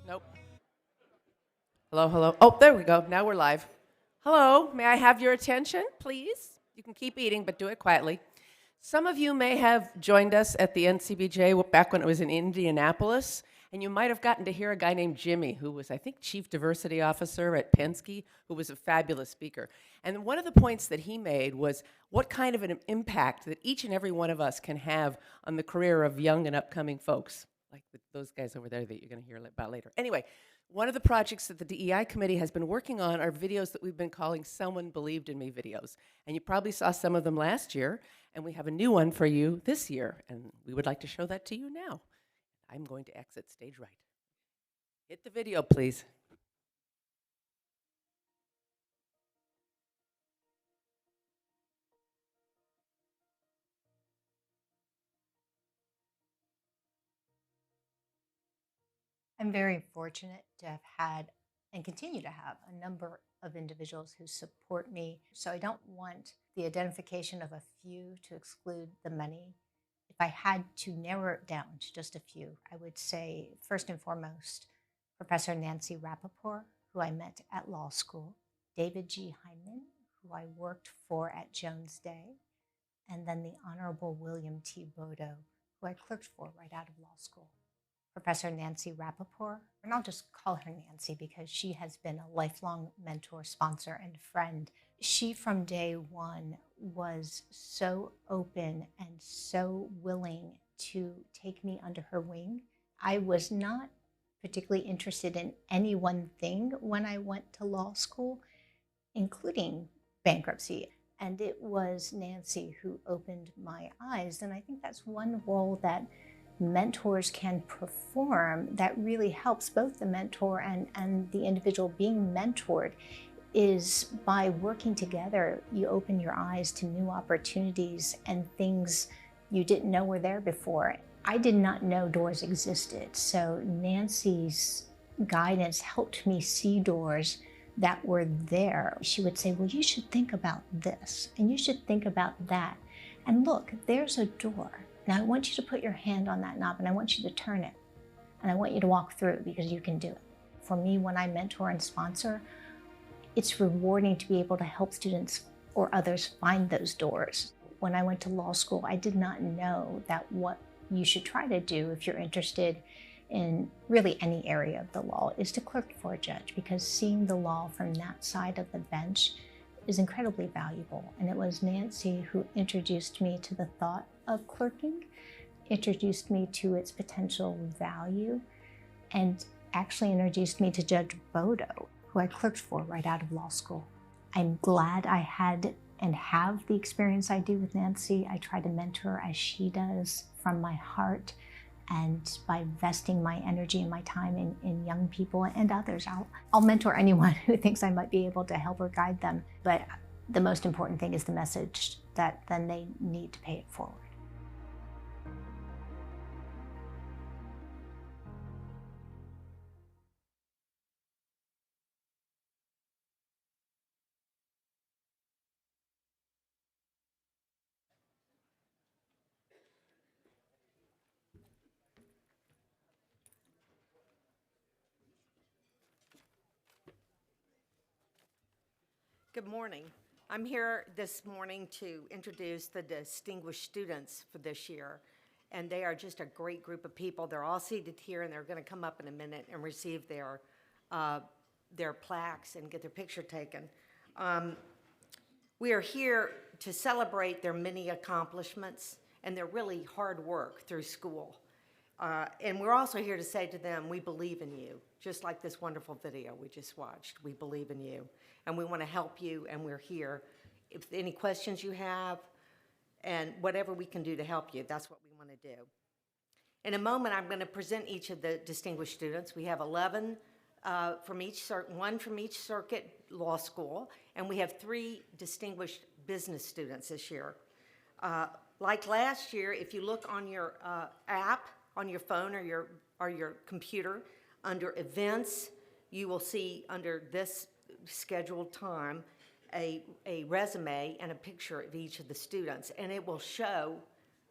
Nope. Hello, hello. Oh, there we go. Now we're live. Hello, may I have your attention, please? You can keep eating, but do it quietly. Some of you may have joined us at the NCBJ back when it was in Indianapolis, and you might have gotten to hear a guy named Jimmy, who was, I think, Chief Diversity Officer at Penske, who was a fabulous speaker. And one of the points that he made was what kind of an impact that each and every one of us can have on the career of young and upcoming folks, like those guys over there that you're going to hear about later. Anyway, one of the projects that the DEI committee has been working on are videos that we've been calling Someone Believed in Me videos. And you probably saw some of them last year, and we have a new one for you this year, and we would like to show that to you now. I'm going to exit stage right. Hit the video, please. I'm very fortunate to have had and continue to have a number of individuals who support me. So I don't want the identification of a few to exclude the many. If I had to narrow it down to just a few, I would say, first and foremost, Professor Nancy Rappaport, who I met at law school, David G. Hyman, who I worked for at Jones Day, and then the Honorable William T. Bodo, who I clerked for right out of law school. Professor Nancy Rappaport, and I'll just call her Nancy because she has been a lifelong mentor, sponsor, and friend. She, from day one, was so open and so willing to take me under her wing. I was not particularly interested in any one thing when I went to law school, including bankruptcy. And it was Nancy who opened my eyes. And I think that's one role that mentors can perform that really helps both the mentor and the individual being mentored is by working together, you open your eyes to new opportunities and things you didn't know were there before. I did not know doors existed, so Nancy's guidance helped me see doors that were there. She would say, well, you should think about this, and you should think about that. And look, there's a door. Now I want you to put your hand on that knob and I want you to turn it. And I want you to walk through because you can do it. For me, when I mentor and sponsor, it's rewarding to be able to help students or others find those doors. When I went to law school, I did not know that what you should try to do if you're interested in really any area of the law is to clerk for a judge, because seeing the law from that side of the bench is incredibly valuable. And it was Nancy who introduced me to the thought of clerking, introduced me to its potential value, and actually introduced me to Judge Bodo, who I clerked for right out of law school. I'm glad I had and have the experience I do with Nancy. I try to mentor as she does from my heart, and by investing my energy and my time in young people and others. I'll mentor anyone who thinks I might be able to help or guide them. But the most important thing is the message that then they need to pay it forward. Good morning. I'm here this morning to introduce the distinguished students for this year. And they are just a great group of people. They're all seated here, and they're going to come up in a minute and receive their plaques and get their picture taken. We are here to celebrate their many accomplishments and their really hard work through school. And we're also here to say to them, we believe in you, just like this wonderful video we just watched. We believe in you, and we want to help you, and we're here. If any questions you have, and whatever we can do to help you, that's what we want to do. In a moment, I'm going to present each of the distinguished students. We have 11 one from each circuit law school, and we have 3 distinguished business students this year. Like last year, if you look on your app, on your phone or your computer, under events, you will see under this scheduled time a resume and a picture of each of the students, and it will show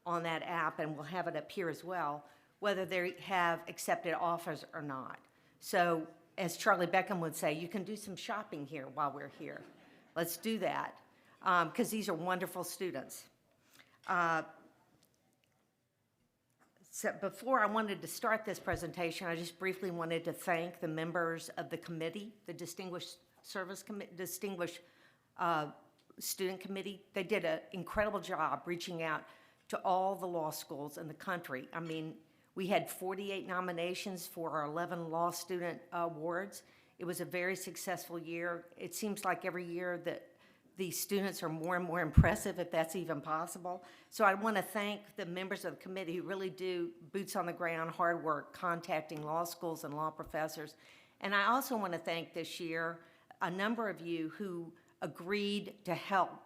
on that app, and we'll have it up here as well, whether they have accepted offers or not. So as Charlie Beckham would say, you can do some shopping here while we're here. Let's do that, because these are wonderful students. So before I wanted to start this presentation, I just briefly wanted to thank the members of the committee, the Distinguished Service Committee, Distinguished Student Committee. They did an incredible job reaching out to all the law schools in the country. I mean, we had 48 nominations for our 11 law student awards. It was a very successful year. It seems like every year that the students are more and more impressive, if that's even possible. So I want to thank the members of the committee who really do boots on the ground, hard work, contacting law schools and law professors. And I also want to thank this year a number of you who agreed to help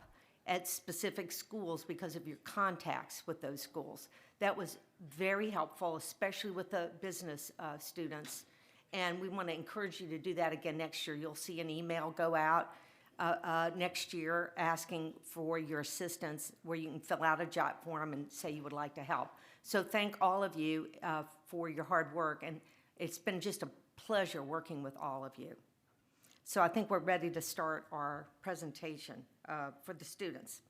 at specific schools because of your contacts with those schools. That was very helpful, especially with the business students. And we want to encourage you to do that again next year. You'll see an email go out next year asking for your assistance, where you can fill out a JOT form and say you would like to help. So thank all of you for your hard work, and it's been just a pleasure working with all of you. So I think we're ready to start our presentation for the students.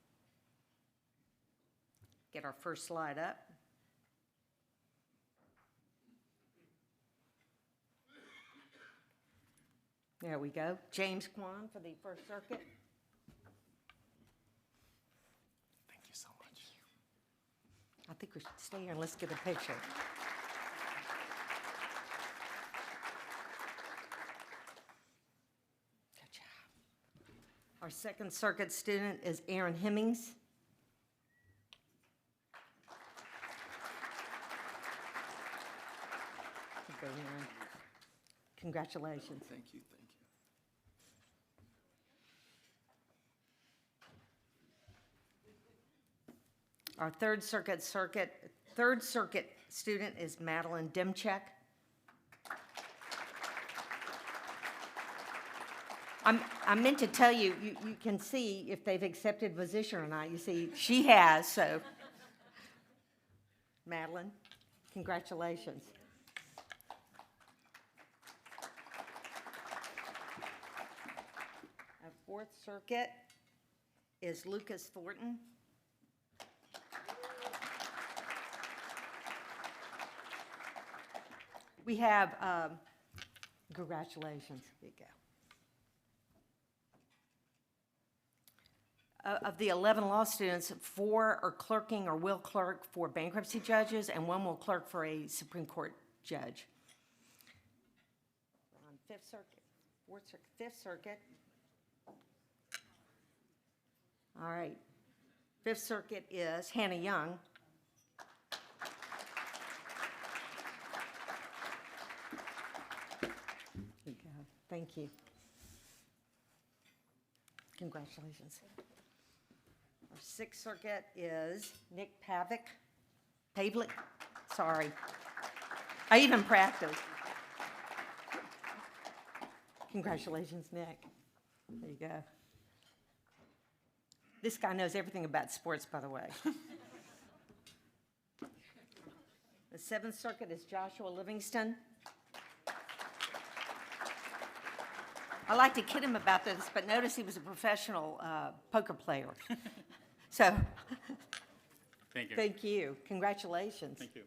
Get our first slide up. There we go. James Kwan for the First Circuit. Thank you so much. I think we should stay here and let's get a picture. Good job. Our Second Circuit student is Aaron Hemmings. Go, Aaron. Congratulations. Thank you, thank you. Our Third Circuit student is Madeline Demchek. I meant to tell you, you can see if they've accepted position or not. You see, she has, so. Madeline, congratulations. Our Fourth Circuit is Lucas Thornton. We have, congratulations, there you go. Of the 11 law students, 4 are clerking or will clerk for bankruptcy judges, and 1 will clerk for a Supreme Court judge. We're on Fifth Circuit, Fourth Circuit, Fifth Circuit. All right. Fifth Circuit is Hannah Young. Thank you. Congratulations. Our Sixth Circuit is Nick Pavlik. Sorry. I even practiced. Congratulations, Nick. There you go. This guy knows everything about sports, by the way. The Seventh Circuit is Joshua Livingston. I like to kid him about this, but notice he was a professional poker player. So, Thank you. thank you. Congratulations. Thank you.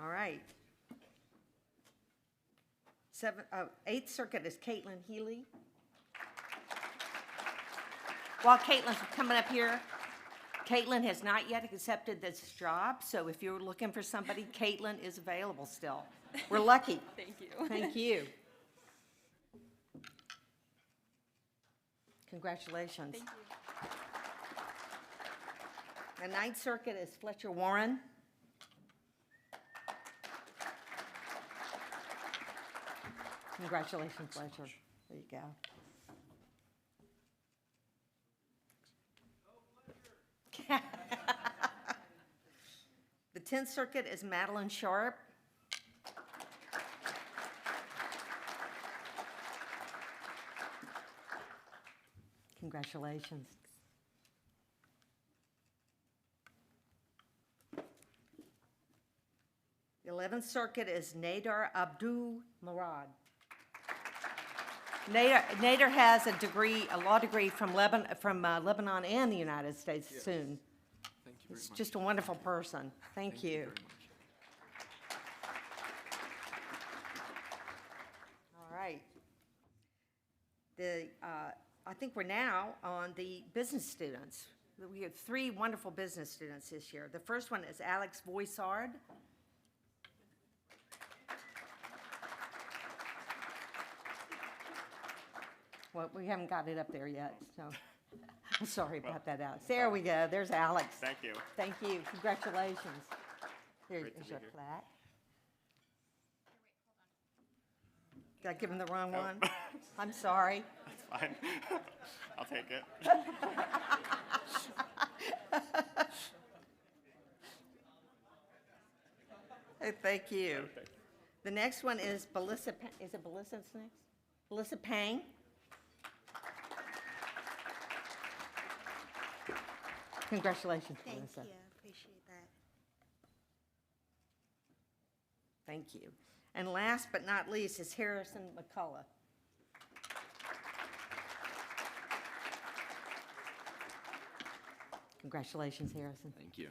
All right. Eighth Circuit is Caitlin Healy. While Caitlin's coming up here, Caitlin has not yet accepted this job, so if you're looking for somebody, Caitlin is available still. We're lucky. Thank you. Thank you. Congratulations. Thank you. The Ninth Circuit is Fletcher Warren. Congratulations, Fletcher. There you go. The 10th Circuit is Madeline Sharp. Congratulations. 11th Circuit is Nader Abdul Murad. Nader has a law degree from Lebanon and the United States soon. Thank you very He's much. just a wonderful person. Thank you. Very much. All right. I think we're now on the business students. We have 3 wonderful business students this year. The first one is Alex Voisard. Well, we haven't got it up there yet, so I'm sorry about that, Alex. There we go. There's Alex. Thank you. Thank you. Congratulations. Here's Great to be your here. plaque. Did I give him the wrong one? I'm sorry. That's fine. I'll take it. Thank you. The next one is Belissa, is it Belissa that's next? Belissa Pang. Congratulations, Thank Melissa. you, appreciate that. Thank you. And last but not least is Harrison McCullough. Congratulations, Harrison. Thank you.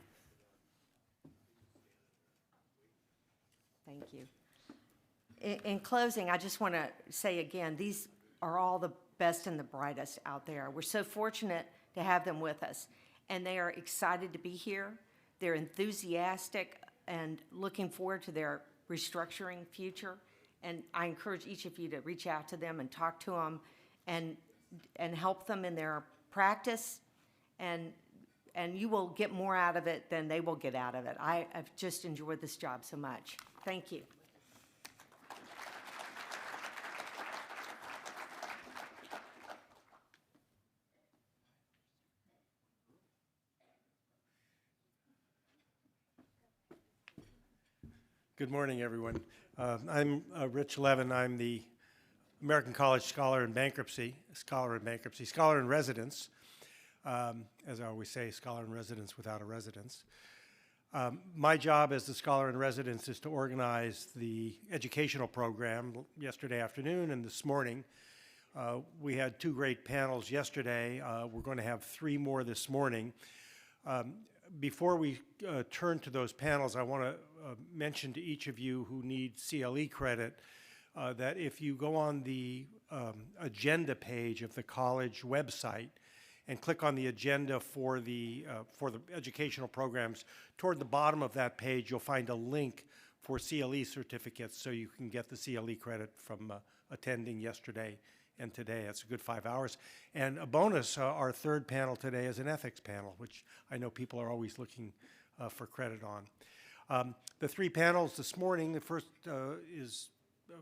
Thank you. In closing, I just want to say again, these are all the best and the brightest out there. We're so fortunate to have them with us, and they are excited to be here. They're enthusiastic and looking forward to their restructuring future. And I encourage each of you to reach out to them and talk to them and help them in their practice. And you will get more out of it than they will get out of it. I've just enjoyed this job so much. Thank you. Good morning, everyone. I'm Rich Levin. I'm the American College Scholar in Bankruptcy, Scholar in Residence. As I always say, Scholar in Residence without a residence. My job as the Scholar in Residence is to organize the educational program. Yesterday afternoon and this morning, we had 2 great panels yesterday. We're going to have 3 more this morning. Before we turn to those panels, I want to mention to each of you who need CLE credit that if you go on the agenda page of the college website and click on the agenda for the educational programs, toward the bottom of that page, you'll find a link for CLE certificates so you can get the CLE credit from attending yesterday and today. That's a good 5 hours. And a bonus, our 3rd panel today is an ethics panel, which I know people are always looking for credit on. The 3 panels this morning, the first is a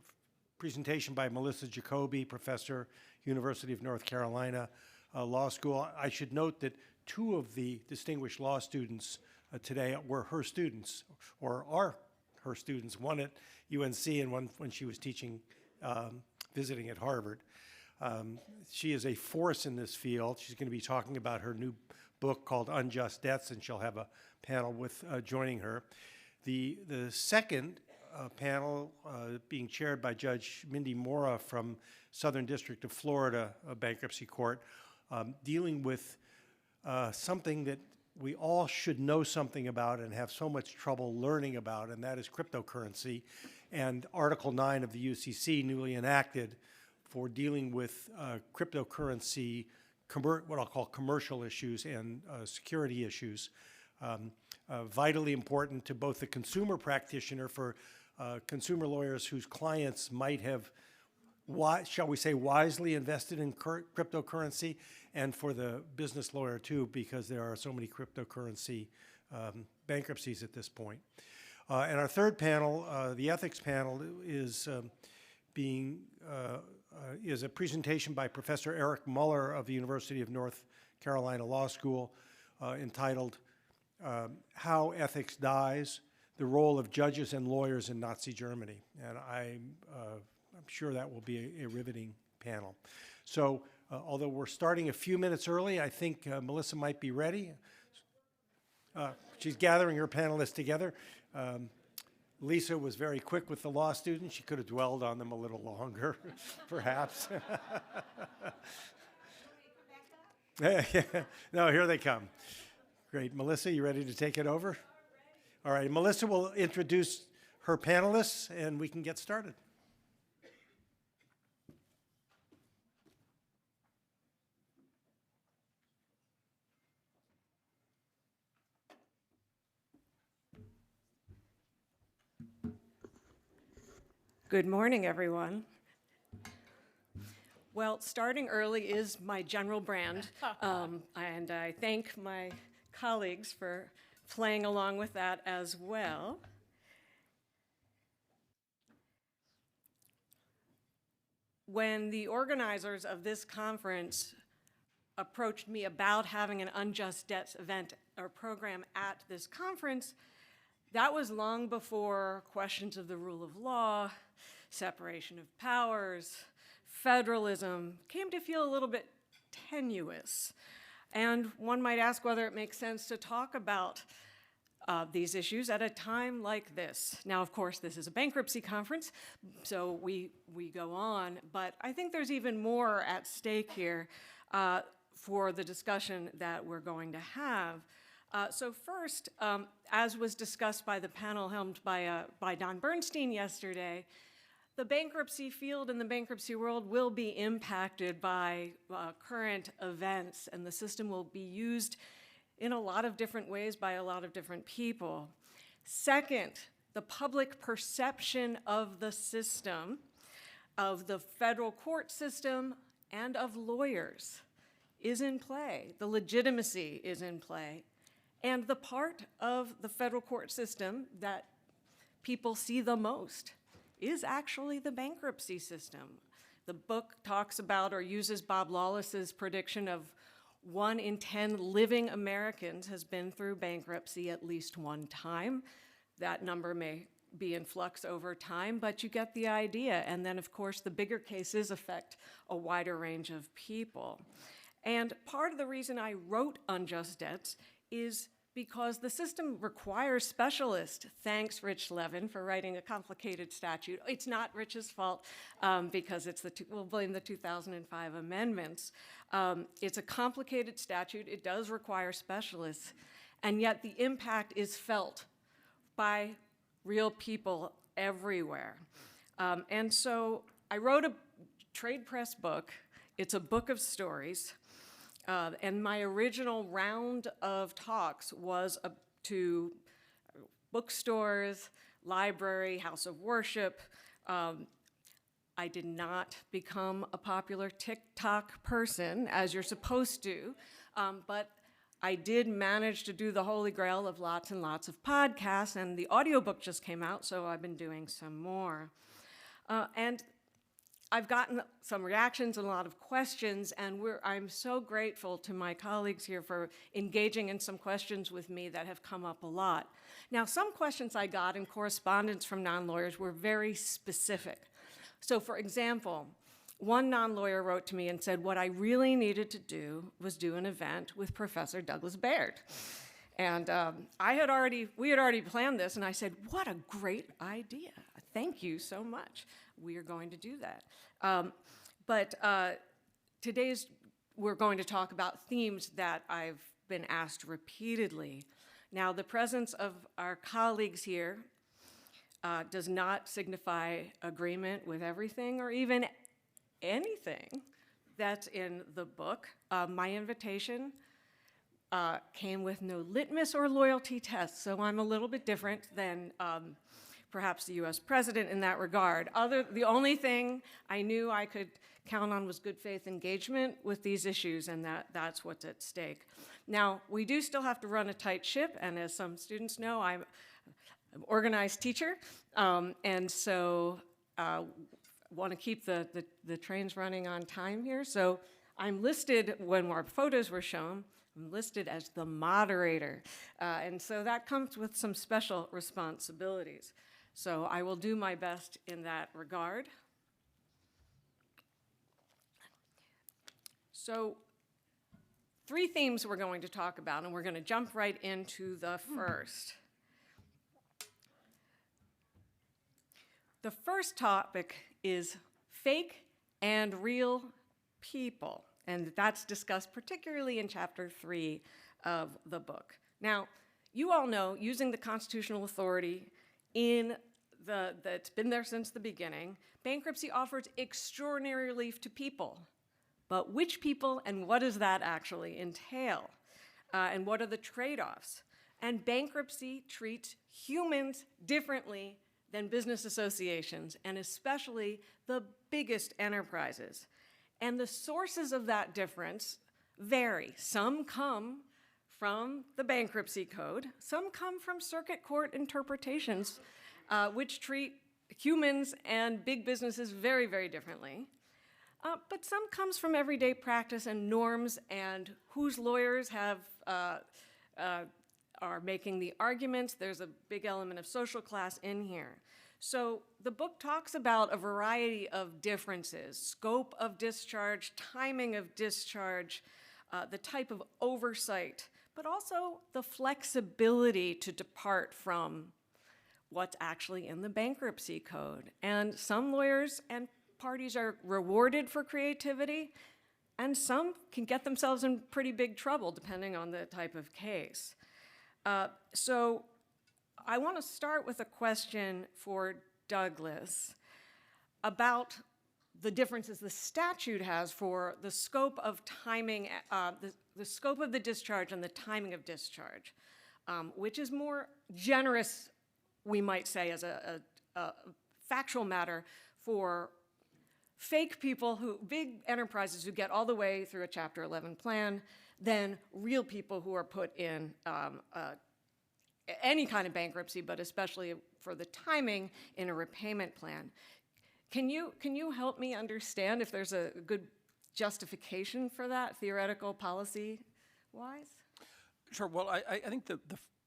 presentation by Melissa Jacoby, professor, University of North Carolina Law School. I should note that 2 of the distinguished law students today were her students, or are her students, one at UNC and one when she was teaching, visiting at Harvard. She is a force in this field. She's going to be talking about her new book called Unjust Debts, and she'll have a panel with joining her. The second panel being chaired by Judge Mindy Mora from Southern District of Florida Bankruptcy Court, dealing with something that we all should know something about and have so much trouble learning about, and that is cryptocurrency and Article 9 of the UCC, newly enacted, for dealing with cryptocurrency, what I'll call commercial issues and security issues. Vitally important to both the consumer practitioner, for consumer lawyers whose clients might have, shall we say, wisely invested in cryptocurrency, and for the business lawyer too, because there are so many cryptocurrency bankruptcies at this point. And our 3rd panel, the ethics panel, is is a presentation by Professor Eric Muller of the University of North Carolina Law School, entitled How Ethics Dies, the Role of Judges and Lawyers in Nazi Germany. And I'm sure that will be a riveting panel. So although we're starting a few minutes early, I think Melissa might be ready. She's gathering her panelists together. Lisa was very quick with the law students. She could have dwelled on them a little longer, perhaps. No, here they come. Great. Melissa, you ready to take it over? All right. Melissa will introduce her panelists, and we can get started. Good morning, everyone. Well, starting early is my general brand, and I thank my colleagues for playing along with that as well. When the organizers of this conference approached me about having an unjust debts event or program at this conference, that was long before questions of the rule of law, separation of powers, federalism came to feel a little bit tenuous. And one might ask whether it makes sense to talk about these issues at a time like this. Now, of course, this is a bankruptcy conference, so we go on, but I think there's even more at stake here for the discussion that we're going to have. So first, as was discussed by the panel helmed by Don Bernstein yesterday, the bankruptcy field and the bankruptcy world will be impacted by current events, and the system will be used in a lot of different ways by a lot of different people. Second, the public perception of the system, of the federal court system, and of lawyers is in play. The legitimacy is in play. And the part of the federal court system that people see the most is actually the bankruptcy system. The book talks about or uses Bob Lawless's prediction of 1 in 10 living Americans has been through bankruptcy at least one time. That number may be in flux over time, but you get the idea. And then, of course, the bigger cases affect a wider range of people. And part of the reason I wrote Unjust Debts is because the system requires specialists. Thanks, Rich Levin, for writing a complicated statute. It's not Rich's fault because we'll blame the 2005 amendments. It's a complicated statute. It does require specialists, and yet the impact is felt by real people everywhere. And so I wrote a trade press book. It's a book of stories. And my original round of talks was to bookstores, library, house of worship. I did not become a popular TikTok person, as you're supposed to, but I did manage to do the holy grail of lots and lots of podcasts, and the audiobook just came out, so I've been doing some more. And I've gotten some reactions and a lot of questions, and I'm so grateful to my colleagues here for engaging in some questions with me that have come up a lot. Now, some questions I got in correspondence from non-lawyers were very specific. So, for example, one non-lawyer wrote to me and said, what I really needed to do was do an event with Professor Douglas Baird. And we had already planned this, and I said, what a great idea. Thank you so much. We are going to do that. But we're going to talk about themes that I've been asked repeatedly. Now, the presence of our colleagues here does not signify agreement with everything or even anything that's in the book. My invitation came with no litmus or loyalty test, so I'm a little bit different than perhaps the US president in that regard. The only thing I knew I could count on was good faith engagement with these issues, and that's what's at stake. Now, we do still have to run a tight ship, and as some students know, I'm an organized teacher, and so want to keep the trains running on time here. So I'm listed, when our photos were shown, I'm listed as the moderator, and so that comes with some special responsibilities. So I will do my best in that regard. So 3 themes we're going to talk about, and we're going to jump right into the first. The first topic is fake and real people, and that's discussed particularly in Chapter 3 of the book. Now, you all know, using the constitutional authority that's been there since the beginning, bankruptcy offers extraordinary relief to people. But which people and what does that actually entail? And what are the trade-offs? And bankruptcy treats humans differently than business associations, and especially the biggest enterprises. And the sources of that difference vary. Some come from the bankruptcy code, some come from circuit court interpretations, which treat humans and big businesses very, very differently. But some comes from everyday practice and norms, and whose lawyers are making the arguments. There's a big element of social class in here. So the book talks about a variety of differences: scope of discharge, timing of discharge, the type of oversight, but also the flexibility to depart from what's actually in the bankruptcy code. And some lawyers and parties are rewarded for creativity, and some can get themselves in pretty big trouble depending on the type of case. So I want to start with a question for Douglas about the differences the statute has for the scope of timing, the scope of the discharge and the timing of discharge, which is more generous, we might say, as a factual matter for fake people big enterprises who get all the way through a Chapter 11 plan, than real people who are put in any kind of bankruptcy, but especially for the timing in a repayment plan. Can you help me understand if there's a good justification for that, theoretical, policy-wise? Sure. Well, I think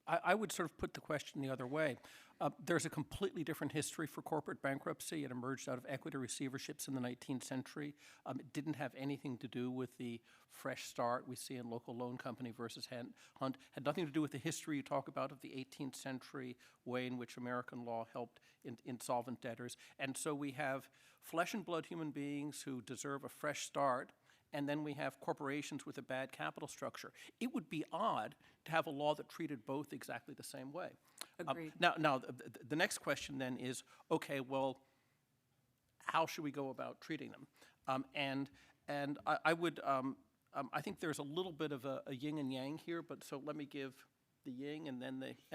I would sort of put the question the other way. There's a completely different history for corporate bankruptcy. It emerged out of equity receiverships in the 19th century. It didn't have anything to do with the fresh start we see in Local Loan Company versus Hunt. Had nothing to do with the history you talk about of the 18th century way in which American law helped insolvent debtors. And so we have flesh and blood human beings who deserve a fresh start, and then we have corporations with a bad capital structure. It would be odd to have a law that treated both exactly the same way. Agreed. Now, the next question then is, okay, well, how should we go about treating them? And I would, I think there's a little bit of a yin and yang here, but so let me give the yin and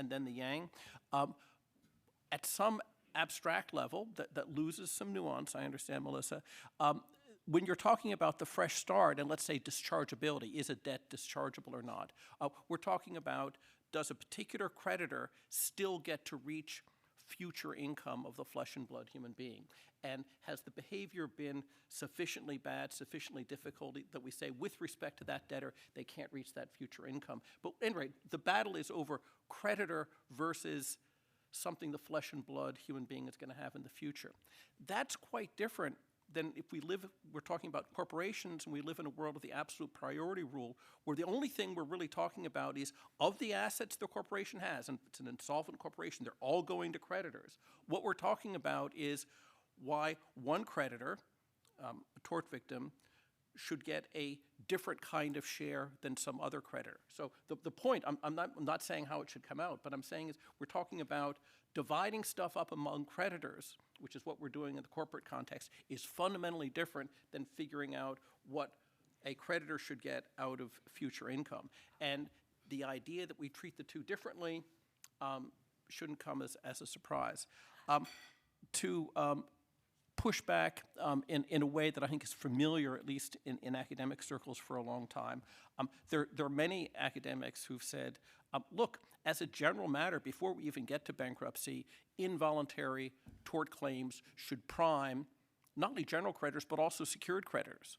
then the yang. At some abstract level that loses some nuance, I understand, Melissa. When you're talking about the fresh start and let's say dischargeability, is a debt dischargeable or not? We're talking about, does a particular creditor still get to reach future income of the flesh and blood human being? And has the behavior been sufficiently bad, sufficiently difficult that we say with respect to that debtor, they can't reach that future income? But anyway, the battle is over creditor versus something the flesh and blood human being is going to have in the future. That's quite different than if we're talking about corporations and we live in a world of the absolute priority rule, where the only thing we're really talking about is of the assets the corporation has, and it's an insolvent corporation, they're all going to creditors. What we're talking about is why one creditor, a tort victim, should get a different kind of share than some other creditor. So the point, I'm not saying how it should come out, but I'm saying is we're talking about dividing stuff up among creditors, which is what we're doing in the corporate context, is fundamentally different than figuring out what a creditor should get out of future income. And the idea that we treat the two differently shouldn't come as a surprise. To push back in a way that I think is familiar, at least in academic circles for a long time. There are many academics who've said, look, as a general matter, before we even get to bankruptcy, involuntary tort claims should prime not only general creditors, but also secured creditors.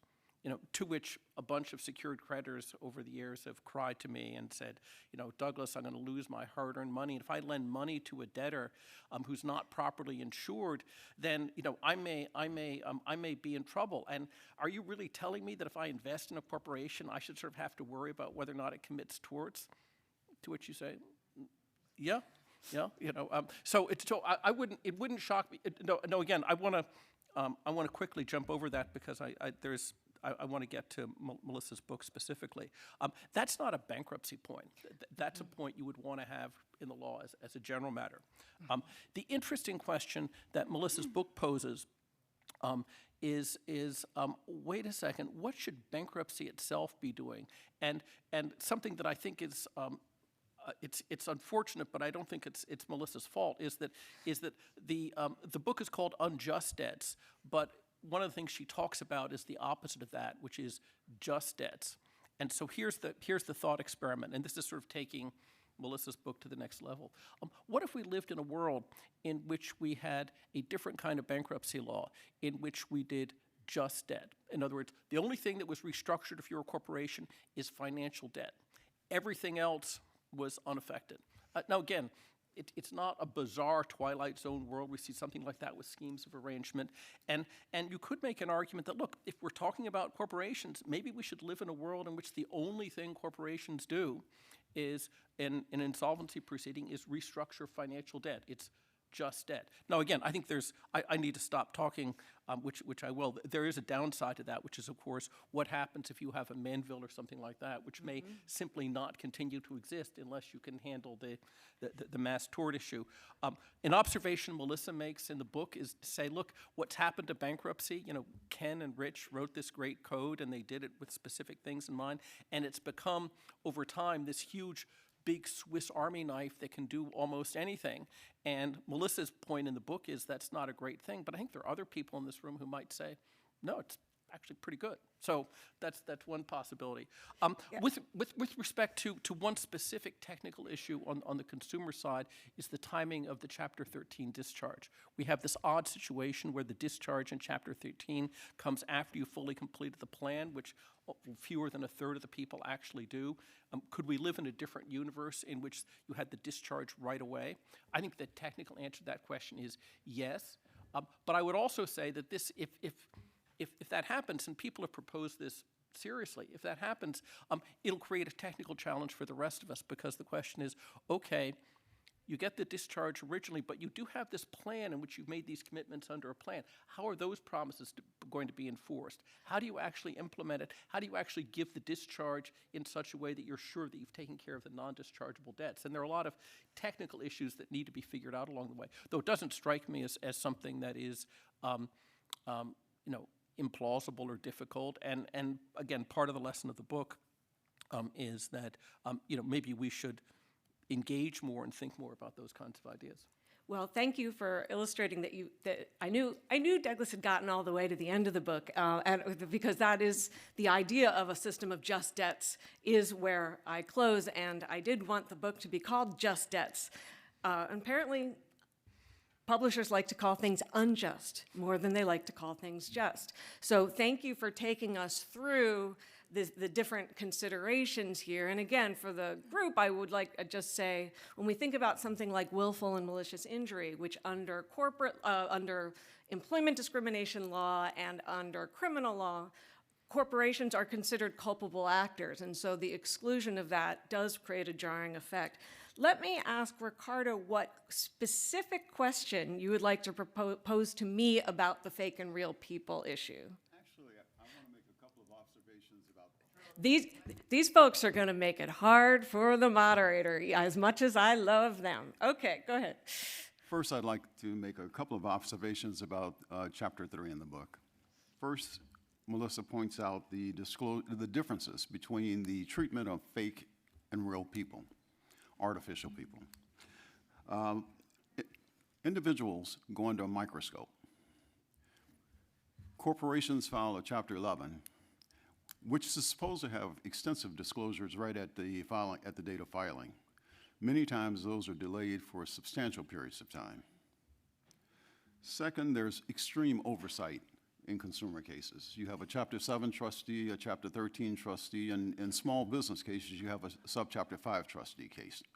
To which a bunch of secured creditors over the years have cried to me and said, Douglas, I'm going to lose my hard-earned money. And if I lend money to a debtor who's not properly insured, then I may be in trouble. And are you really telling me that if I invest in a corporation, I should sort of have to worry about whether or not it commits torts? To which you say, yeah. So I wouldn't. It wouldn't shock me. No. Again, I want to quickly jump over that because I want to get to Melissa's book specifically. That's not a bankruptcy point. That's a point you would want to have in the law as a general matter. The interesting question that Melissa's book poses is wait a second, what should bankruptcy itself be doing? And something that I think is it's unfortunate, but I don't think it's Melissa's fault. Is that the book is called Unjust Debts, but one of the things she talks about is the opposite of that, which is just debts. And so here's the thought experiment, and this is sort of taking Melissa's book to the next level. What if we lived in a world in which we had a different kind of bankruptcy law, in which we did just debt? In other words, the only thing that was restructured if you're a corporation is financial debt. Everything else was unaffected. Now again, it's not a bizarre Twilight Zone world. We see something like that with schemes of arrangement. And you could make an argument that, look, if we're talking about corporations, maybe we should live in a world in which the only thing corporations do is, in an insolvency proceeding, is restructure financial debt. It's just debt. Now, again, I think I need to stop talking, which I will. There is a downside to that, which is, of course, what happens if you have a Manville or something like that, which may simply not continue to exist unless you can handle the mass tort issue. An observation Melissa makes in the book is to say, look, what's happened to bankruptcy, Ken and Rich wrote this great code, and they did it with specific things in mind, and it's become, over time, this huge big Swiss Army knife that can do almost anything. And Melissa's point in the book is that's not a great thing, but I think there are other people in this room who might say, no, it's actually pretty good. So that's one possibility. With respect to one specific technical issue on the consumer side is the timing of the Chapter 13 discharge. We have this odd situation where the discharge in Chapter 13 comes after you fully completed the plan, which fewer than a third of the people actually do. Could we live in a different universe in which you had the discharge right away? I think the technical answer to that question is yes. But I would also say that this, if that happens, and people have proposed this seriously, if that happens, it'll create a technical challenge for the rest of us, because the question is, okay, you get the discharge originally, but you do have this plan in which you've made these commitments under a plan. How are those promises going to be enforced? How do you actually implement it? How do you actually give the discharge in such a way that you're sure that you've taken care of the non-dischargeable debts? And there are a lot of technical issues that need to be figured out along the way, though it doesn't strike me as something that is, implausible or difficult. And again, part of the lesson of the book is that maybe we should engage more and think more about those kinds of ideas. Well, thank you for illustrating that I knew Douglas had gotten all the way to the end of the book, and because that is the idea of a system of just debts is where I close, and I did want the book to be called Just Debts. Apparently, publishers like to call things unjust more than they like to call things just. So thank you for taking us through the different considerations here. And again, for the group, I would like to just say, when we think about something like willful and malicious injury, which under under employment discrimination law and under criminal law, corporations are considered culpable actors. And so the exclusion of that does create a jarring effect. Let me ask Ricardo what specific question you would like to pose to me about the fake and real people issue. Actually, I want to make a couple of observations about These folks are going to make it hard for the moderator, as much as I love them. Okay, go ahead. First, I'd like to make a couple of observations about Chapter 3 in the book. First, Melissa points out the differences between the treatment of fake and real people, artificial people. Individuals go under a microscope. Corporations file a Chapter 11, which is supposed to have extensive disclosures right at the date of filing. Many times those are delayed for substantial periods of time. Second, there's extreme oversight in consumer cases. You have a Chapter 7 trustee, a Chapter 13 trustee, and in small business cases, you have a Subchapter 5 trustee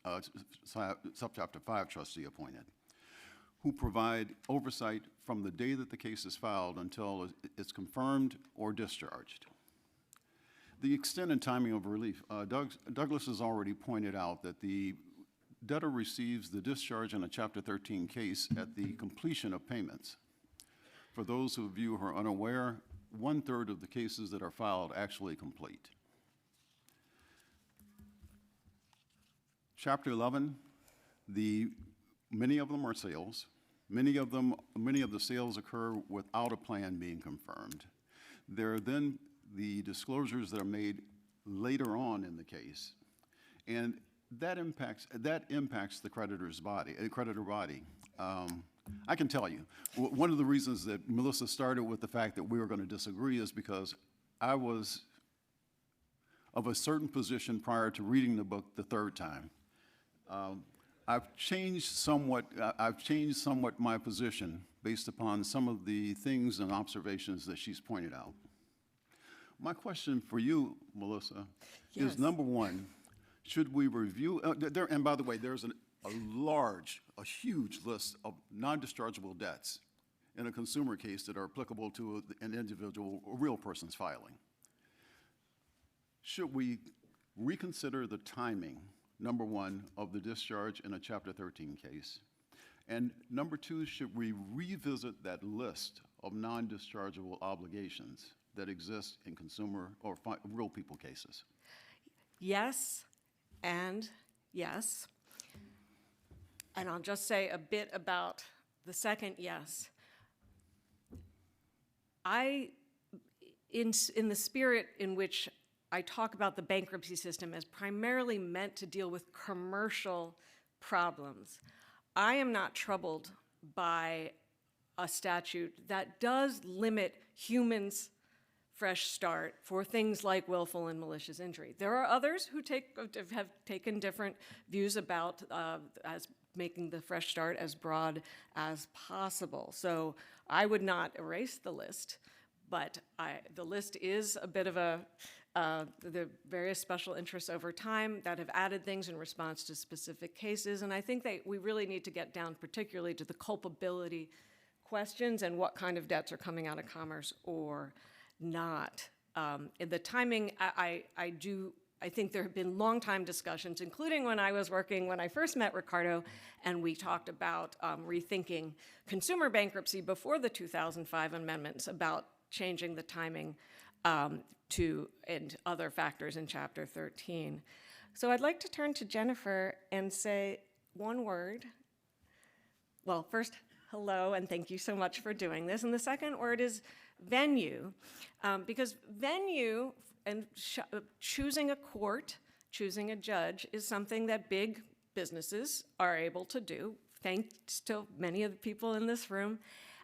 Subchapter 5 trustee appointed, who provide oversight from the day that the case is filed until it's confirmed or discharged. The extent and timing of relief, Douglas has already pointed out that the debtor receives the discharge in a Chapter 13 case at the completion of payments. For those of you who are unaware, 1/3 of the cases that are filed actually complete. Chapter 11, many of them are sales. Many of the sales occur without a plan being confirmed. There are then the disclosures that are made later on in the case, and that impacts the creditor body. I can tell you, one of the reasons that Melissa started with the fact that we were going to disagree is because I was of a certain position prior to reading the book the third time. I've changed somewhat my position based upon some of the things and observations that she's pointed out. My question for you, Melissa, is number one, should we review, and by the way, there's a huge list of non-dischargeable debts in a consumer case that are applicable to an individual, a real person's filing. Should we reconsider the timing, number one, of the discharge in a Chapter 13 case? And number two, should we revisit that list of non-dischargeable obligations that exist in consumer or real people cases? Yes, and yes. And I'll just say a bit about the second yes. In the spirit in which I talk about the bankruptcy system as primarily meant to deal with commercial problems, I am not troubled by a statute that does limit humans' fresh start for things like willful and malicious injury. There are others who have taken different views about as making the fresh start as broad as possible. So I would not erase the list, but the list is a bit of the various special interests over time that have added things in response to specific cases, and I think that we really need to get down particularly to the culpability questions and what kind of debts are coming out of commerce or not. In the timing, I think there have been long-time discussions, including when I first met Ricardo, and we talked about rethinking consumer bankruptcy before the 2005 amendments about changing the timing and other factors in Chapter 13. So I'd like to turn to Jennifer and say one word. Well, first, hello, and thank you so much for doing this. And the second word is venue, because venue and choosing a court, choosing a judge is something that big businesses are able to do, thanks to many of the people in this room,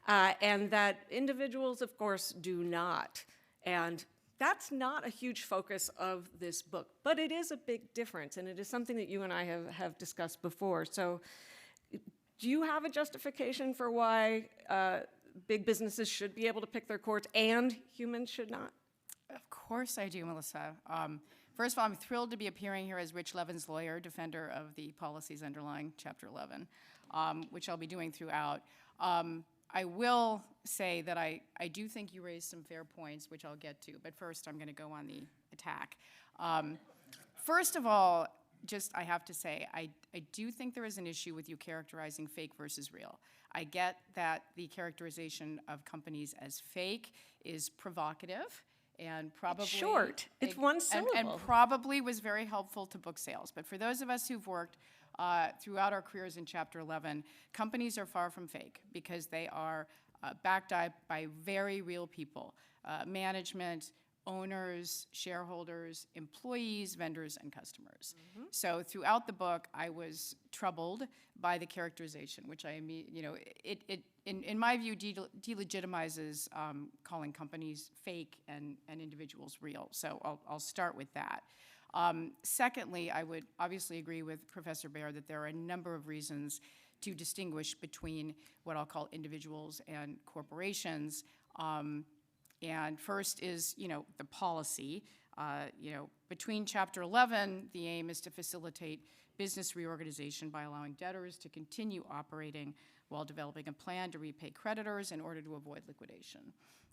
and that individuals, of course, do not. And that's not a huge focus of this book, but it is a big difference, and it is something that you and I have discussed before. So do you have a justification for why big businesses should be able to pick their courts and humans should not? Of course I do, Melissa. First of all, I'm thrilled to be appearing here as Rich Levin's lawyer, defender of the policies underlying Chapter 11, which I'll be doing throughout. I will say that I do think you raised some fair points, which I'll get to, but first I'm going to go on the attack. First of all, I have to say, I do think there is an issue with you characterizing fake versus real. I get that the characterization of companies as fake is provocative and probably— It's short. It's one syllable. And probably was very helpful to book sales. But for those of us who've worked throughout our careers in Chapter 11, companies are far from fake because they are backed up by very real people, management, owners, shareholders, employees, vendors, and customers. Mm-hmm. So throughout the book, I was troubled by the characterization, which in my view, delegitimizes calling companies fake and individuals real. So I'll start with that. Secondly, I would obviously agree with Professor Baer that there are a number of reasons to distinguish between what I'll call individuals and corporations. And first is, the policy. Between Chapter 11, the aim is to facilitate business reorganization by allowing debtors to continue operating while developing a plan to repay creditors in order to avoid liquidation.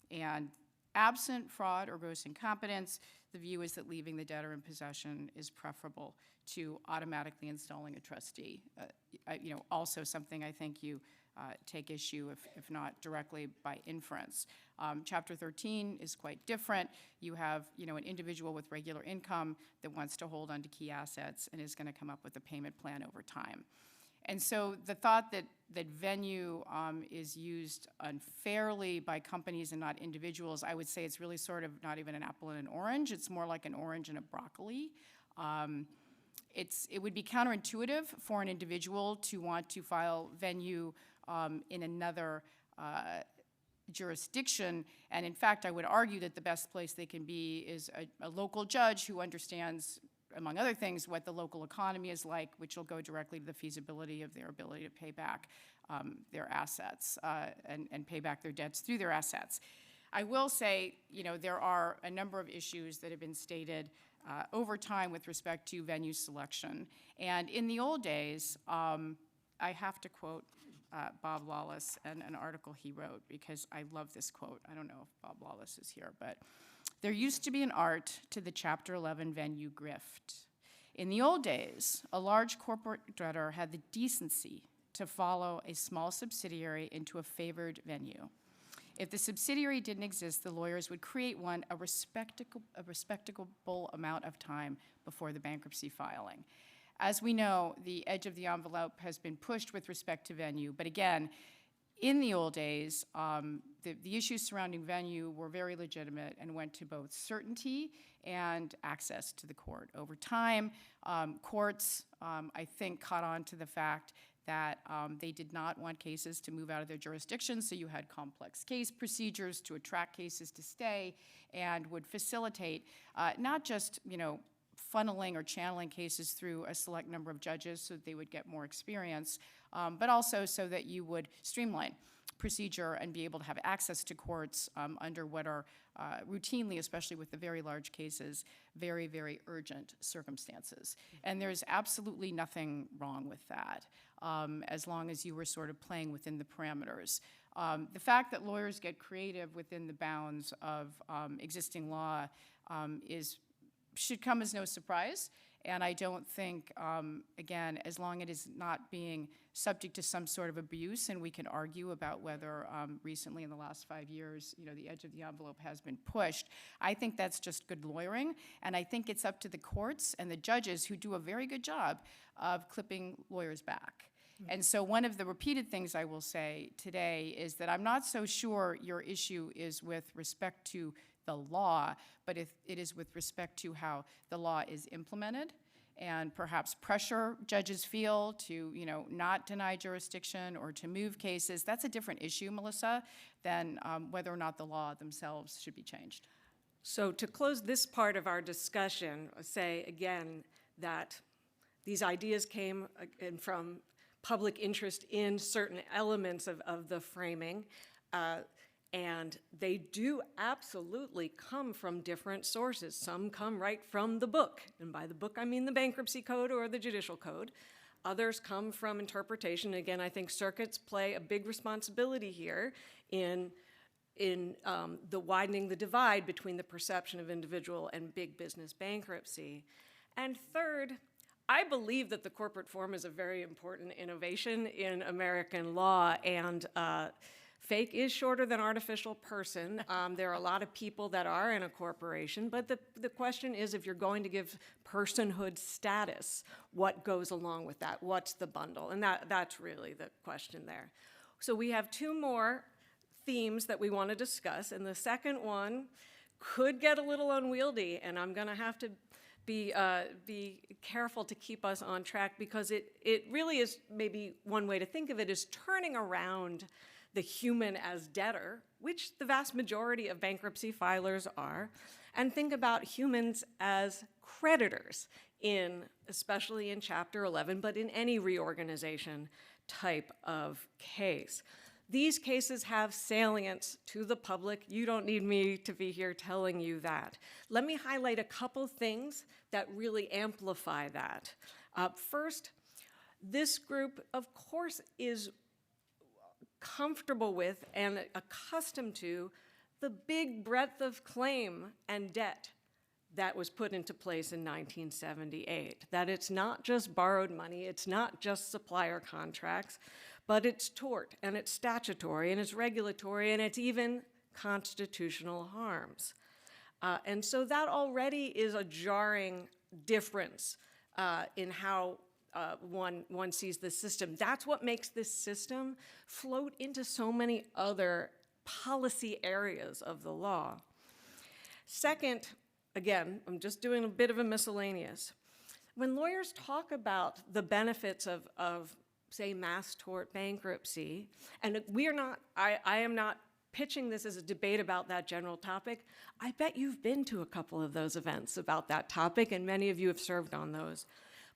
And absent fraud or gross incompetence, the view is that leaving the debtor in possession is preferable to automatically installing a trustee. Also something I think you take issue, if not directly by inference. Chapter 13 is quite different. You have, an individual with regular income that wants to hold onto key assets and is going to come up with a payment plan over time. And so the thought that venue is used unfairly by companies and not individuals, I would say it's really sort of not even an apple and an orange. It's more like an orange and a broccoli. It would be counterintuitive for an individual to want to file venue in another jurisdiction. And in fact, I would argue that the best place they can be is a local judge who understands, among other things, what the local economy is like, which will go directly to the feasibility of their ability to pay back their assets and pay back their debts through their assets. I will say, there are a number of issues that have been stated over time with respect to venue selection. And in the old days, I have to quote Bob Lawless and an article he wrote, because I love this quote. I don't know if Bob Lawless is here, but there used to be an art to the Chapter 11 venue grift. In the old days, a large corporate debtor had the decency to follow a small subsidiary into a favored venue. If the subsidiary didn't exist, the lawyers would create one a respectable amount of time before the bankruptcy filing. As we know, the edge of the envelope has been pushed with respect to venue, but again, in the old days, the issues surrounding venue were very legitimate and went to both certainty and access to the court. Over time, courts, I think, caught on to the fact that they did not want cases to move out of their jurisdiction, so you had complex case procedures to attract cases to stay and would facilitate not just, funneling or channeling cases through a select number of judges so that they would get more experience, but also so that you would streamline procedure and be able to have access to courts under what are routinely, especially with the very large cases, very, very urgent circumstances. And there's absolutely nothing wrong with that, as long as you were sort of playing within the parameters. The fact that lawyers get creative within the bounds of existing law should come as no surprise. And I don't think, again, as long as it is not being subject to some sort of abuse, and we can argue about whether recently in the last 5 years, the edge of the envelope has been pushed, I think that's just good lawyering. And I think it's up to the courts and the judges who do a very good job of clipping lawyers back. And so one of the repeated things I will say today is that I'm not so sure your issue is with respect to the law, but it is with respect to how the law is implemented and perhaps pressure judges feel to, not deny jurisdiction or to move cases. That's a different issue, Melissa, than whether or not the law themselves should be changed. So to close this part of our discussion, say again that these ideas came from public interest in certain elements of the framing, and they do absolutely come from different sources. Some come right from the book, and by the book I mean the Bankruptcy Code or the Judicial Code. Others come from interpretation. Again, I think circuits play a big responsibility here in the widening the divide between the perception of individual and big business bankruptcy. And third, I believe that the corporate form is a very important innovation in American law, and fake is shorter than artificial person. There are a lot of people that are in a corporation, but the question is, if you're going to give personhood status, what goes along with that? What's the bundle? And that's really the question there. So we have two more themes that we want to discuss, and the second one could get a little unwieldy, and I'm going to have to be careful to keep us on track, because it really is, maybe one way to think of it is turning around the human as debtor, which the vast majority of bankruptcy filers are, and think about humans as creditors, especially in Chapter 11, but in any reorganization type of case. These cases have salience to the public. You don't need me to be here telling you that. Let me highlight a couple things that really amplify that. First, this group, of course, is comfortable with and accustomed to the big breadth of claim and debt that was put into place in 1978, that it's not just borrowed money, it's not just supplier contracts, but it's tort, and it's statutory, and it's regulatory, and it's even constitutional harms. And so that already is a jarring difference in how one sees the system. That's what makes this system float into so many other policy areas of the law. Second, again, I'm just doing a bit of a miscellaneous. When lawyers talk about the benefits of say, mass tort bankruptcy, and I am not pitching this as a debate about that general topic. I bet you've been to a couple of those events about that topic, and many of you have served on those.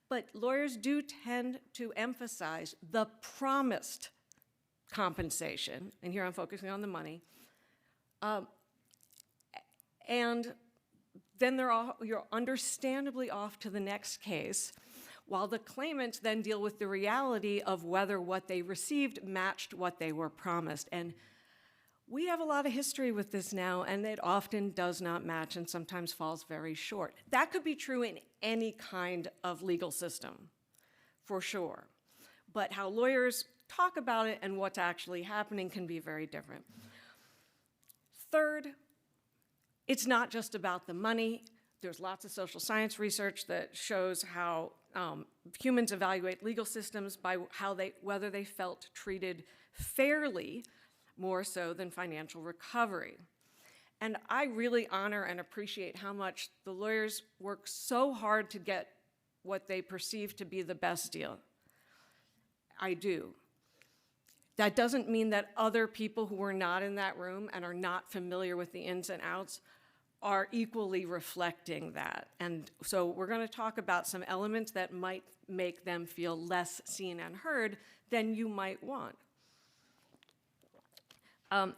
But lawyers do tend to emphasize the promised compensation, and here I'm focusing on the money, and then you're understandably off to the next case, while the claimants then deal with the reality of whether what they received matched what they were promised. And we have a lot of history with this now, and it often does not match and sometimes falls very short. That could be true in any kind of legal system, for sure. But how lawyers talk about it and what's actually happening can be very different. Third, it's not just about the money. There's lots of social science research that shows how humans evaluate legal systems by whether they felt treated fairly, more so than financial recovery. And I really honor and appreciate how much the lawyers work so hard to get what they perceive to be the best deal. I do. That doesn't mean that other people who were not in that room and are not familiar with the ins and outs are equally reflecting that. And so we're going to talk about some elements that might make them feel less seen and heard than you might want.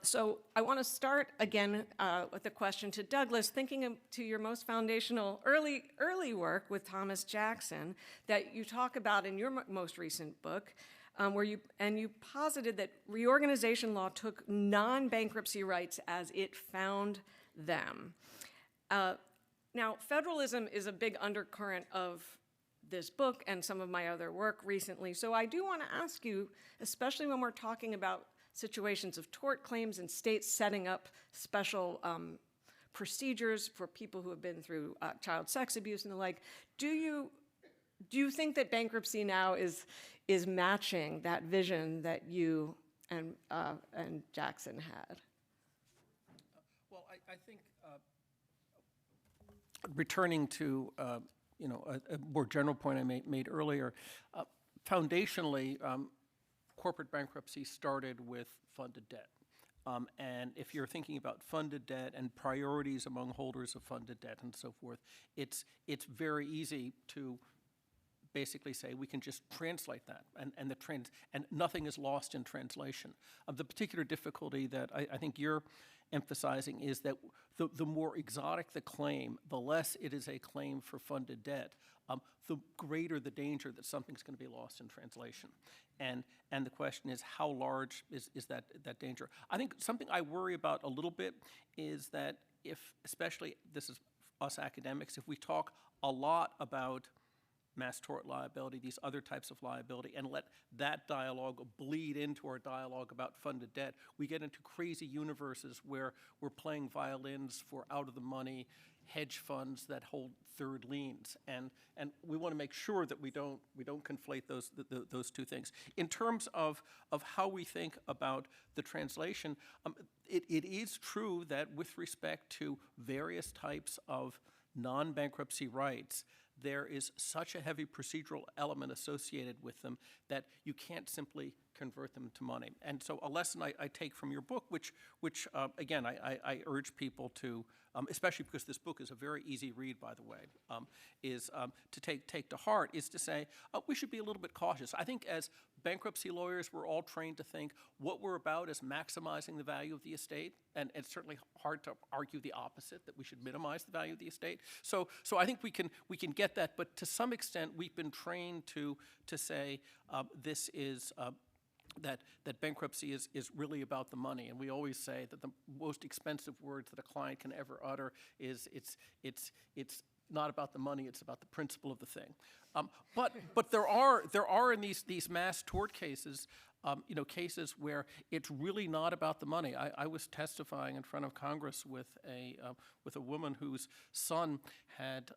So I want to start again with a question to Douglas, thinking to your most foundational early work with Thomas Jackson that you talk about in your most recent book, where you posited that reorganization law took non-bankruptcy rights as it found them. Now, federalism is a big undercurrent of this book and some of my other work recently, so I do want to ask you, especially when we're talking about situations of tort claims and states setting up special procedures for people who have been through child sex abuse and the like, do you think that bankruptcy now is matching that vision that you and Jackson had? Well, I think returning to a more general point I made earlier, foundationally, corporate bankruptcy started with funded debt. And if you're thinking about funded debt and priorities among holders of funded debt and so forth, it's very easy to basically say we can just translate that, and nothing is lost in translation. The particular difficulty that I think you're emphasizing is that the more exotic the claim, the less it is a claim for funded debt, the greater the danger that something's going to be lost in translation. And the question is, how large is that danger? I think something I worry about a little bit is that especially this is us academics, if we talk a lot about mass tort liability, these other types of liability, and let that dialogue bleed into our dialogue about funded debt, we get into crazy universes where we're playing violins for out-of-the-money hedge funds that hold third liens, and we want to make sure that we don't conflate those two things. In terms of how we think about the translation, it is true that with respect to various types of non-bankruptcy rights, there is such a heavy procedural element associated with them that you can't simply convert them to money. And so a lesson I take from your book, which again, I urge people to, especially because this book is a very easy read, by the way, is to take to heart, is to say, we should be a little bit cautious. I think as bankruptcy lawyers, we're all trained to think what we're about is maximizing the value of the estate, and it's certainly hard to argue the opposite, that we should minimize the value of the estate. So I think we can get that, but to some extent, we've been trained to say this is that bankruptcy is really about the money. And we always say that the most expensive words that a client can ever utter is it's not about the money, it's about the principle of the thing. But there are in these mass tort cases, cases where it's really not about the money. I was testifying in front of Congress with a woman whose son had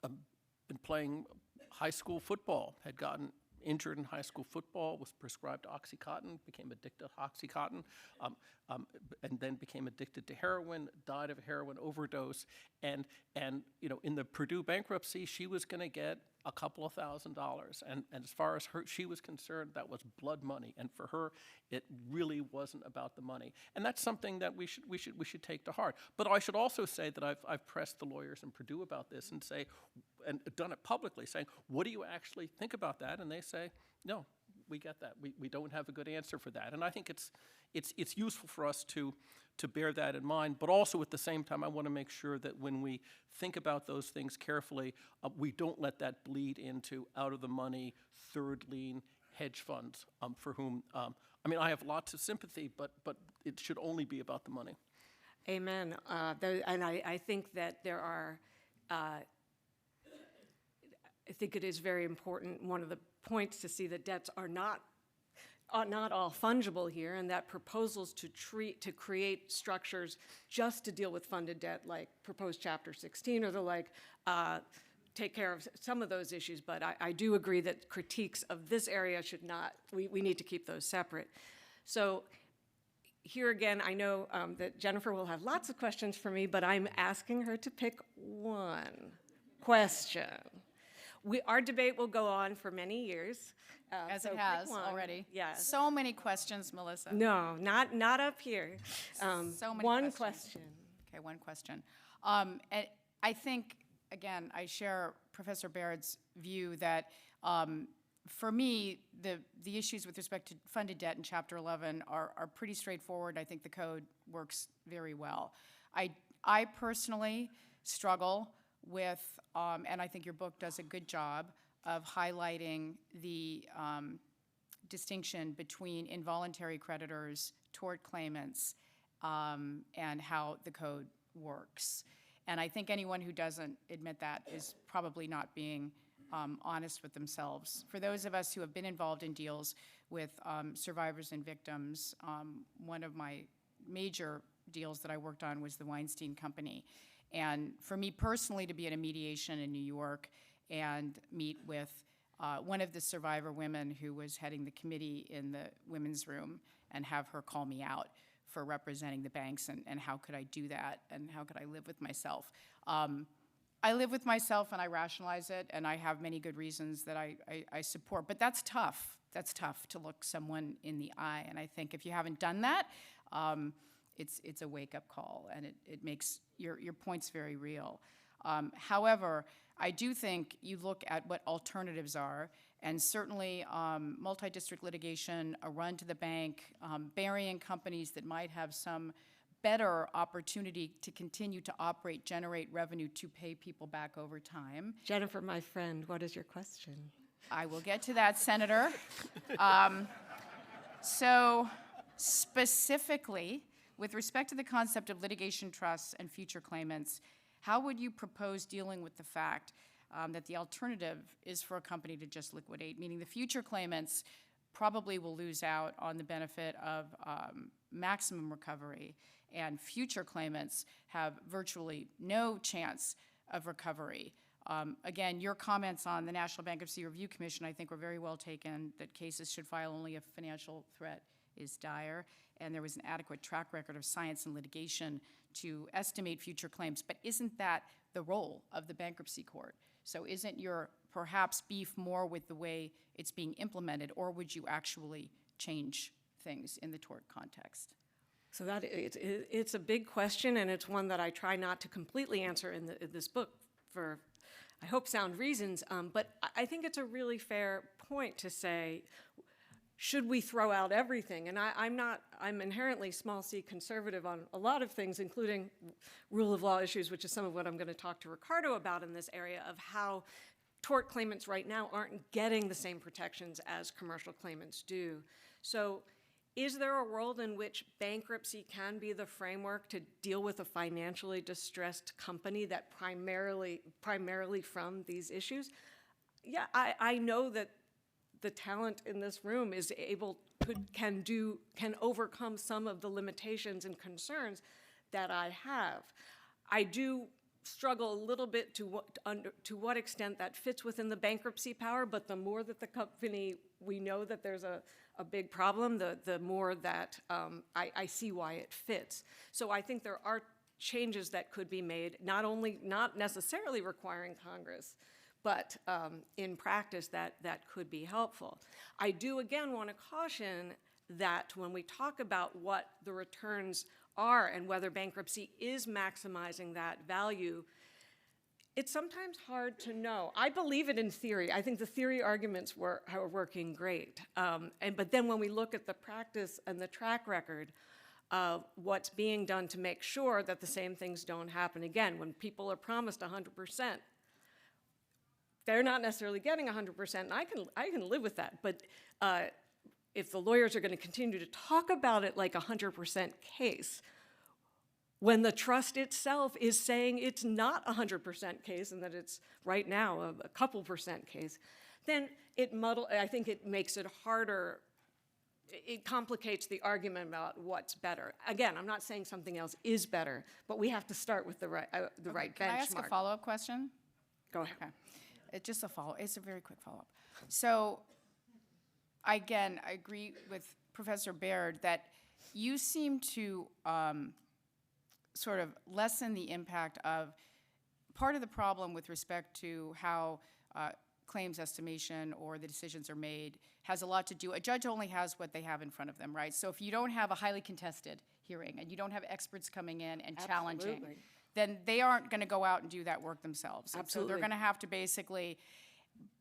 been playing high school football, had gotten injured in high school football, was prescribed OxyContin, became addicted to OxyContin, and then became addicted to heroin, died of a heroin overdose, and in the Purdue bankruptcy, she was going to get a couple of $1,000s, and as far as she was concerned, that was blood money, and for her, it really wasn't about the money, and that's something that we should take to heart. But I should also say that I've pressed the lawyers in Purdue about this and done it publicly, saying, what do you actually think about that? And they say, no, we get that. We don't have a good answer for that. And I think it's useful for us to bear that in mind, but also at the same time, I want to make sure that when we think about those things carefully, we don't let that bleed into out-of-the-money, third lien hedge funds for whom, I have lots of sympathy, but it should only be about the money. Amen. And I think that there are, I think it is very important, one of the points to see that debts are not all fungible here, and that proposals to create structures just to deal with funded debt, like proposed Chapter 16 or the like, take care of some of those issues. But I do agree that critiques of this area should not, we need to keep those separate. So here again, I know that Jennifer will have lots of questions for me, but I'm asking her to pick one question. Our debate will go on for many years. As so it pick has one. already. Yes. So many questions, Melissa. No, not up here. So many one questions. question. Okay, one question. And I think, again, I share Professor Baird's view that for me, the issues with respect to funded debt in Chapter 11 are pretty straightforward. I think the code works very well. I personally struggle with, and I think your book does a good job of highlighting the distinction between involuntary creditors, tort claimants, and how the code works. And I think anyone who doesn't admit that is probably not being honest with themselves. For those of us who have been involved in deals with survivors and victims, one of my major deals that I worked on was the Weinstein Company. And for me personally to be at a mediation in New York and meet with one of the survivor women who was heading the committee in the women's room and have her call me out for representing the banks and how could I do that and how could I live with myself. I live with myself and I rationalize it, and I have many good reasons that I support, but that's tough. That's tough to look someone in the eye, and I think if you haven't done that, it's a wake-up call, and it makes your points very real. However, I do think you look at what alternatives are, and certainly multi-district litigation, a run to the bank, burying companies that might have some better opportunity to continue to operate, generate revenue to pay people back over time. Jennifer, my friend, what is your question? I will get to that, Senator. So specifically, with respect to the concept of litigation trusts and future claimants, how would you propose dealing with the fact that the alternative is for a company to just liquidate, meaning the future claimants probably will lose out on the benefit of maximum recovery, and future claimants have virtually no chance of recovery? Again, your comments on the National Bankruptcy Review Commission, I think, were very well taken, that cases should file only if financial threat is dire, and there was an adequate track record of science and litigation to estimate future claims. But isn't that the role of the bankruptcy court? So isn't your perhaps beef more with the way it's being implemented, or would you actually change things in the tort context? So that it's a big question, and it's one that I try not to completely answer in this book for, I hope, sound reasons. But I think it's a really fair point to say, should we throw out everything? And I'm inherently small c conservative on a lot of things, including rule of law issues, which is some of what I'm going to talk to Ricardo about in this area of how tort claimants right now aren't getting the same protections as commercial claimants do. So is there a world in which bankruptcy can be the framework to deal with a financially distressed company that primarily from these issues? Yeah, I know that the talent in this room is can overcome some of the limitations and concerns that I have. I do struggle a little bit to what extent that fits within the bankruptcy power, but the more that the company, we know that there's a big problem, the more that I see why it fits. So I think there are changes that could be made, not necessarily requiring Congress, but in practice that could be helpful. I do again want to caution that when we talk about what the returns are and whether bankruptcy is maximizing that value, it's sometimes hard to know. I believe it in theory. I think the theory arguments are working great. But then when we look at the practice and the track record of what's being done to make sure that the same things don't happen again, when people are promised 100%, they're not necessarily getting 100%, and I can live with that. But if the lawyers are going to continue to talk about it like a 100% case, when the trust itself is saying it's not a 100% case and that it's right now a couple percent case, then I think it makes it harder. It complicates the argument about what's better. Again, I'm not saying something else is better, but we have to start with the right benchmark. Can I ask a follow-up question? Go ahead. Okay. It's a very quick follow-up. So, again, I agree with Professor Baird that you seem to sort of lessen the impact of part of the problem with respect to how claims estimation or the decisions are made has a lot to do, a judge only has what they have in front of them, right? So if you don't have a highly contested hearing and you don't have experts coming in and challenging, Absolutely. then they aren't going to go out and do that work themselves. And so they're Absolutely. going to have to basically,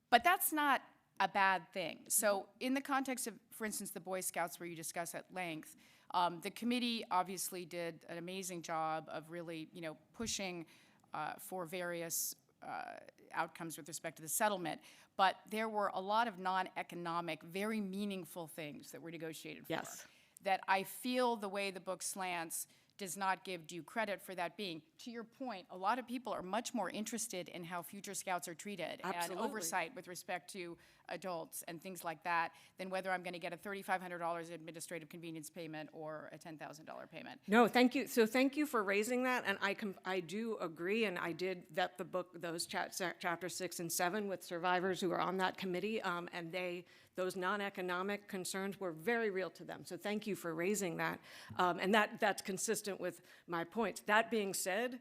but that's not a bad thing. So in the context of, for instance, the Boy Scouts where you discuss at length, the committee obviously did an amazing job of really, pushing for various outcomes with respect to the settlement. But there were a lot of non-economic, very meaningful things that were negotiated for. Yes. That I feel the way the book slants does not give due credit for that being. To your point, a lot of people are much more interested in how future Scouts are treated Absolutely. and oversight with respect to adults and things like that than whether I'm going to get a $3,500 administrative convenience payment or a $10,000 payment. No, thank you. So thank you for raising that, and I do agree, and I did vet the book, those chapters 6 and 7 with survivors who are on that committee, and those non-economic concerns were very real to them. So thank you for raising that, and that's consistent with my points. That being said,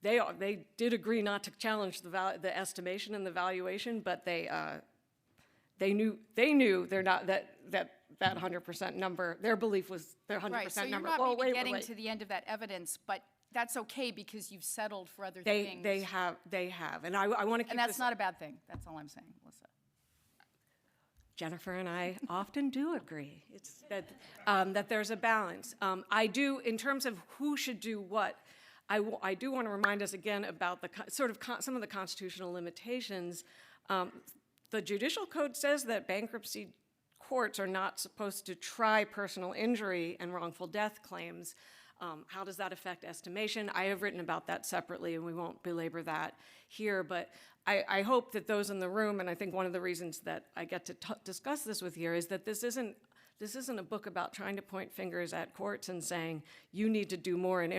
they did agree not to challenge the estimation and the valuation, but they knew they're not that 100% number. Their belief was their 100% Right, so you're number. not Well, maybe wait, getting wait. to the end of that evidence, but that's okay because you've settled for other things. They have, and I want to keep And that's this. not a bad thing. That's all I'm saying, Melissa. Jennifer and I often do agree. It's that there's a balance. I do, in terms of who should do what, I do want to remind us again about the some of the constitutional limitations. The Judicial Code says that bankruptcy courts are not supposed to try personal injury and wrongful death claims. How does that affect estimation? I have written about that separately, and we won't belabor that here, but I hope that those in the room, and I think one of the reasons that I get to discuss this with you is that this isn't a book about trying to point fingers at courts and saying, you need to do more and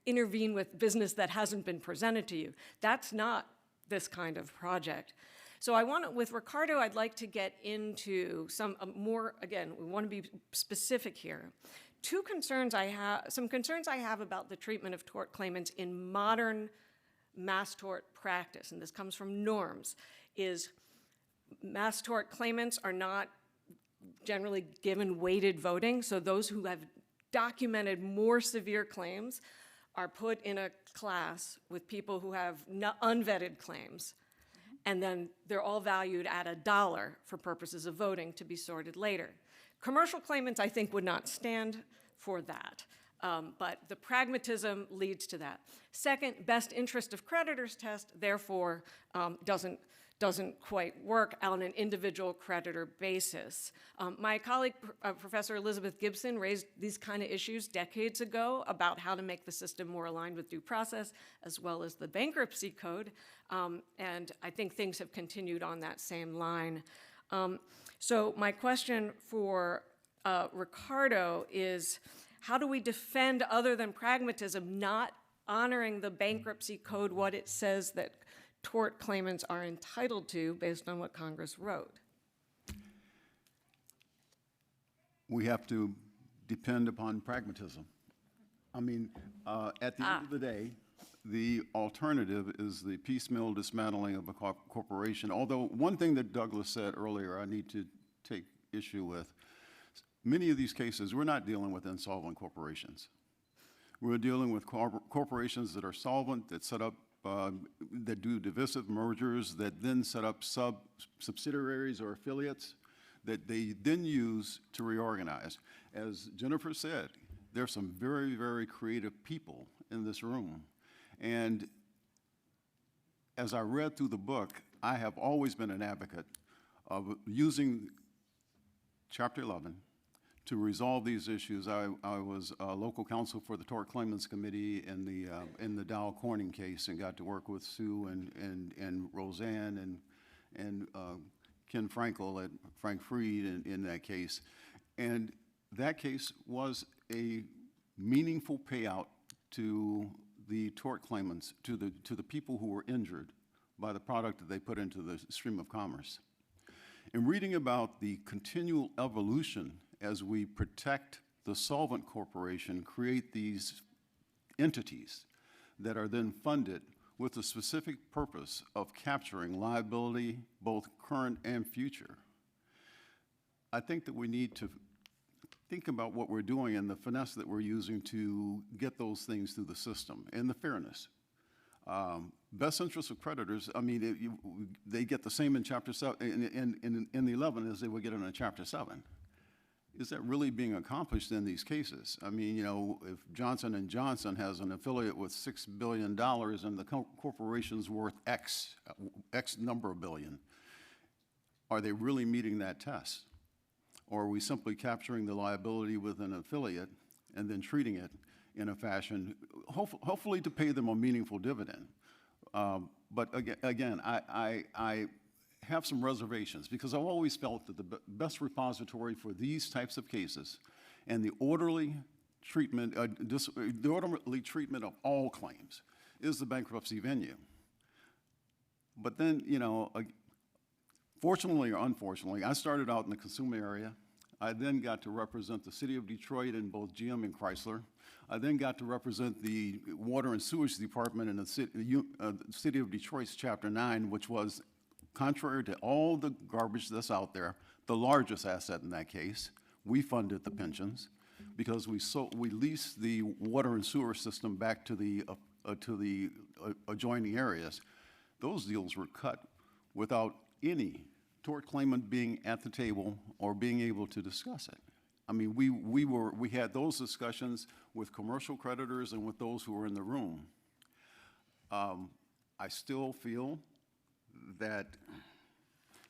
intervene with business that hasn't been presented to you. That's not this kind of project. So with Ricardo, I'd like to get into some more, again, we want to be specific here. Some concerns I have about the treatment of tort claimants in modern mass tort practice, and this comes from norms, is mass tort claimants are not generally given weighted voting, so those who have documented more severe claims are put in a class with people who have unvetted claims, and then they're all valued at $1 for purposes of voting to be sorted later. Commercial claimants, I think, would not stand for that, but the pragmatism leads to that. Second, best interest of creditors test, therefore, doesn't doesn't quite work on an individual creditor basis. My colleague, Professor Elizabeth Gibson, raised these kind of issues decades ago about how to make the system more aligned with due process, as well as the bankruptcy code, and I think things have continued on that same line. So my question for Ricardo is, how do we defend, other than pragmatism, not honoring the bankruptcy code, what it says that tort claimants are entitled to based on what Congress wrote? We have to depend upon pragmatism. I mean, at the end of the day, the alternative is the piecemeal dismantling of a corporation. Although one thing that Douglas said earlier, I need to take issue with, many of these cases, we're not dealing with insolvent corporations. We're dealing with corporations that are solvent, that set up, that do divisive mergers, that then set up subsidiaries or affiliates that they then use to reorganize. As Jennifer said, there's some very, very creative people in this room. And as I read through the book, I have always been an advocate of using Chapter 11 to resolve these issues. I was local counsel for the Tort Claimants Committee in the Dow Corning case, and got to work with Sue and Roseanne and Ken Frankel at Frank Freed in that case. And that case was a meaningful payout to the tort claimants, to the people who were injured by the product that they put into the stream of commerce. In reading about the continual evolution as we protect the solvent corporation, create these entities that are then funded with the specific purpose of capturing liability, both current and future, I think that we need to think about what we're doing and the finesse that we're using to get those things through the system and the fairness. Best interest of creditors, I mean, they get the same in Chapter 7, in the 11 as they would get in a Chapter 7. Is that really being accomplished in these cases? I mean, you know, if Johnson & Johnson has an affiliate with $6 billion and the corporation's worth X number of billion, are they really meeting that test? Or are we simply capturing the liability with an affiliate and then treating it in a fashion, hopefully to pay them a meaningful dividend? But again, I have some reservations, because I've always felt that the best repository for these types of cases and the orderly treatment, of all claims is the bankruptcy venue. But then, you know, fortunately or unfortunately, I started out in the consumer area. I then got to represent the city of Detroit in both GM and Chrysler. I then got to represent the Water and Sewage Department in the city of Detroit's Chapter 9, which was, contrary to all the garbage that's out there, the largest asset in that case. We funded the pensions because we leased the water and sewer system back to the adjoining areas. Those deals were cut without any tort claimant being at the table or being able to discuss it. I mean, we had those discussions with commercial creditors and with those who were in the room. I still feel that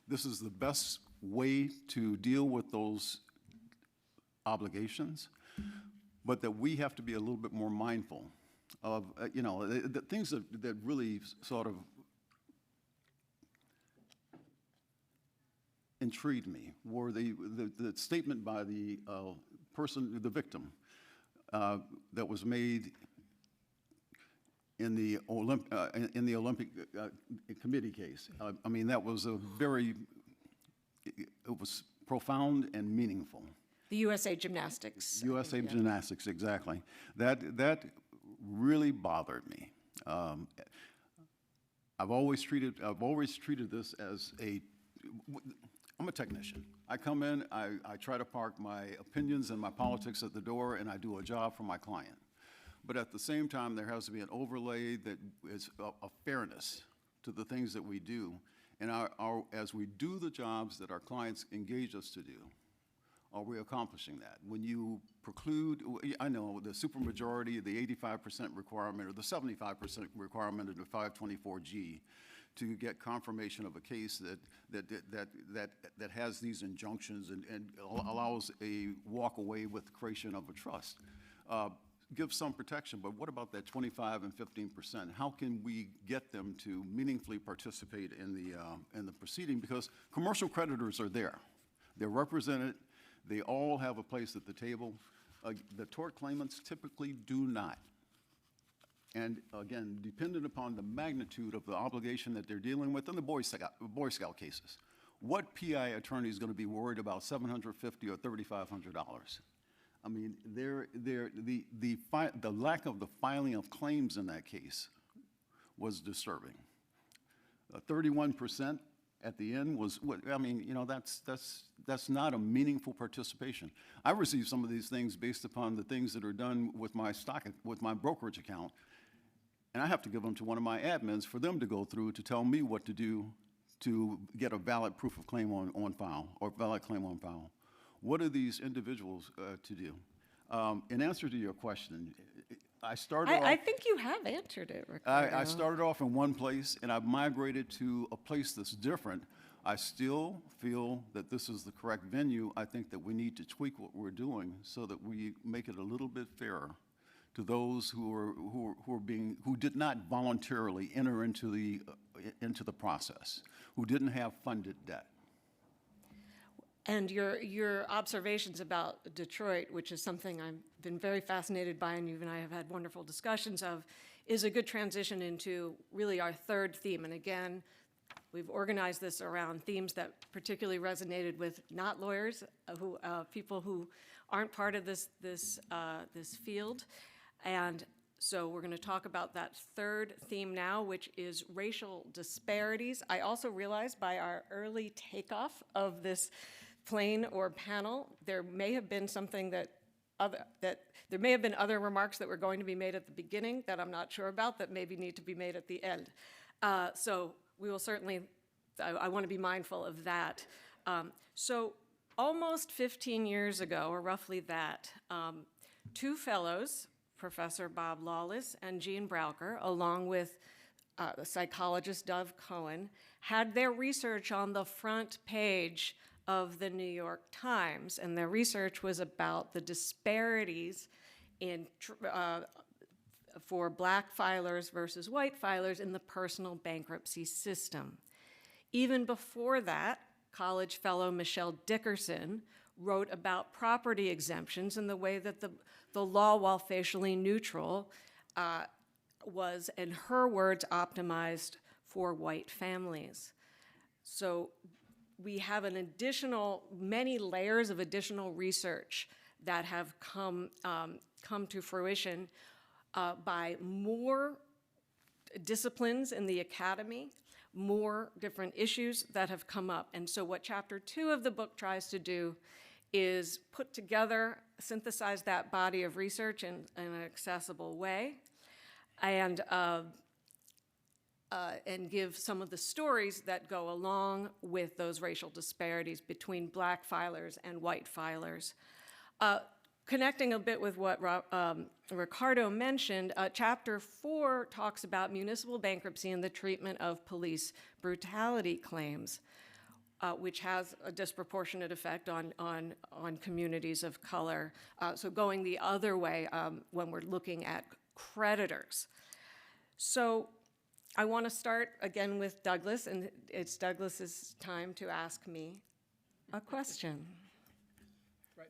this is the best way to deal with those obligations, but that we have to be a little bit more mindful of, you know, the things that really sort of intrigued me were the statement by the the victim, that was made in the Olympic Committee case. I mean, that was it was profound and meaningful. The USA Gymnastics. USA Gymnastics, exactly. That really bothered me. I've always treated this as I'm a technician. I come in, I try to park my opinions and my politics at the door, and I do a job for my client. But at the same time, there has to be an overlay that is a fairness to the things that we do. And as we do the jobs that our clients engage us to do, are we accomplishing that? When you preclude, I know the supermajority, the 85% requirement or the 75% requirement of the 524G to get confirmation of a case that has these injunctions and allows a walk away with the creation of a trust. Give some protection, but what about that 25 and 15%? How can we get them to meaningfully participate in the proceeding? Because commercial creditors are there. They're represented. They all have a place at the table. The tort claimants typically do not. And again, dependent upon the magnitude of the obligation that they're dealing with in the Boy Scout cases, what PI attorney is going to be worried about $750 or $3,500? I mean, the lack of the filing of claims in that case was disturbing. 31% at the end was what, I mean, you know, that's not a meaningful participation. I receive some of these things based upon the things that are done with my with my brokerage account, and I have to give them to one of my admins for them to go through to tell me what to do to get a valid proof of claim on file or valid claim on file. What are these individuals to do? In answer to your question, I started off... I think you have answered it, Ricardo. I started off in one place, and I've migrated to a place that's different. I still feel that this is the correct venue. I think that we need to tweak what we're doing so that we make it a little bit fairer to those who did not voluntarily enter into the process, who didn't have funded debt. And your observations about Detroit, which is something I've been very fascinated by, and you and I have had wonderful discussions of, is a good transition into really our third theme. And again, we've organized this around themes that particularly resonated with not lawyers, people who aren't part of this field. And so we're going to talk about that third theme now, which is racial disparities. I also realized by our early takeoff of this plane or panel, there may have been something there may have been other remarks that were going to be made at the beginning that I'm not sure about that maybe need to be made at the end. So we will certainly, I want to be mindful of that. So almost 15 years ago, or roughly that, two fellows, Professor Bob Lawless and Jean Browker, along with the psychologist Dov Cohen, had their research on the front page of the New York Times, and their research was about the disparities in for black filers versus white filers in the personal bankruptcy system. Even before that, college fellow Michelle Dickerson wrote about property exemptions and the way that the law, while facially neutral, was, in her words, optimized for white families. So we have an additional, many layers of additional research that have come to fruition by more disciplines in the academy, more different issues that have come up. And so what chapter 2 of the book tries to do is put together, synthesize that body of research in an accessible way, and give some of the stories that go along with those racial disparities between black filers and white filers. Connecting a bit with what Ricardo mentioned, Chapter 4 talks about municipal bankruptcy and the treatment of police brutality claims, which has a disproportionate effect on communities of color. So going the other way when we're looking at creditors. So I want to start again with Douglas, and it's Douglas's time to ask me a question. Right.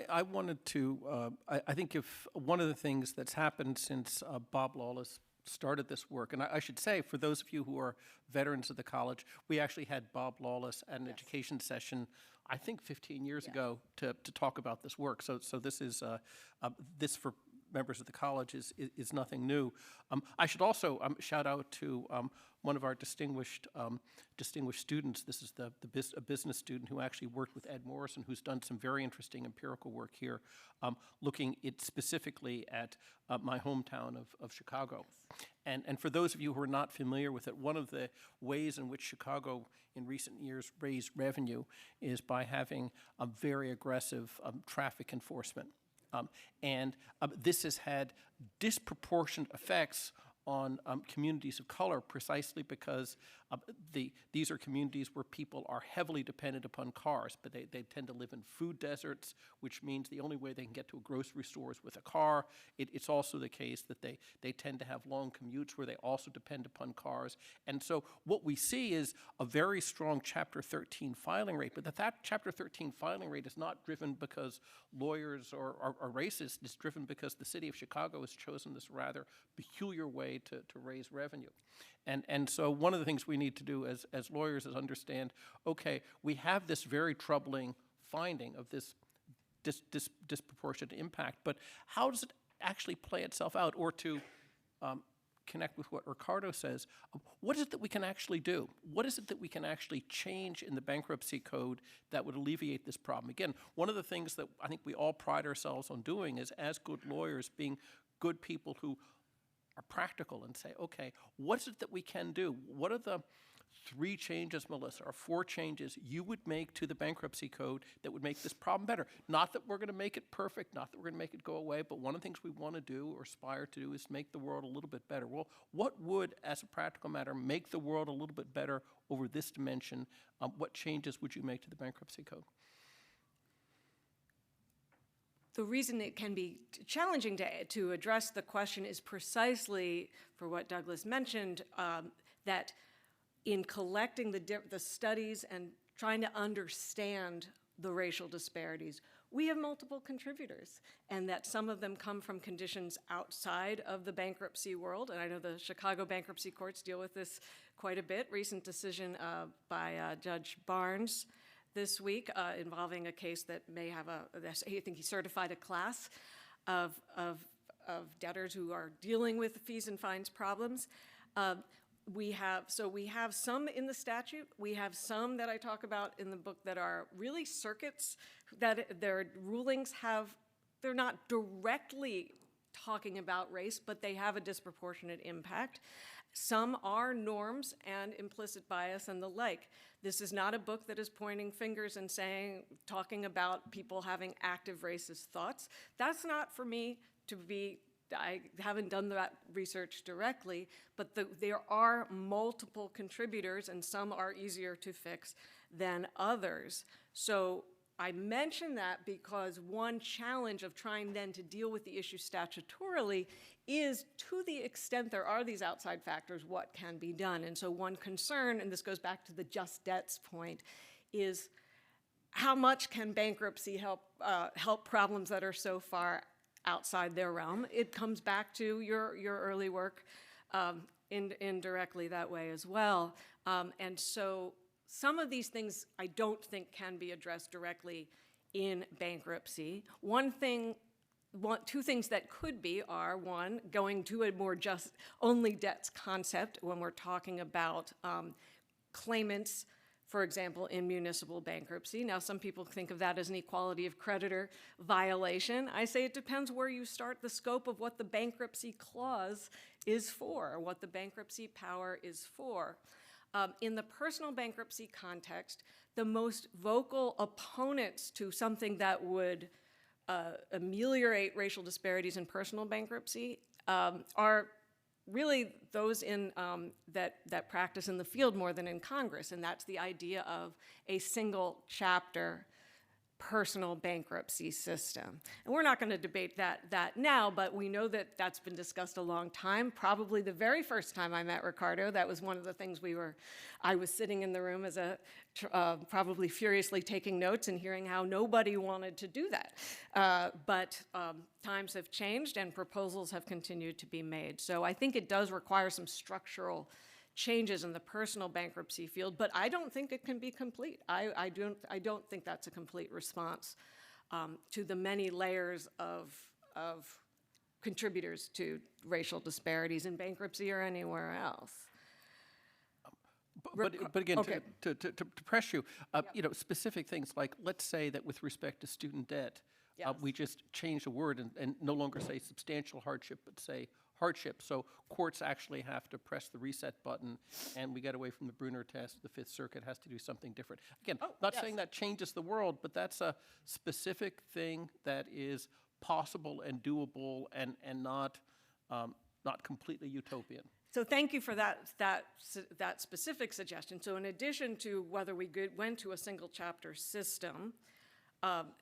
I wanted to, I think if one of the things that's happened since Bob Lawless started this work, and I should say, for those of you who are veterans of the college, we actually had Bob Lawless at an education session, I think 15 years ago, to talk about this work. So this is, this for members of the college is nothing new. I should also shout out to one of our distinguished students. This is a business student who actually worked with Ed Morrison, who's done some very interesting empirical work here, looking specifically at my hometown of Chicago. And for those of you who are not familiar with it, one of the ways in which Chicago in recent years raised revenue is by having a very aggressive traffic enforcement. And this has had disproportionate effects on communities of color precisely because these are communities where people are heavily dependent upon cars, but they tend to live in food deserts, which means the only way they can get to a grocery store is with a car. It's also the case that they tend to have long commutes where they also depend upon cars. And so what we see is a very strong Chapter 13 filing rate, but that Chapter 13 filing rate is not driven because lawyers are racist. It's driven because the city of Chicago has chosen this rather peculiar way to raise revenue. And so one of the things we need to do as lawyers is understand, okay, we have this very troubling finding of this disproportionate impact, but how does it actually play itself out? Or to connect with what Ricardo says, what is it that we can actually do? What is it that we can actually change in the bankruptcy code that would alleviate this problem? Again, one of the things that I think we all pride ourselves on doing is, as good lawyers, being good people who are practical and say, okay, what is it that we can do? What are the 3 changes, Melissa, or 4 changes you would make to the bankruptcy code that would make this problem better? Not that we're going to make it perfect, not that we're going to make it go away, but one of the things we want to do or aspire to do is make the world a little bit better. Well, what would, as a practical matter, make the world a little bit better over this dimension? What changes would you make to the bankruptcy code? The reason it can be challenging to address the question is precisely for what Douglas mentioned, that in collecting the studies and trying to understand the racial disparities, we have multiple contributors, and that some of them come from conditions outside of the bankruptcy world. And I know the Chicago bankruptcy courts deal with this quite a bit. Recent decision by Judge Barnes this week involving a case that may have I think he certified a class of debtors who are dealing with fees and fines problems. We have some in the statute. We have some that I talk about in the book that are really circuits, that their rulings they're not directly talking about race, but they have a disproportionate impact. Some are norms and implicit bias and the like. This is not a book that is pointing fingers and talking about people having active racist thoughts. That's not for me to be. I haven't done that research directly, but there are multiple contributors, and some are easier to fix than others. So I mention that because one challenge of trying then to deal with the issue statutorily is, to the extent there are these outside factors, what can be done? And so one concern, and this goes back to the just debts point, is how much can bankruptcy help problems that are so far outside their realm? It comes back to your early work indirectly that way as well. And so some of these things I don't think can be addressed directly in bankruptcy. Two things that could be are, one, going to a more just only debts concept when we're talking about claimants, for example, in municipal bankruptcy. Now, some people think of that as an equality of creditor violation. I say it depends where you start the scope of what the bankruptcy clause is for, what the bankruptcy power is for. In the personal bankruptcy context, the most vocal opponents to something that would ameliorate racial disparities in personal bankruptcy are really those that practice in the field more than in Congress, and that's the idea of a single chapter personal bankruptcy system. And we're not going to debate that now, but we know that that's been discussed a long time. Probably the very first time I met Ricardo, that was one of the things I was sitting in the room as probably furiously taking notes and hearing how nobody wanted to do that. But times have changed and proposals have continued to be made. So I think it does require some structural changes in the personal bankruptcy field, but I don't think it can be complete. I don't think that's a complete response to the many layers of contributors to racial disparities in bankruptcy or anywhere else. But again, Okay. to press you, specific things like, let's say that with respect to student debt, we just change the word and no longer say substantial hardship, but say hardship. So courts actually have to press the reset button, and we get away from the Brunner test. The Fifth Circuit has to do something different. Again, not saying that changes the world, but that's a specific thing that is possible and doable and not not completely utopian. So thank you for that specific suggestion. So in addition to whether we went to a single chapter system,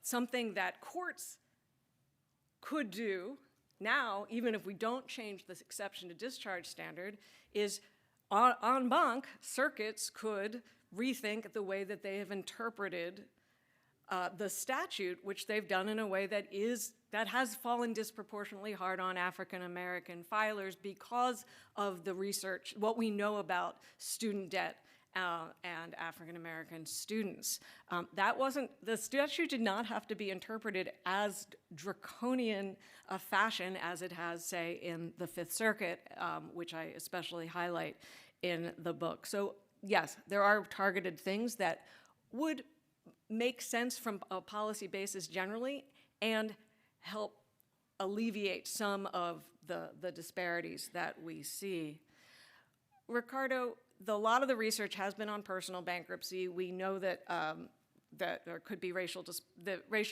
something that courts could do now, even if we don't change this exception to discharge standard, is en banc, circuits could rethink the way that they have interpreted the statute, which they've done in a way that has fallen disproportionately hard on African American filers because of the research, what we know about student debt and African American students. The statute did not have to be interpreted as draconian a fashion as it has, say, in the Fifth Circuit, which I especially highlight in the book. So yes, there are targeted things that would make sense from a policy basis generally and help alleviate some of the disparities that we see. Ricardo, a lot of the research has been on personal bankruptcy. We know that that there could be racial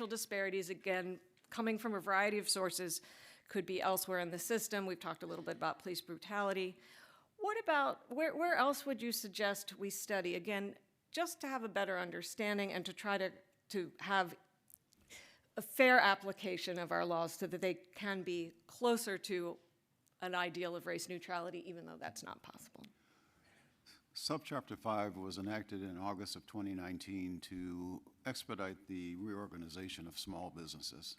disparities, again, coming from a variety of sources, could be elsewhere in the system. We've talked a little bit about police brutality. What about, where else would you suggest we study? Again, just to have a better understanding and to try to have a fair application of our laws so that they can be closer to an ideal of race neutrality, even though that's not possible. Subchapter 5 was enacted in August of 2019 to expedite the reorganization of small businesses.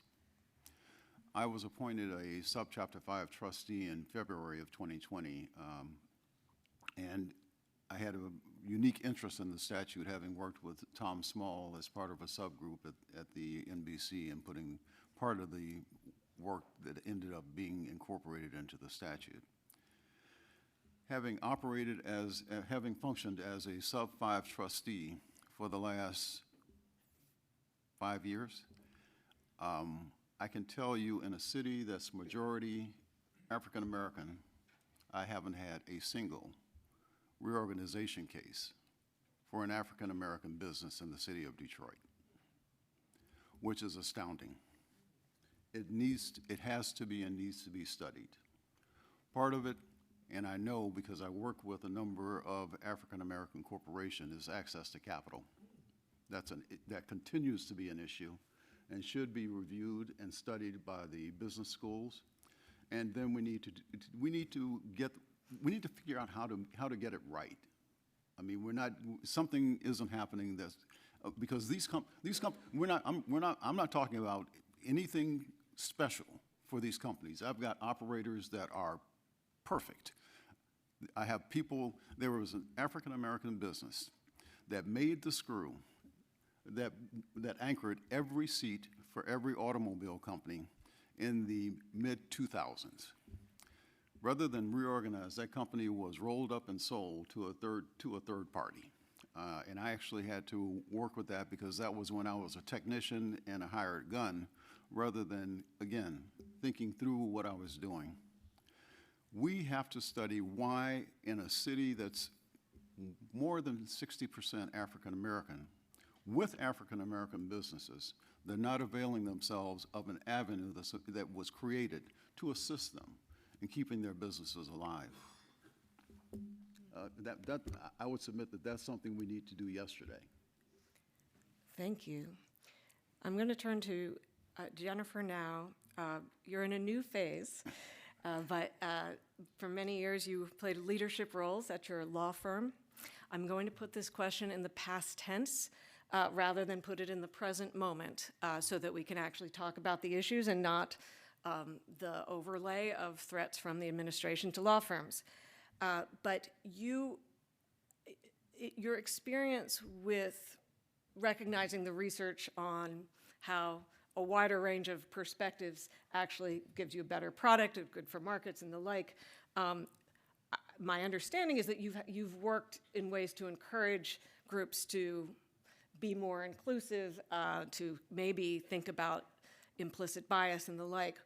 I was appointed a Subchapter 5 trustee in February of 2020, and I had a unique interest in the statute, having worked with Tom Small as part of a subgroup at the NBC and putting part of the work that ended up being incorporated into the statute. Having functioned as a Sub 5 trustee for the last 5 years, I can tell you in a city that's majority African American, I haven't had a single reorganization case for an African American business in the city of Detroit, which is astounding. It has to be and needs to be studied. Part of it, and I know because I work with a number of African American corporations, is access to capital. That continues to be an issue and should be reviewed and studied by the business schools. And then we need to figure out how to get it right. I mean, something isn't happening that's, because I'm not talking about anything special for these companies. I've got operators that are perfect. I have people, there was an African-American business that made the screw that anchored every seat for every automobile company in the mid-2000s. Rather than reorganize, that company was rolled up and sold to a third party. And I actually had to work with that because that was when I was a technician and a hired gun, rather than, again, thinking through what I was doing. We have to study why in a city that's more than 60% African American, with African American businesses, they're not availing themselves of an avenue that was created to assist them in keeping their businesses alive. I would submit that that's something we need to do yesterday. Thank you. I'm going to turn to Jennifer now. You're in a new phase, but for many years you played leadership roles at your law firm. I'm going to put this question in the past tense rather than put it in the present moment so that we can actually talk about the issues and not the overlay of threats from the administration to law firms. But your experience with recognizing the research on how a wider range of perspectives actually gives you a better product, good for markets and the like. My understanding is that you've worked in ways to encourage groups to be more inclusive, to maybe think about implicit bias and the like.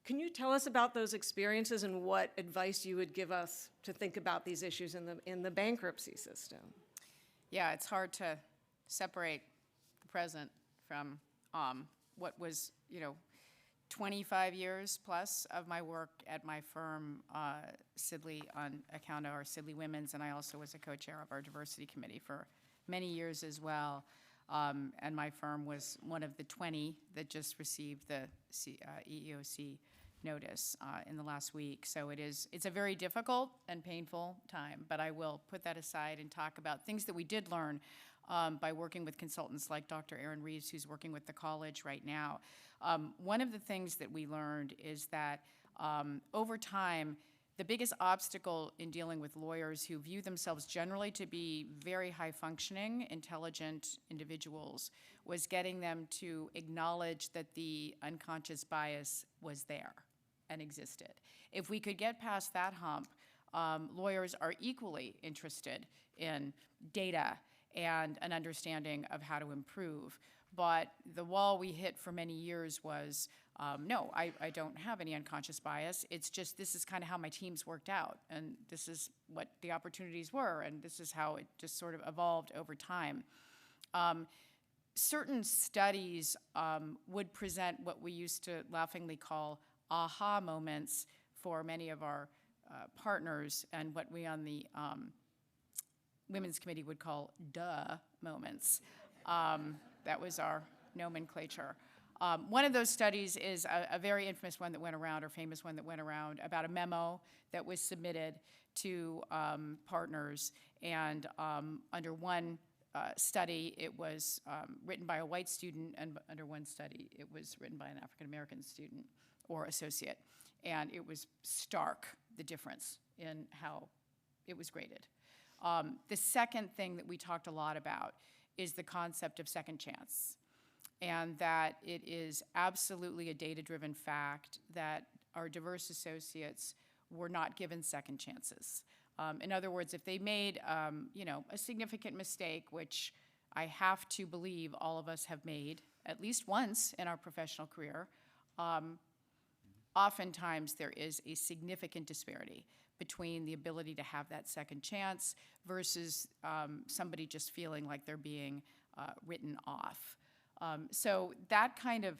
Can you tell us about those experiences and what advice you would give us to think about these issues in the bankruptcy system? Yeah, it's hard to separate the present from what was, 25 years plus of my work at my firm, Sidley, on account of our Sidley Women's, and I also was a co-chair of our diversity committee for many years as well. And my firm was one of the 20 that just received the EEOC notice in the last week. So it's a very difficult and painful time, but I will put that aside and talk about things that we did learn by working with consultants like Dr. Erin Reeves, who's working with the college right now. One of the things that we learned is that over time, the biggest obstacle in dealing with lawyers who view themselves generally to be very high-functioning, intelligent individuals was getting them to acknowledge that the unconscious bias was there and existed. If we could get past that hump, lawyers are equally interested in data and an understanding of how to improve. But the wall we hit for many years was, no, I don't have any unconscious bias. It's just this is kind of how my teams worked out, and this is what the opportunities were, and this is how it just sort of evolved over time. Certain studies would present what we used to laughingly call aha moments for many of our partners, and what we on the Women's Committee would call duh moments. That was our nomenclature. One of those studies is a very infamous one that went around, or famous one that went around, about a memo that was submitted to partners. And under one study, it was written by a white student, and under one study, it was written by an African-American student or associate. And it was stark, the difference in how it was graded. The second thing that we talked a lot about is the concept of second chance, and that it is absolutely a data-driven fact that our diverse associates were not given second chances. In other words, if they made a significant mistake, which I have to believe all of us have made at least once in our professional career, oftentimes there is a significant disparity between the ability to have that second chance versus somebody just feeling like they're being written off. So that kind of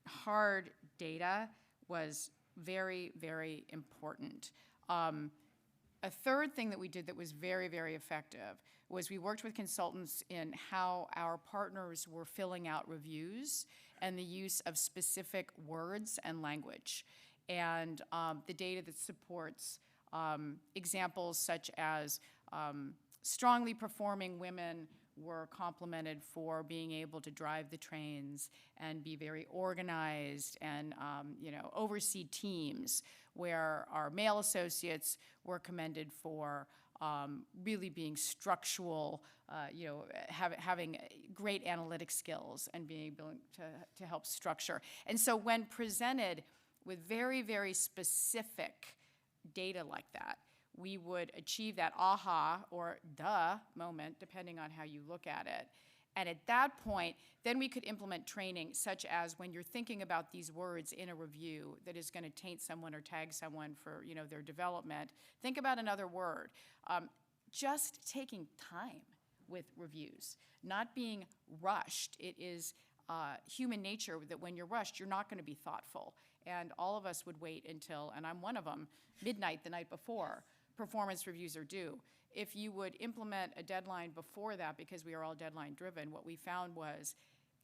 hard data was very, very important. A third thing that we did that was very, very effective was we worked with consultants in how our partners were filling out reviews and the use of specific words and language, and the data that supports examples such as strongly performing women were complimented for being able to drive the trains and be very organized and oversee teams, where our male associates were commended for really being structural, having great analytic skills and being able to help structure. And so when presented with very, very specific data like that, we would achieve that aha or duh moment, depending on how you look at it. And at that point, then we could implement training, such as when you're thinking about these words in a review that is going to taint someone or tag someone for their development, think about another word. Just taking time with reviews, not being rushed. It is human nature that when you're rushed, you're not going to be thoughtful. And all of us would wait until, and I'm one of them, midnight the night before performance reviews are due. If you would implement a deadline before that, because we are all deadline driven, what we found was,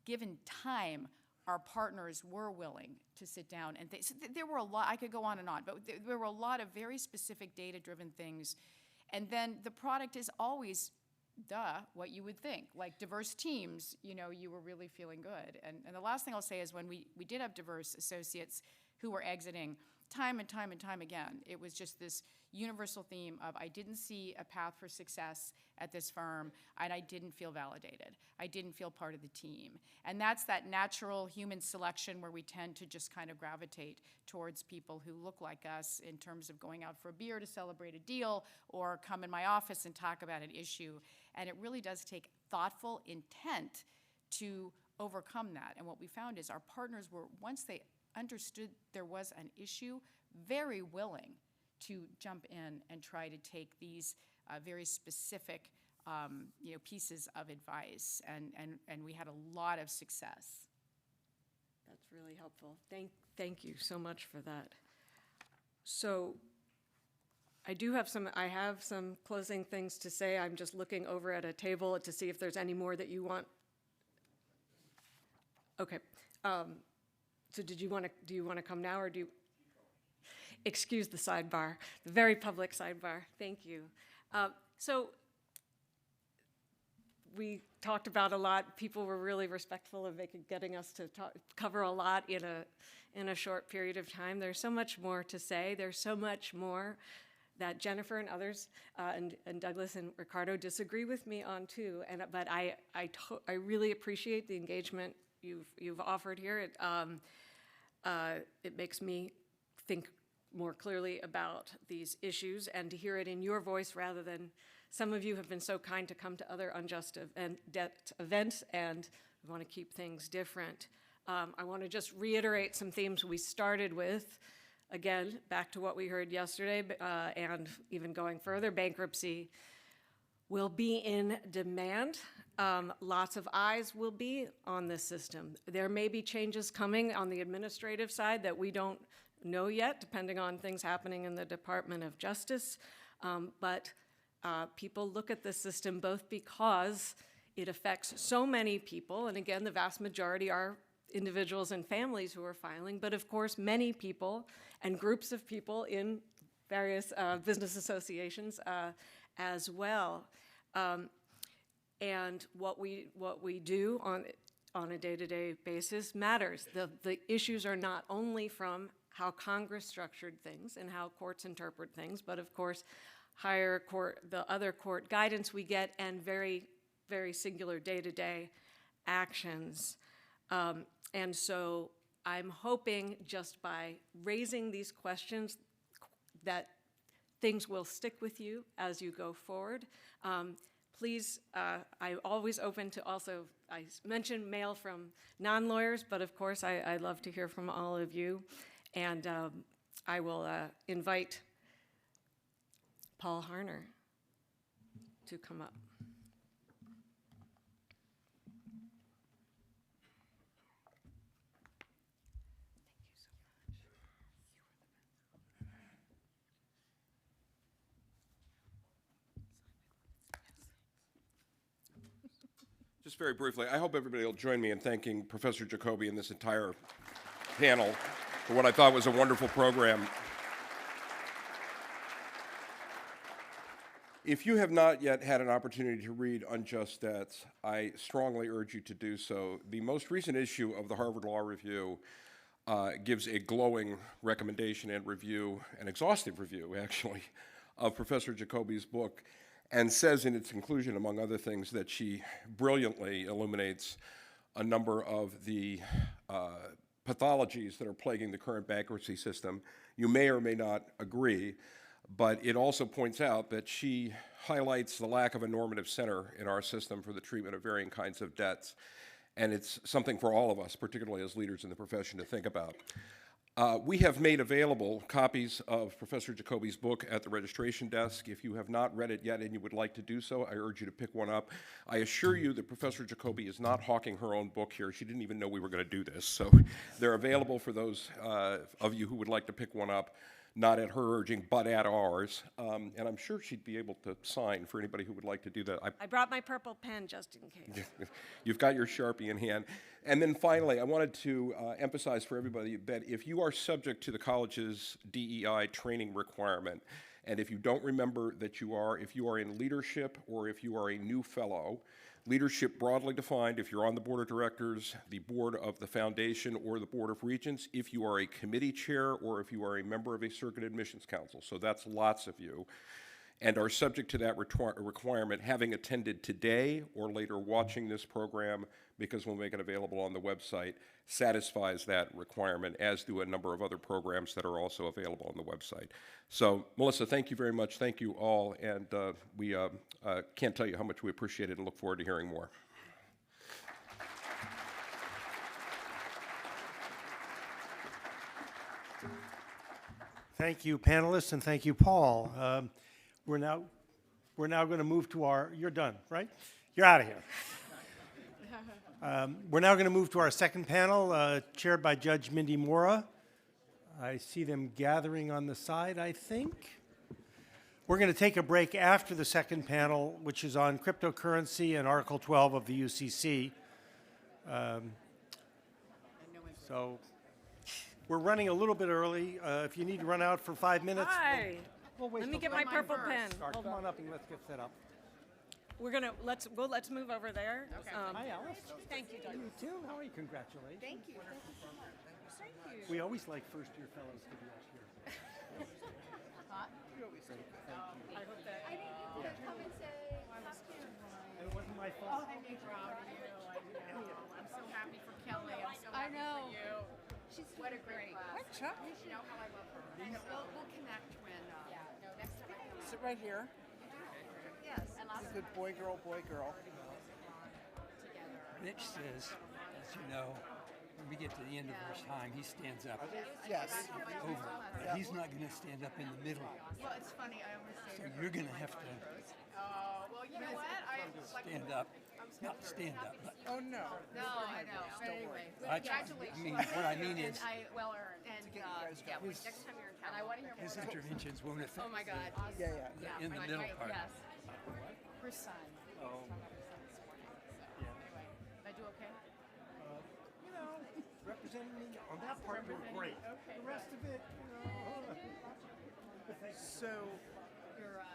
given time, our partners were willing to sit down and so there were a lot, I could go on and on, but there were a lot of very specific data driven things. And then the product is always, what you would think. Like diverse teams, you were really feeling good. And the last thing I'll say is when we did have diverse associates who were exiting, time and time and time again, it was just this universal theme of I didn't see a path for success at this firm, and I didn't feel validated. I didn't feel part of the team. And that's that natural human selection where we tend to just kind of gravitate towards people who look like us in terms of going out for a beer to celebrate a deal or come in my office and talk about an issue. And it really does take thoughtful intent to overcome that. And what we found is our partners were, once they understood there was an issue, very willing to jump in and try to take these very specific pieces of advice, and we had a lot of success. That's really helpful. Thank you so much for that. So I have some closing things to say. I'm just looking over at a table to see if there's any more that you want. Okay. So do you want to come now, or do you? Excuse the sidebar, the very public sidebar. Thank you. So we talked about a lot. People were really respectful of getting us to cover a lot in a short period of time. There's so much more to say. There's so much more that Jennifer and others, and Douglas and Ricardo disagree with me on too. But I really appreciate the engagement you've offered here. It makes me think more clearly about these issues, and to hear it in your voice rather than some of you have been so kind to come to other unjust debt events, and we want to keep things different. I want to just reiterate some themes we started with. Again, back to what we heard yesterday, and even going further, bankruptcy will be in demand. Lots of eyes will be on this system. There may be changes coming on the administrative side that we don't know yet, depending on things happening in the Department of Justice. But people look at this system both because it affects so many people, and again, the vast majority are individuals and families who are filing, but of course, many people and groups of people in various business associations as well. And what we do on a day-to-day basis matters. The issues are not only from how Congress structured things and how courts interpret things, but of course, higher court, the other court guidance we get, and very, very singular day-to-day actions. And so I'm hoping just by raising these questions that things will stick with you as you go forward. Please, I'm always open to also, I mentioned mail from non-lawyers, but of course I'd love to hear from all of you. And I will invite Paul Harner to come up. Just very briefly, I hope everybody will join me in thanking Professor Jacoby and this entire panel for what I thought was a wonderful program. If you have not yet had an opportunity to read Unjust Debts, I strongly urge you to do so. The most recent issue of the Harvard Law Review gives a glowing recommendation and review, an exhaustive review, actually, of Professor Jacoby's book, and says in its conclusion, among other things, that she brilliantly illuminates a number of the pathologies that are plaguing the current bankruptcy system. You may or may not agree, but it also points out that she highlights the lack of a normative center in our system for the treatment of varying kinds of debts. And it's something for all of us, particularly as leaders in the profession, to think about. We have made available copies of Professor Jacoby's book at the registration desk. If you have not read it yet and you would like to do so, I urge you to pick one up. I assure you that Professor Jacoby is not hawking her own book here. She didn't even know we were going to do this. So they're available for those of you who would like to pick one up, not at her urging, but at ours. And I'm sure she'd be able to sign for anybody who would like to do that. I brought my purple pen just in case. You've got your Sharpie in hand. And then finally, I wanted to emphasize for everybody that if you are subject to the college's DEI training requirement, and if you don't remember that you are, if you are in leadership or if you are a new fellow, leadership broadly defined, if you're on the board of directors, the board of the foundation, or the board of regents, if you are a committee chair, or if you are a member of a circuit admissions council. So that's lots of you, and are subject to that requirement, having attended today or later watching this program, because we'll make it available on the website, satisfies that requirement, as do a number of other programs that are also available on the website. So, Melissa, thank you very much. Thank you all, and we can't tell you how much we appreciate it and look forward to hearing more. Thank you, panelists, and thank you, Paul. We're now going to move to our, you're done, right? You're out of here. We're now going to move to our second panel, chaired by Judge Mindy Mora. I see them gathering on the side, I think. We're going to take a break after the second panel, which is on cryptocurrency and Article 12 of the UCC. So we're running a little bit early. If you need to run out for 5 minutes. Hi. We'll wait Let me till get my purple pen. Come on up and let's get set up. We're gonna, let's move over there. Hi, Alice. Thank you, Doug. You too. How are you? Congratulations. Thank you. Thank you. We always like first-year fellows to be up here. I hope that. It wasn't my fault. I'm so happy for Kelly. I'm so I happy know. for you. She's what a great class. What, Chuck? You know how I love her. We'll connect when, next time I come. Sit right here. Yes. He's a good boy, girl, boy, girl. Mitch says, as you know, when we get to the end of our time, he stands up Yes. over. But he's not going to stand up in the middle. Well, it's funny, I always say. So you're going to have to Well, you know what? stand up. Not stand up, but Oh, no. No, I know. But anyway, I mean, what I mean is well earned. And, yeah, his, next time you're in town. And I want to hear his interventions won't affect Oh, my God. Yeah. in the middle part. Yes. Her son. Oh. Anyway, did I do okay? You know, representing me on that part, you were great. The rest of it, you know. So,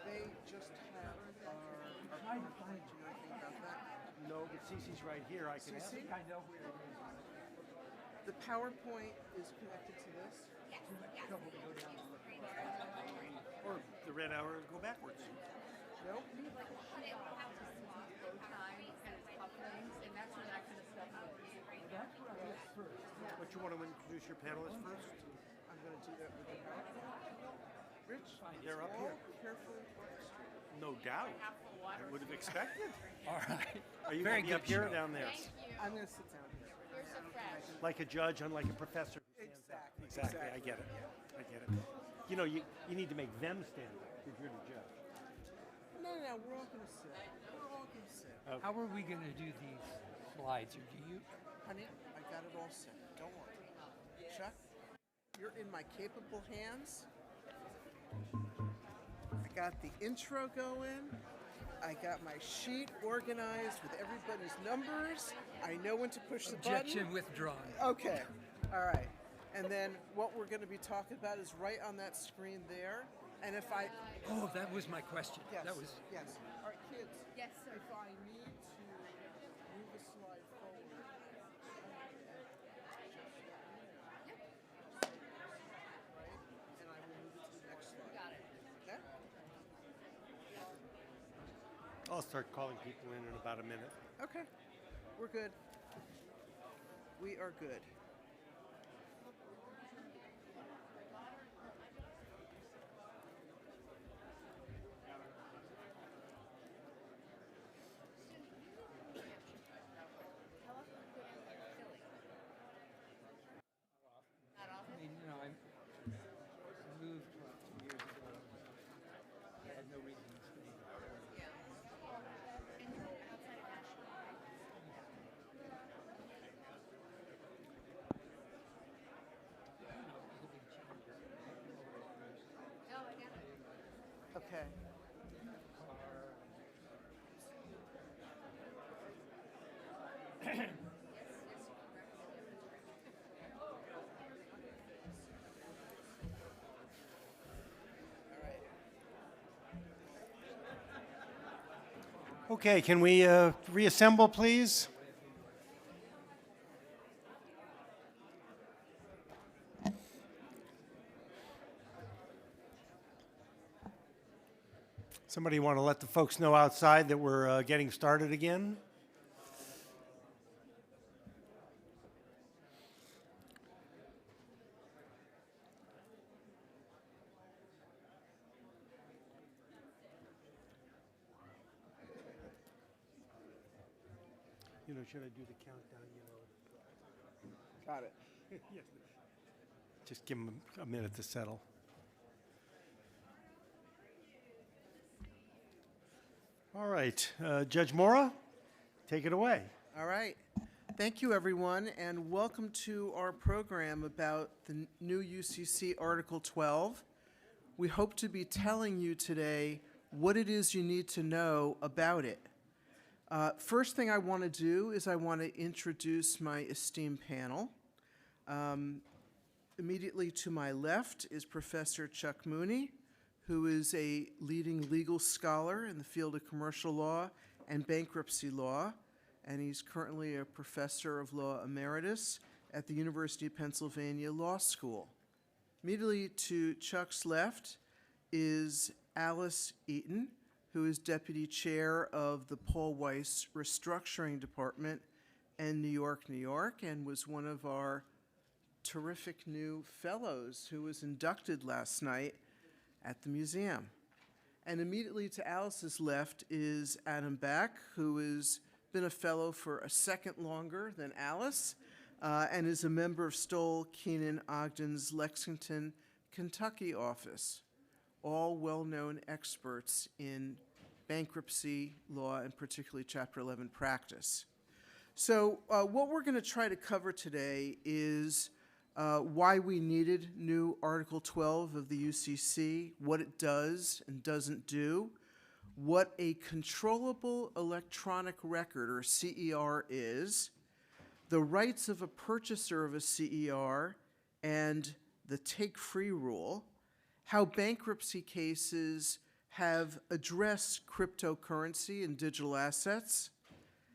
they just have our. Do you know anything about that? No, but Cece's right here. I can ask. Cece? I know where it is. The PowerPoint is connected to this. Or the red arrow go backwards. Nope. But you want to introduce your panelists first? I'm going to do that with the PowerPoint. Rich, They're up all here. carefully orchestrated. No doubt. I would have expected. All right. Are you Very going to be up good here or show. down there? I'm going to sit down here. Like a judge, unlike a professor. who stands up. Exactly. I get it. I get it. You know, you need to make them stand up because you're the judge. No, we're all going to sit. We're all going to sit. How are we going to do these slides? Or do you? Honey, I got it all set. Don't worry. Chuck, you're in my capable hands. I got the intro going. I got my sheet organized with everybody's numbers. I know when to push the button. Objection withdrawn. Okay. All right. And then what we're going to be talking about is right on that screen there. And if I... Oh, that was my question. Yes. That was. Yes. All right, kids. Yes, sir. If I need to move a slide forward, right? And I will move it to the next slide. Got it. Okay? I'll start calling people in about a minute. Okay. We're good. We are good. I mean, you know, I moved 2 years ago. I had no reason to stay. Okay. Okay, can we reassemble, please? Somebody want to let the folks know outside that we're getting started again? You know, should I do the countdown, you know? Got it. Yes. Just give them a minute to settle. All right, Judge Mora, take it away. All right. Thank you, everyone, and welcome to our program about the new UCC Article 12. We hope to be telling you today what it is you need to know about it. First thing I want to do is I want to introduce my esteemed panel. Immediately to my left is Professor Chuck Mooney, who is a leading legal scholar in the field of commercial law and bankruptcy law, and he's currently a professor of law emeritus at the University of Pennsylvania Law School. Immediately to Chuck's left is Alice Eaton, who is deputy chair of the Paul Weiss Restructuring Department in New York, New York, and was one of our terrific new fellows who was inducted last night at the museum. And immediately to Alice's left is Adam Back, who has been a fellow for a second longer than Alice, and is a member of Stoll Keenan Ogden's Lexington, Kentucky office, all well-known experts in bankruptcy law and particularly Chapter 11 practice. So what we're going to try to cover today is why we needed new Article 12 of the UCC, what it does and doesn't do, what a controllable electronic record, or CER, is, the rights of a purchaser of a CER, and the take-free rule, how bankruptcy cases have addressed cryptocurrency and digital assets,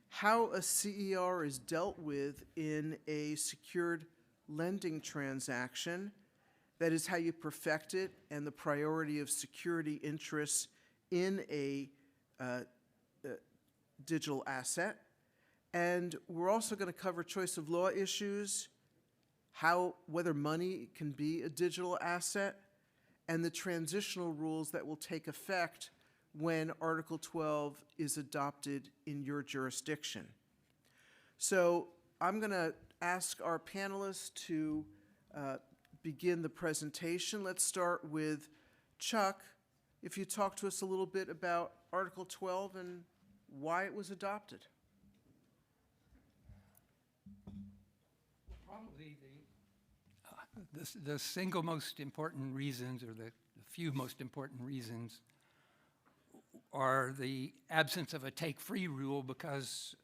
how a CER is dealt with in a secured lending transaction, that is how you perfect it, and the priority of security interests in a digital asset. And we're also going to cover choice of law issues, whether money can be a digital asset, and the transitional rules that will take effect when Article 12 is adopted in your jurisdiction. So I'm going to ask our panelists to begin the presentation. Let's start with Chuck. If you talk to us a little bit about Article 12 and why it was adopted. Probably the single most important reasons, or the few most important reasons, are the absence of a take-free rule, because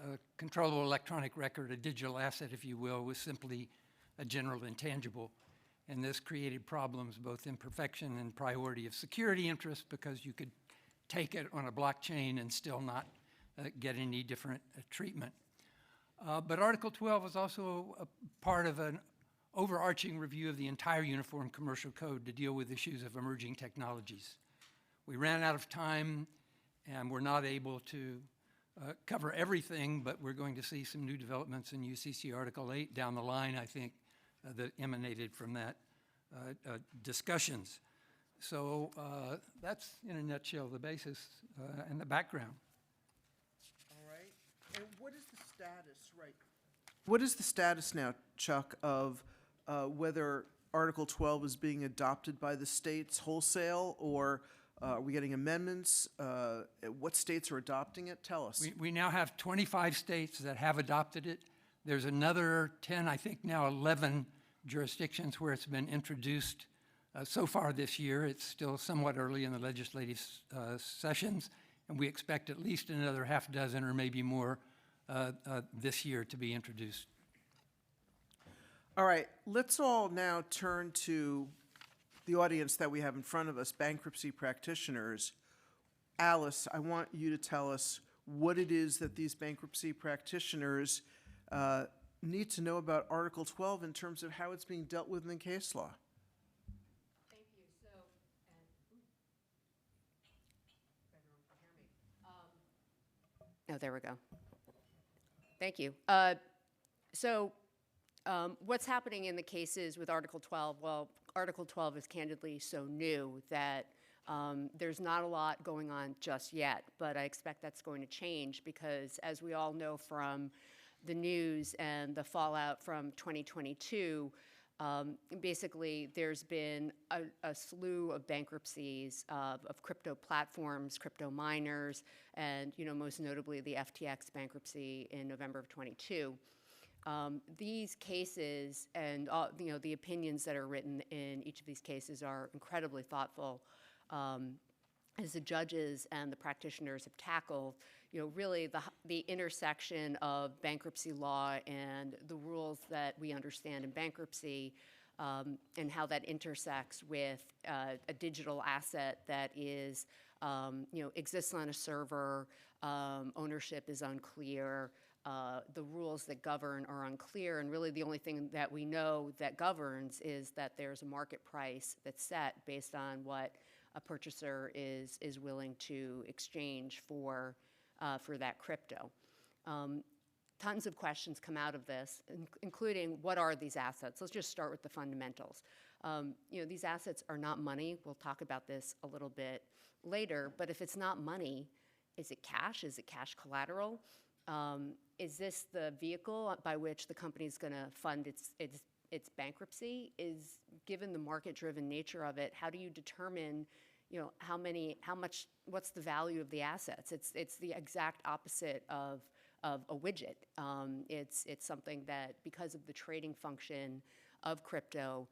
a controllable electronic record, a digital asset, if you will, was simply a general intangible. And this created problems both in perfection and priority of security interest, because you could take it on a blockchain and still not get any different treatment. But Article 12 was also a part of an overarching review of the entire Uniform Commercial Code to deal with issues of emerging technologies. We ran out of time, and we're not able to cover everything, but we're going to see some new developments in UCC Article 8 down the line, I think, that emanated from that discussions. So that's, in a nutshell, the basis and the background. All right. And what is the status, What is the status now, Chuck, of whether Article 12 is being adopted by the states wholesale, or are we getting amendments? What states are adopting it? Tell us. We now have 25 states that have adopted it. There's another 10, I think now 11 jurisdictions where it's been introduced so far this year. It's still somewhat early in the legislative sessions, and we expect at least another half dozen or maybe more this year to be introduced. All right, let's all now turn to the audience that we have in front of us, bankruptcy practitioners. Alice, I want you to tell us what it is that these bankruptcy practitioners need to know about Article 12 in terms of how it's being dealt with in case law. Thank you. So, oh, there we go. Thank you. What's happening in the cases with Article 12? Well, Article 12 is candidly so new that there's not a lot going on just yet, but I expect that's going to change because, as we all know from the news and the fallout from 2022, Basically, there's been a slew of bankruptcies of crypto platforms, crypto miners, and most notably the FTX bankruptcy in November of 22. These cases and the opinions that are written in each of these cases are incredibly thoughtful. As the judges and the practitioners have tackled, really the intersection of bankruptcy law and the rules that we understand in bankruptcy, and how that intersects with a digital asset that is, exists on a server, ownership is unclear, the rules that govern are unclear, and really the only thing that we know that governs is that there's a market price that's set based on what a purchaser is willing to exchange for that crypto. Tons of questions come out of this, including what are these assets? Let's just start with the fundamentals. These assets are not money. We'll talk about this a little bit later, but if it's not money, is it cash? Is it cash collateral? Is this the vehicle by which the company is going to fund its bankruptcy? Given the market-driven nature of it, how do you determine, what's the value of the assets? It's the exact opposite of a widget. It's something that, because of the trading function of crypto,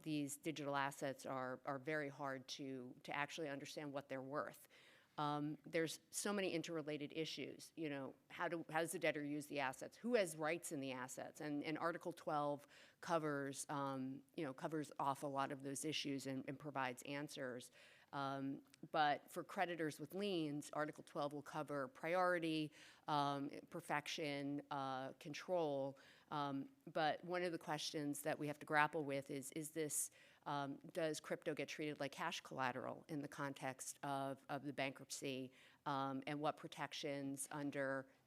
these digital assets are very hard to actually understand what they're worth. There's so many interrelated issues. How does the debtor use the assets? Who has rights in the assets? And Article 12 covers off a lot of those issues and provides answers. But for creditors with liens, Article 12 will cover priority, perfection, control. But one of the questions that we have to grapple with is this, does crypto get treated like cash collateral in the context of the bankruptcy, and what protections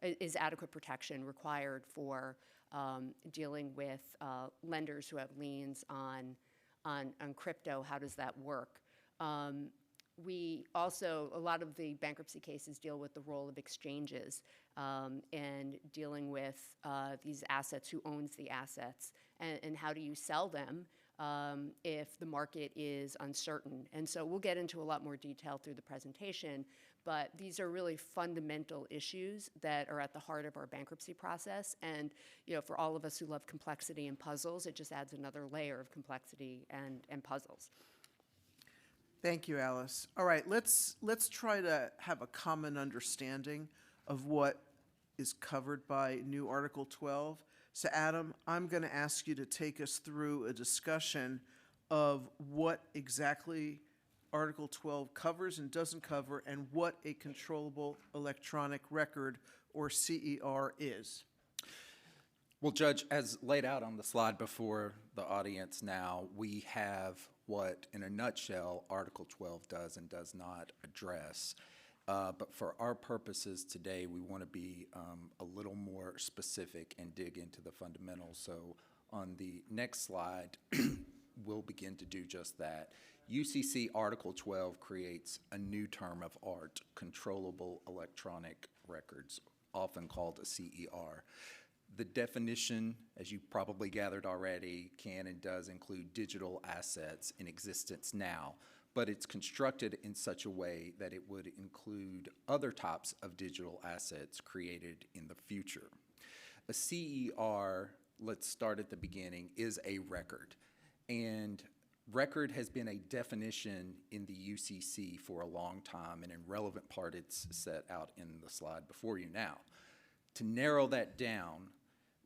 is adequate protection required for dealing with lenders who have liens on crypto? How does that work? A lot of the bankruptcy cases deal with the role of exchanges and dealing with these assets, who owns the assets, and how do you sell them if the market is uncertain. And so we'll get into a lot more detail through the presentation, but these are really fundamental issues that are at the heart of our bankruptcy process. And for all of us who love complexity and puzzles, it just adds another layer of complexity and puzzles. Thank you, Alice. All right, let's try to have a common understanding of what is covered by new Article 12. So Adam, I'm going to ask you to take us through a discussion of what exactly Article 12 covers and doesn't cover, and what a controllable electronic record, or CER, is. Well, Judge, as laid out on the slide before the audience now, we have what, in a nutshell, Article 12 does and does not address. But for our purposes today, we want to be a little more specific and dig into the fundamentals. So on the next slide, we'll begin to do just that. UCC Article 12 creates a new term of art, controllable electronic records, often called a CER. The definition, as you probably gathered already, can and does include digital assets in existence now, but it's constructed in such a way that it would include other types of digital assets created in the future. A CER, let's start at the beginning, is a record. And record has been a definition in the UCC for a long time, and in relevant part it's set out in the slide before you now. To narrow that down,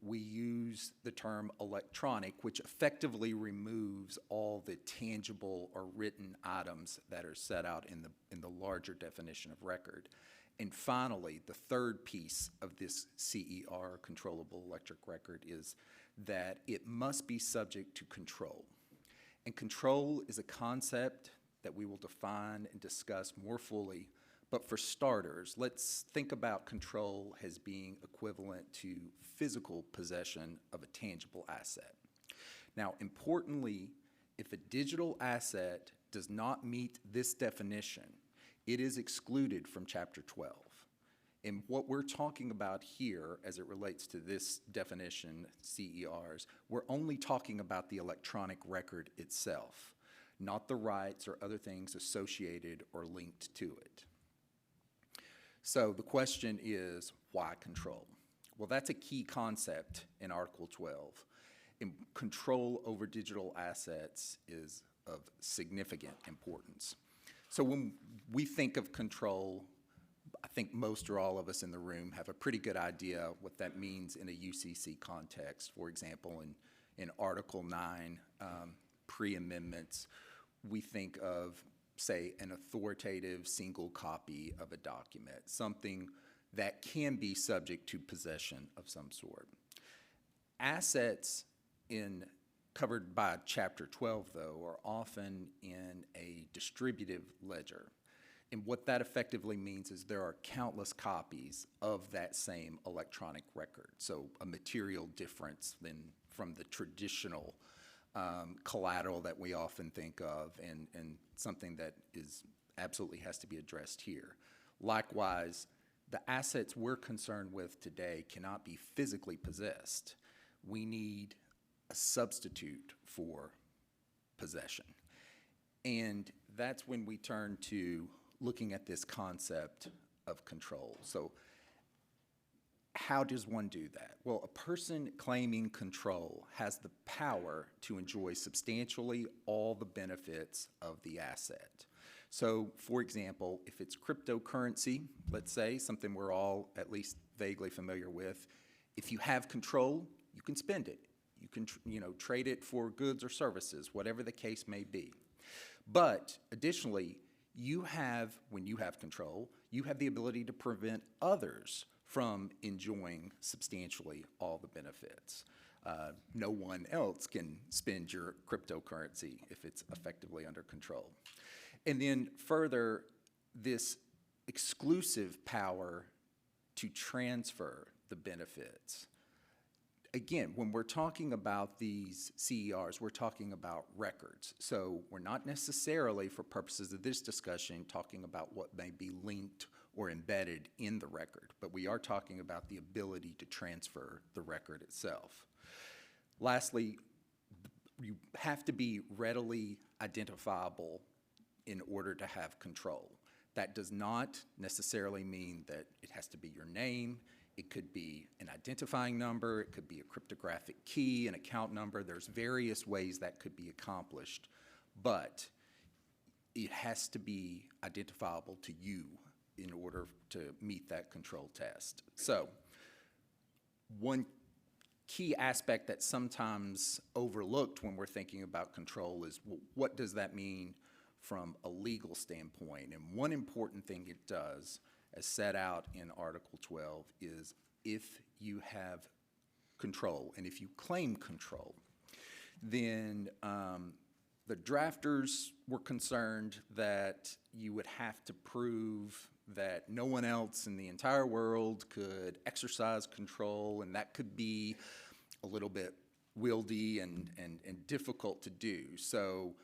we use the term electronic, which effectively removes all the tangible or written items that are set out in the larger definition of record. And finally, the third piece of this CER, controllable electric record, is that it must be subject to control. And control is a concept that we will define and discuss more fully. But for starters, let's think about control as being equivalent to physical possession of a tangible asset. Now, importantly, if a digital asset does not meet this definition, it is excluded from Chapter 12. And what we're talking about here, as it relates to this definition, CERs, we're only talking about the electronic record itself, not the rights or other things associated or linked to it. So the question is, why control? Well, that's a key concept in Article 12. And control over digital assets is of significant importance. So when we think of control, I think most or all of us in the room have a pretty good idea what that means in a UCC context. For example, in Article 9, pre-amendments, we think of, say, an authoritative single copy of a document, something that can be subject to possession of some sort. Assets covered by Chapter 12, though, are often in a distributive ledger. And what that effectively means is there are countless copies of that same electronic record. So a material difference from the traditional collateral that we often think of, and something that absolutely has to be addressed here. Likewise, the assets we're concerned with today cannot be physically possessed. We need a substitute for possession. And that's when we turn to looking at this concept of control. So how does one do that? Well, a person claiming control has the power to enjoy substantially all the benefits of the asset. So, for example, if it's cryptocurrency, let's say, something we're all at least vaguely familiar with, if you have control, you can spend it. You can trade it for goods or services, whatever the case may be. But additionally, when you have control, you have the ability to prevent others from enjoying substantially all the benefits. No one else can spend your cryptocurrency if it's effectively under control. And then further, this exclusive power to transfer the benefits. Again, when we're talking about these CERs, we're talking about records. So we're not necessarily, for purposes of this discussion, talking about what may be linked or embedded in the record, but we are talking about the ability to transfer the record itself. Lastly, you have to be readily identifiable in order to have control. That does not necessarily mean that it has to be your name. It could be an identifying number. It could be a cryptographic key, an account number. There's various ways that could be accomplished, but it has to be identifiable to you in order to meet that control test. So one key aspect that's sometimes overlooked when we're thinking about control is, well, what does that mean from a legal standpoint? And one important thing it does, as set out in Article 12, is if you have control and if you claim control, then the drafters were concerned that you would have to prove that no one else in the entire world could exercise control, and that could be a little bit wieldy and difficult to do. So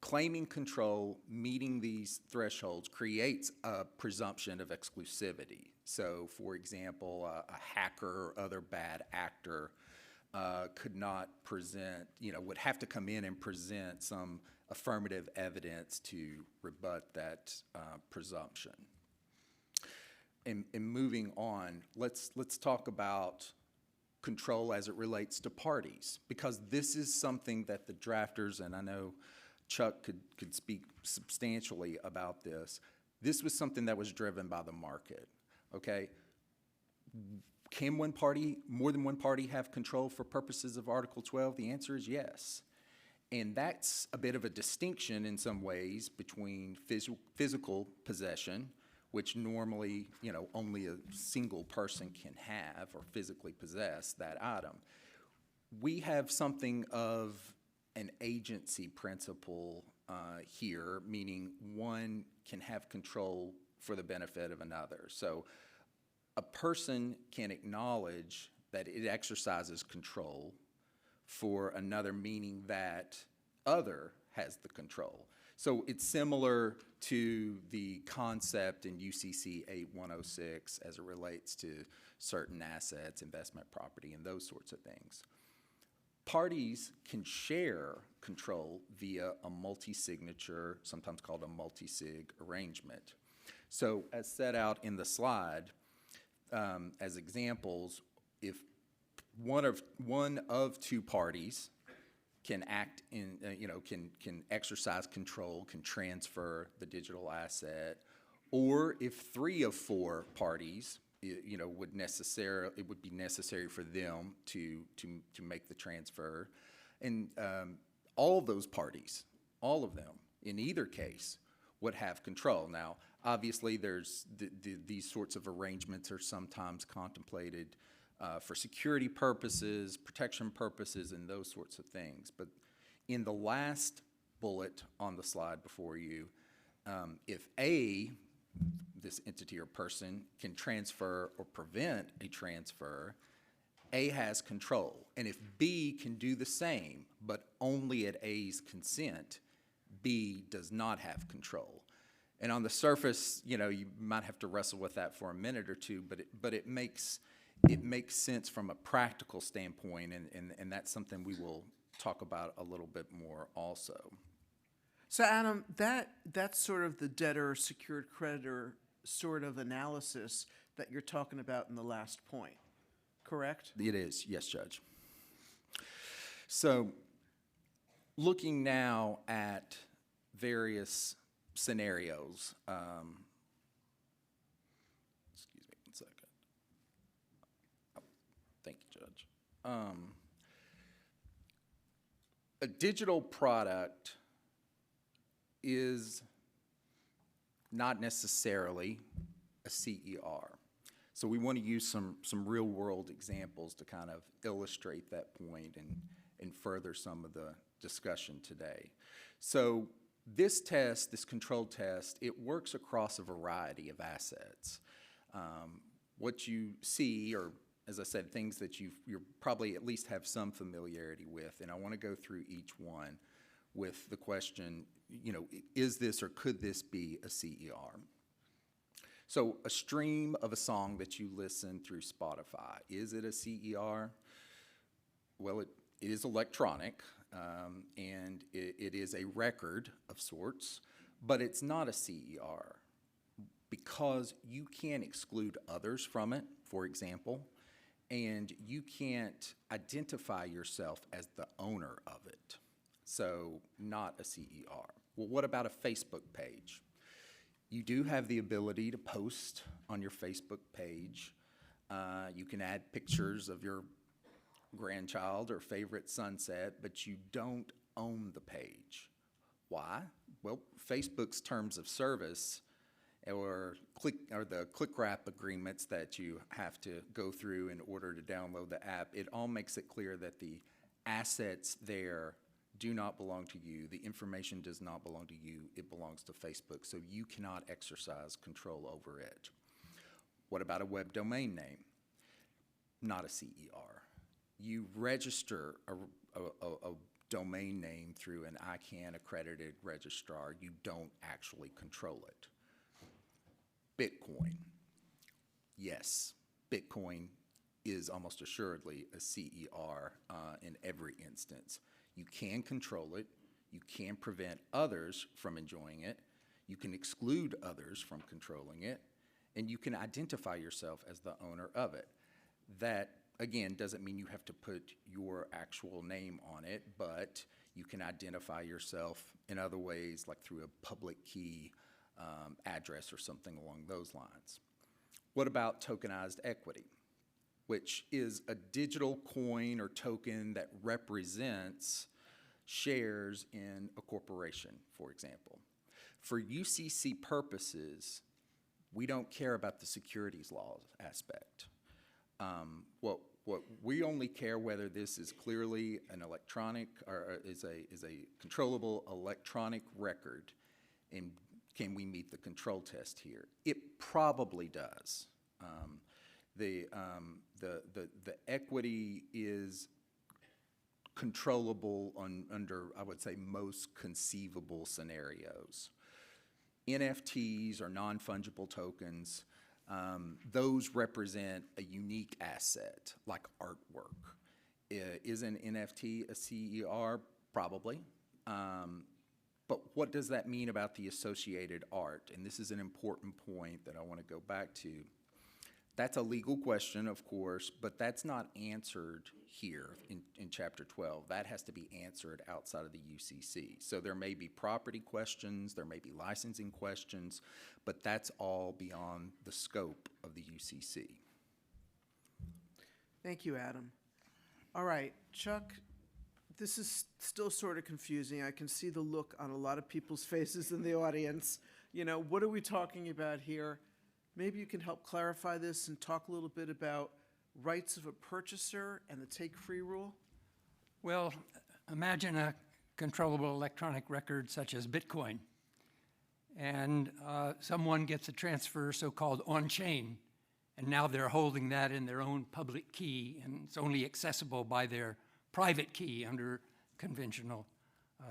claiming control, meeting these thresholds, creates a presumption of exclusivity. So, for example, a hacker or other bad actor could not present, would have to come in and present some affirmative evidence to rebut that presumption. And moving on, let's talk about control as it relates to parties, because this is something that the drafters, and I know Chuck could speak substantially about this. This was something that was driven by the market, okay? Can more than one party have control for purposes of Article 12? The answer is yes. And that's a bit of a distinction in some ways between physical possession, which normally, only a single person can have or physically possess that item. We have something of an agency principle here, meaning one can have control for the benefit of another. So a person can acknowledge that it exercises control for another, meaning that other has the control. So it's similar to the concept in UCC 8106 as it relates to certain assets, investment property, and those sorts of things. Parties can share control via a multi-signature, sometimes called a multi-sig arrangement. So as set out in the slide, as examples, if one of two parties can act in, can exercise control, can transfer the digital asset, or if 3 of 4 parties, it would be necessary for them to make the transfer, and all of those parties, all of them, in either case, would have control. Now, obviously, there's these sorts of arrangements are sometimes contemplated for security purposes, protection purposes, and those sorts of things. But in the last bullet on the slide before you, if A, this entity or person, can transfer or prevent a transfer, A has control. And if B can do the same, but only at A's consent, B does not have control. And on the surface, you might have to wrestle with that for a minute or two, but it makes sense from a practical standpoint, and that's something we will talk about a little bit more also. So Adam, that's sort of the debtor secured creditor sort of analysis that you're talking about in the last point, correct? It is, yes, Judge. So looking now at various scenarios, excuse me one second. Oh, thank you, Judge. A digital product is not necessarily a CER. So we want to use some real world examples to kind of illustrate that point and further some of the discussion today. So this test, this control test, it works across a variety of assets. What you see, or as I said, things that you probably at least have some familiarity with, and I want to go through each one with the question, is this or could this be a CER? So a stream of a song that you listen through Spotify, is it a CER? Well, it is electronic, and it is a record of sorts, but it's not a CER because you can't exclude others from it, for example, and you can't identify yourself as the owner of it. So not a CER. Well, what about a Facebook page? You do have the ability to post on your Facebook page. You can add pictures of your grandchild or favorite sunset, but you don't own the page. Why? Well, Facebook's terms of service or the click wrap agreements that you have to go through in order to download the app, it all makes it clear that the assets there do not belong to you. The information does not belong to you. It belongs to Facebook, so you cannot exercise control over it. What about a web domain name? Not a CER. You register a domain name through an ICANN accredited registrar. You don't actually control it. Bitcoin. Yes, Bitcoin is almost assuredly a CER in every instance. You can control it, you can prevent others from enjoying it, you can exclude others from controlling it, and you can identify yourself as the owner of it. That, again, doesn't mean you have to put your actual name on it, but you can identify yourself in other ways, like through a public key address or something along those lines. What about tokenized equity, which is a digital coin or token that represents shares in a corporation, for example? For UCC purposes, we don't care about the securities laws aspect. What we only care whether this is clearly an electronic or is a controllable electronic record, and can we meet the control test here? It probably does. The equity is controllable under, I would say, most conceivable scenarios. NFTs or non-fungible tokens, those represent a unique asset like artwork. Is an NFT a CER? Probably. But what does that mean about the associated art? And this is an important point that I want to go back to. That's a legal question, of course, but that's not answered here in Chapter 12. That has to be answered outside of the UCC. So there may be property questions, there may be licensing questions, but that's all beyond the scope of the UCC. Thank you, Adam. All right, Chuck, this is still sort of confusing. I can see the look on a lot of people's faces in the audience. You know, what are we talking about here? Maybe you can help clarify this and talk a little bit about rights of a purchaser and the take-free rule? Well, imagine a controllable electronic record such as Bitcoin, and someone gets a transfer so-called on-chain, and now they're holding that in their own public key, and it's only accessible by their private key under conventional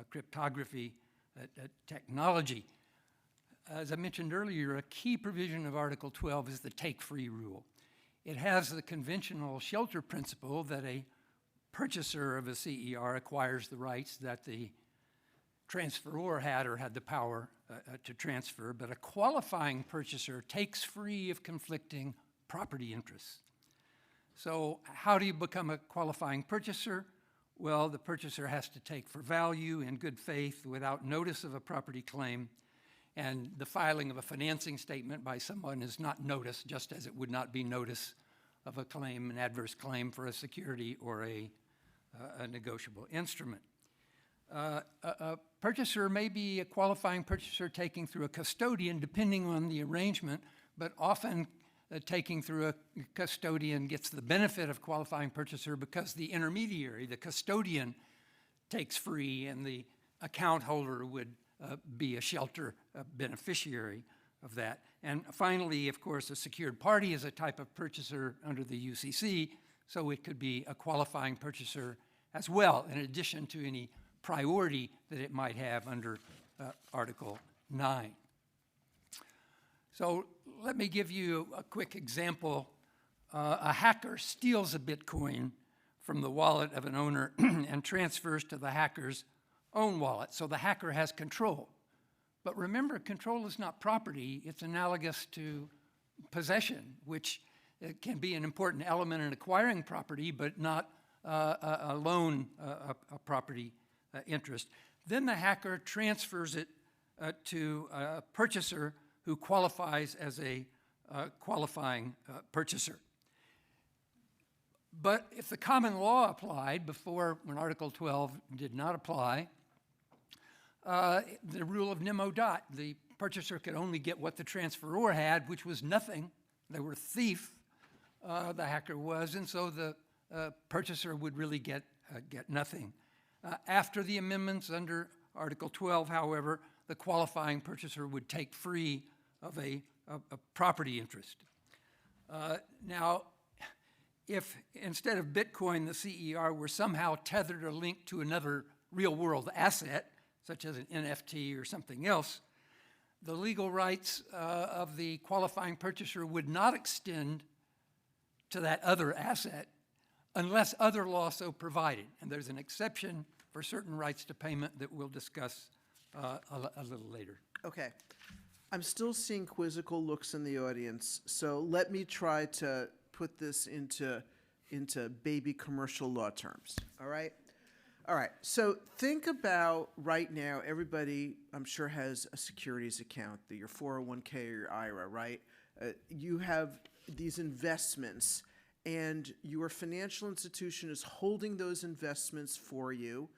cryptography technology. As I mentioned earlier, a key provision of Article 12 is the take-free rule. It has the conventional shelter principle that a purchaser of a CER acquires the rights that the transferor had or had the power to transfer, but a qualifying purchaser takes free of conflicting property interests. So how do you become a qualifying purchaser? Well, the purchaser has to take for value in good faith without notice of a property claim, and the filing of a financing statement by someone is not notice, just as it would not be notice of a claim, an adverse claim for a security or a negotiable instrument. A purchaser may be a qualifying purchaser taking through a custodian, depending on the arrangement, but often taking through a custodian gets the benefit of qualifying purchaser because the intermediary, the custodian, takes free, and the account holder would be a shelter beneficiary of that. And finally, of course, a secured party is a type of purchaser under the UCC, so it could be a qualifying purchaser as well, in addition to any priority that it might have under Article 9. So let me give you a quick example. A hacker steals a Bitcoin from the wallet of an owner and transfers to the hacker's own wallet. So the hacker has control. But remember, control is not property. It's analogous to possession, which can be an important element in acquiring property, but not alone a property interest. Then the hacker transfers it to a purchaser who qualifies as a qualifying purchaser. But if the common law applied before, when Article 12 did not apply, the rule of nemo dat, the purchaser could only get what the transferor had, which was nothing. They were a thief, the hacker was, and so the purchaser would really get nothing. After the amendments under Article 12, however, the qualifying purchaser would take free of a property interest. Now, if instead of Bitcoin, the CER were somehow tethered or linked to another real-world asset, such as an NFT or something else, the legal rights of the qualifying purchaser would not extend to that other asset unless other law so provided. And there's an exception for certain rights to payment that we'll discuss a little later. Okay. I'm still seeing quizzical looks in the audience, so let me try to put this into baby commercial law terms, all right? All right, so think about right now, everybody I'm sure has a securities account, your 401k or your IRA, right? You have these investments, and your financial institution is holding those investments for you.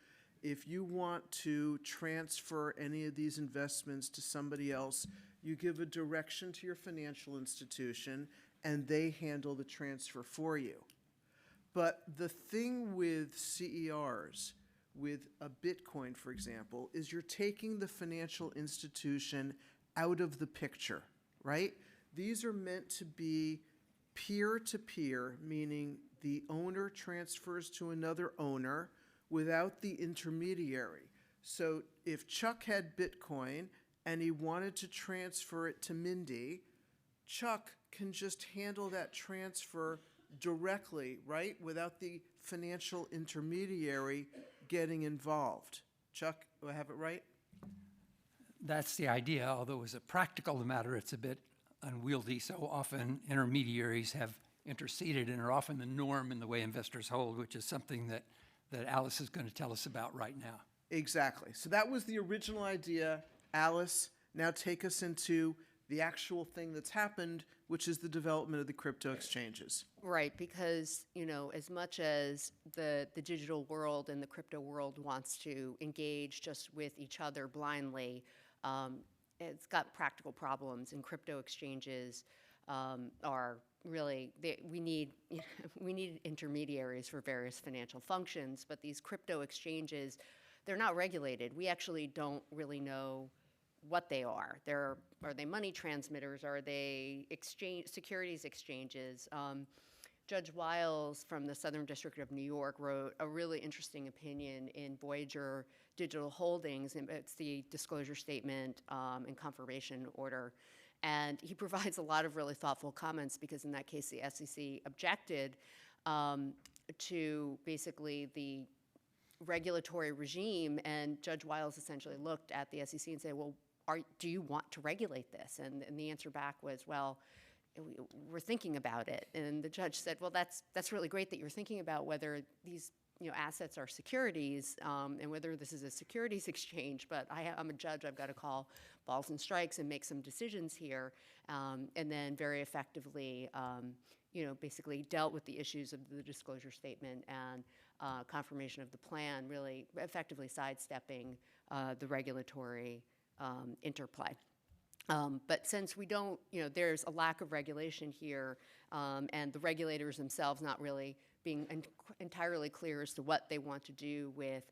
If you want to transfer any of these investments to somebody else, you give a direction to your financial institution, and they handle the transfer for you. But the thing with CERs, with a Bitcoin, for example, is you're taking the financial institution out of the picture, right? These are meant to be peer-to-peer, meaning the owner transfers to another owner without the intermediary. So if Chuck had Bitcoin and he wanted to transfer it to Mindy, Chuck can just handle that transfer directly, right? Without the financial intermediary getting involved. Chuck, do I have it right? That's the idea, although as a practical matter, it's a bit unwieldy. So often intermediaries have interceded and are often the norm in the way investors hold, which is something that Alice is going to tell us about right now. Exactly. So that was the original idea. Alice, now take us into the actual thing that's happened, which is the development of the crypto exchanges. Right, because, you know, as much as the digital world and the crypto world wants to engage just with each other blindly, it's got practical problems, and crypto exchanges are really, we need intermediaries for various financial functions, but these crypto exchanges, they're not regulated. We actually don't really know what they are. Are they money transmitters? Are they securities exchanges? Judge Wiles from the Southern District of New York wrote a really interesting opinion in Voyager Digital Holdings, and it's the disclosure statement and confirmation order. And he provides a lot of really thoughtful comments because in that case, the SEC objected to basically the regulatory regime, and Judge Wiles essentially looked at the SEC and said, well, do you want to regulate this? And the answer back was, well, we're thinking about it. And the judge said, well, that's really great that you're thinking about whether these assets are securities and whether this is a securities exchange, but I'm a judge, I've got to call balls and strikes and make some decisions here, and then very effectively, basically dealt with the issues of the disclosure statement and confirmation of the plan, really effectively sidestepping the regulatory interplay. But since we don't, there's a lack of regulation here, and the regulators themselves not really being entirely clear as to what they want to do with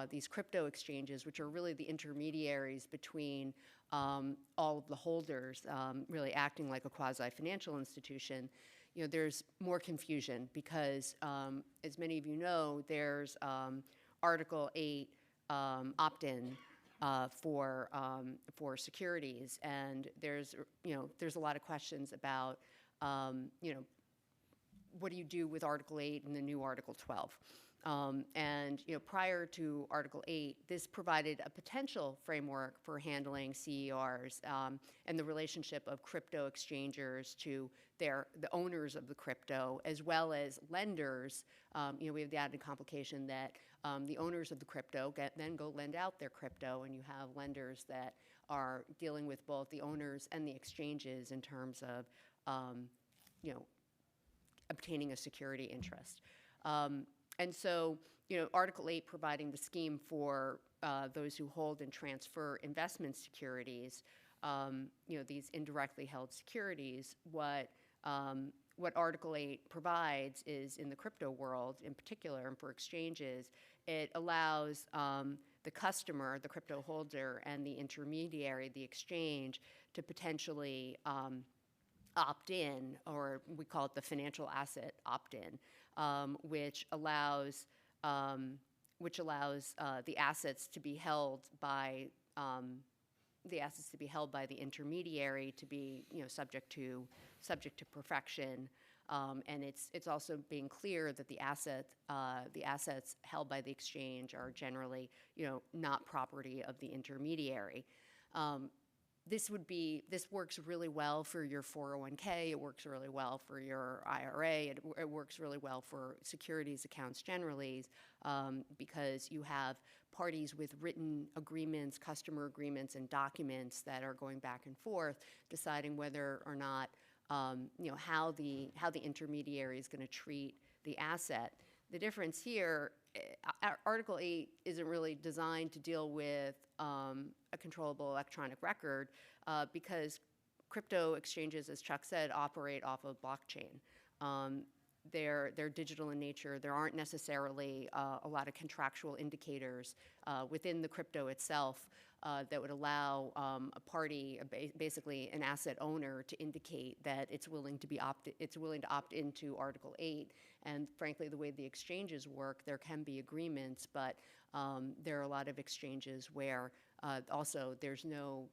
these crypto exchanges, which are really the intermediaries between all of the holders, really acting like a quasi-financial institution, there's more confusion because, as many of you know, there's Article 8 opt-in for securities, and there's a lot of questions about what do you do with Article 8 and the new Article 12. And prior to Article 8, this provided a potential framework for handling CERs and the relationship of crypto exchangers to the owners of the crypto, as well as lenders. We have the added complication that the owners of the crypto then go lend out their crypto, and you have lenders that are dealing with both the owners and the exchanges in terms of obtaining a security interest. And so, Article 8 providing the scheme for those who hold and transfer investment securities, these indirectly held securities, what Article 8 provides is, in the crypto world in particular, and for exchanges, it allows the customer, the crypto holder, and the intermediary, the exchange, to potentially opt in, or we call it the financial asset opt-in, which allows the assets to be held by the intermediary to be subject to perfection, and it's also being clear that the assets held by the exchange are generally not property of the intermediary. This works really well for your 401k, it works really well for your IRA, it works really well for securities accounts generally, because you have parties with written agreements, customer agreements, and documents that are going back and forth, deciding whether or not, how the intermediary is going to treat the asset. The difference here, Article 8 isn't really designed to deal with a controllable electronic record because crypto exchanges, as Chuck said, operate off of blockchain. they're digital in nature. There aren't necessarily a lot of contractual indicators within the crypto itself that would allow a party, basically an asset owner, to indicate that it's willing to opt into Article 8. And frankly, the way the exchanges work, there can be agreements, but there are a lot of exchanges where also there's no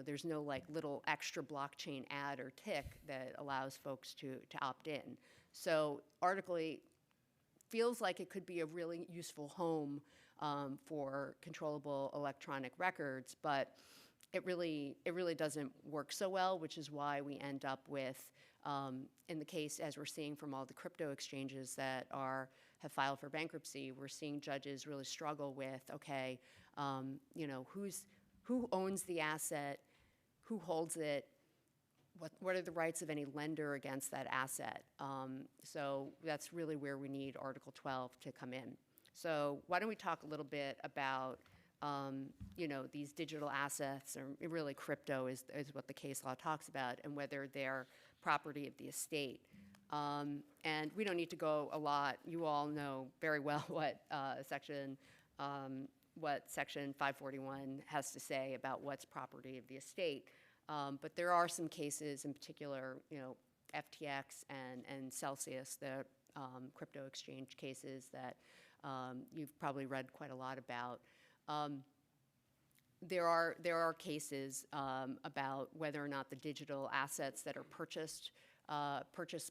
there's no like little extra blockchain add or tick that allows folks to opt in. So Article 8 feels like it could be a really useful home for controllable electronic records, but it really doesn't work so well, which is why we end up with, in the case, as we're seeing from all the crypto exchanges that have filed for bankruptcy, we're seeing judges really struggle with, okay, who owns the asset, who holds it, what are the rights of any lender against that asset? So that's really where we need Article 12 to come in. So why don't we talk a little bit about these digital assets, or really crypto is what the case law talks about, and whether they're property of the estate. And we don't need to go a lot. You all know very well what Section 541 has to say about what's property of the estate. But there are some cases, in particular, FTX and Celsius, the crypto exchange cases that you've probably read quite a lot about. There are cases about whether or not the digital assets that are purchased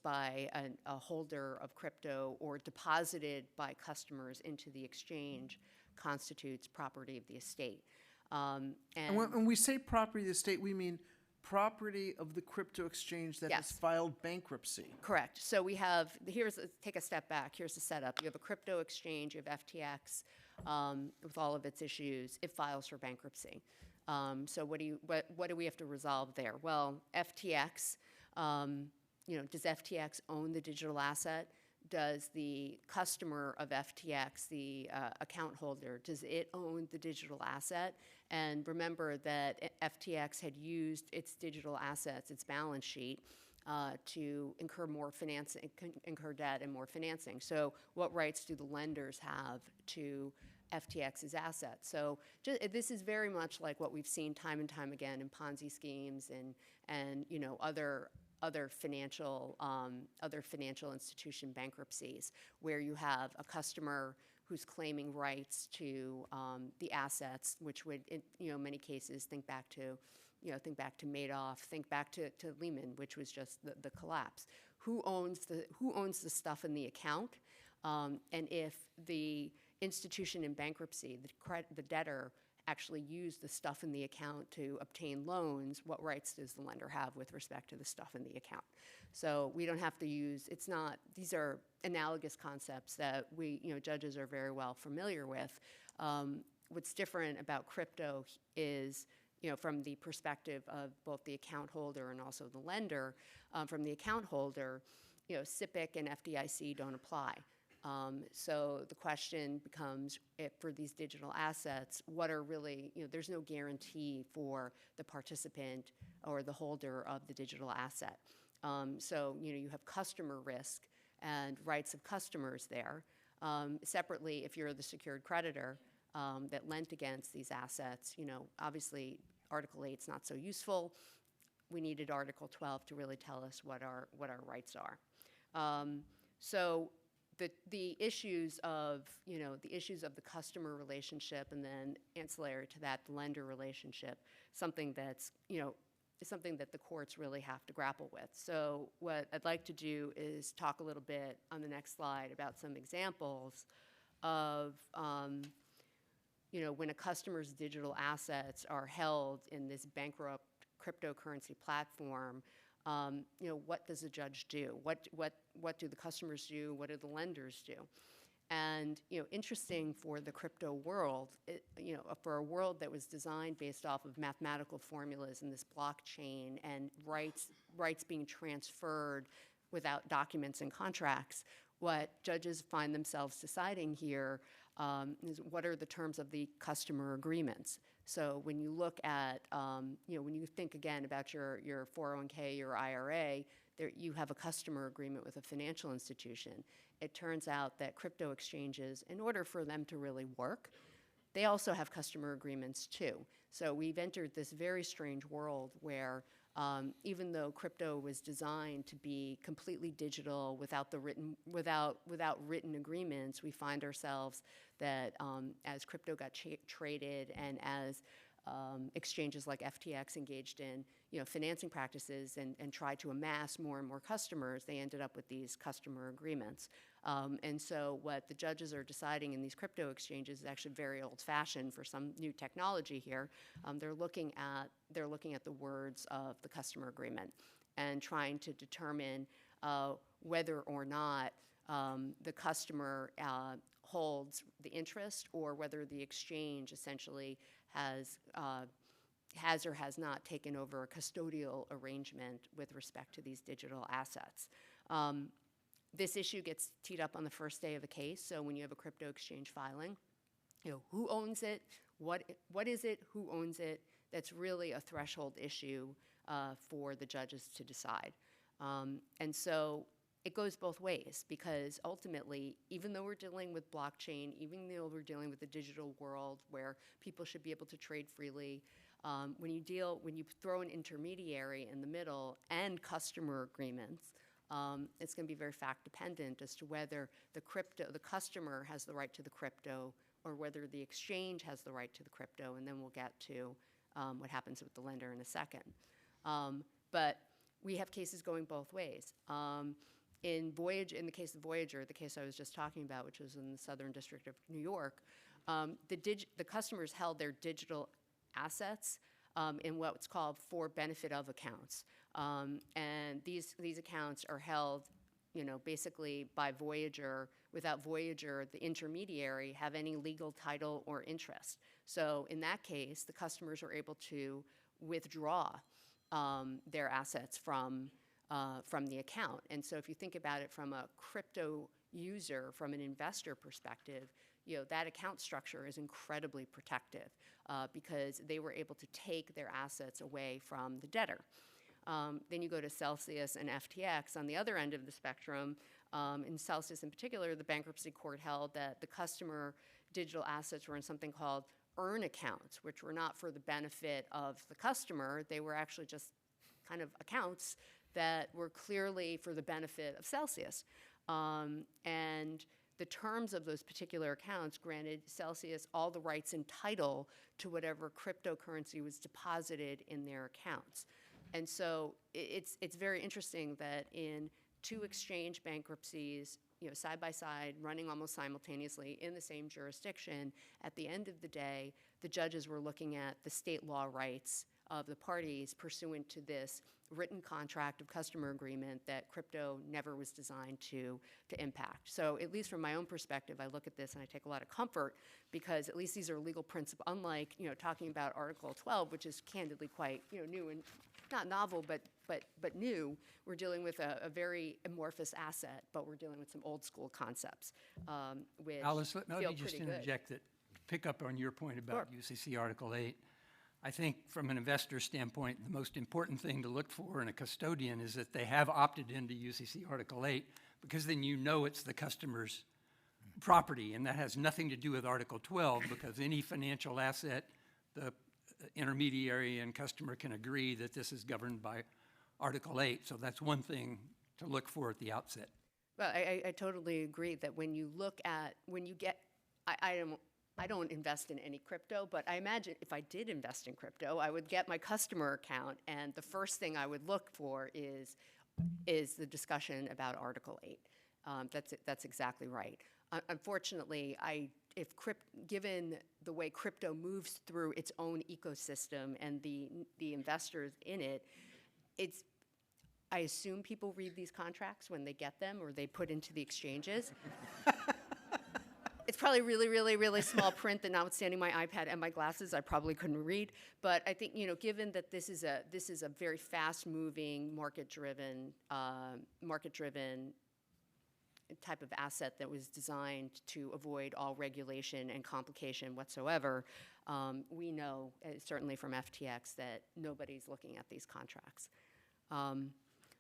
by a holder of crypto or deposited by customers into the exchange constitutes property of the estate. And when we say property of the estate, we mean property of the crypto exchange that has filed bankruptcy. Correct. So we have, take a step back, here's the setup. You have a crypto exchange, you have FTX with all of its issues. It files for bankruptcy. So what do we have to resolve there? Well, FTX, does FTX own the digital asset? Does the customer of FTX, the account holder, does it own the digital asset? And remember that FTX had used its digital assets, its balance sheet, to incur debt and more financing. So what rights do the lenders have to FTX's assets? So this is very much like what we've seen time and time again in Ponzi schemes and other financial institution bankruptcies, where you have a customer who's claiming rights to the assets, which would, in many cases, think back to Madoff, think back to Lehman, which was just the collapse. Who owns the stuff in the account? And if the institution in bankruptcy, the debtor, actually use the stuff in the account to obtain loans, what rights does the lender have with respect to the stuff in the account? So we don't have to use, these are analogous concepts that judges are very well familiar with. What's different about crypto is, from the perspective of both the account holder and also the lender, from the account holder, SIPC and FDIC don't apply. So the question becomes, for these digital assets, what are really, there's no guarantee for the participant or the holder of the digital asset. So, you have customer risk and rights of customers there. Separately, if you're the secured creditor that lent against these assets, obviously Article 8 is not so useful. We needed Article 12 to really tell us what our rights are. So the issues of the customer relationship, and then ancillary to that, the lender relationship, something that's is something that the courts really have to grapple with. So what I'd like to do is talk a little bit on the next slide about some examples of when a customer's digital assets are held in this bankrupt cryptocurrency platform. What does a judge do? What do the customers do? What do the lenders do? And interesting for the crypto world, for a world that was designed based off of mathematical formulas in this blockchain and rights being transferred without documents and contracts, what judges find themselves deciding here is what are the terms of the customer agreements. So when you look at, when you think again about your 401k, your IRA, you have a customer agreement with a financial institution. It turns out that crypto exchanges, in order for them to really work, they also have customer agreements too. So we've entered this very strange world where even though crypto was designed to be completely digital without written agreements, we find ourselves that as crypto got traded and as exchanges like FTX engaged in financing practices and tried to amass more and more customers, they ended up with these customer agreements. And so what the judges are deciding in these crypto exchanges is actually very old-fashioned for some new technology here. They're looking at the words of the customer agreement and trying to determine whether or not the customer holds the interest or whether the exchange essentially has or has not taken over a custodial arrangement with respect to these digital assets. This issue gets teed up on the first day of a case, so when you have a crypto exchange filing, who owns it, what is it, who owns it, that's really a threshold issue for the judges to decide. And so it goes both ways, because ultimately, even though we're dealing with blockchain, even though we're dealing with a digital world where people should be able to trade freely, when you throw an intermediary in the middle and customer agreements, it's going to be very fact dependent as to whether the customer has the right to the crypto or whether the exchange has the right to the crypto, and then we'll get to what happens with the lender in a second. But we have cases going both ways. In the case of Voyager, the case I was just talking about, which was in the Southern District of New York, the customers held their digital assets in what's called for benefit of accounts. And these accounts are held basically by Voyager, without Voyager, the intermediary, have any legal title or interest. So in that case, the customers are able to withdraw their assets from the account. And so if you think about it from a crypto user, from an investor perspective, that account structure is incredibly protective because they were able to take their assets away from the debtor. Then you go to Celsius and FTX on the other end of the spectrum. In Celsius in particular, the bankruptcy court held that the customer digital assets were in something called earn accounts, which were not for the benefit of the customer. They were actually just kind of accounts that were clearly for the benefit of Celsius. And the terms of those particular accounts granted Celsius all the rights and title to whatever cryptocurrency was deposited in their accounts. And so it's very interesting that in two exchange bankruptcies, side by side, running almost simultaneously in the same jurisdiction, at the end of the day, the judges were looking at the state law rights of the parties pursuant to this written contract of customer agreement that crypto never was designed to impact. So at least from my own perspective, I look at this and I take a lot of comfort because at least these are legal principles, unlike talking about Article 12, which is candidly quite new and not novel, but new. We're dealing with a very amorphous asset, but we're dealing with some old school concepts, which Alice, let me feel just pretty good. interject that, pick up on your point about Sure. UCC Article 8. I think from an investor standpoint, the most important thing to look for in a custodian is that they have opted into UCC Article 8, because then it's the customer's property, and that has nothing to do with Article 12, because any financial asset, the intermediary and customer can agree that this is governed by Article 8. So that's one thing to look for at the outset. Well, I totally agree that when you get, I don't invest in any crypto, but I imagine if I did invest in crypto, I would get my customer account, and the first thing I would look for is the discussion about Article 8. That's exactly right. Unfortunately, given the way crypto moves through its own ecosystem and the investors in it, I assume people read these contracts when they get them or they put into the exchanges. It's probably really, really, really small print that, notwithstanding my iPad and my glasses, I probably couldn't read. But I think, given that this is a very fast-moving, market-driven type of asset that was designed to avoid all regulation and complication whatsoever, we know, certainly from FTX, that nobody's looking at these contracts.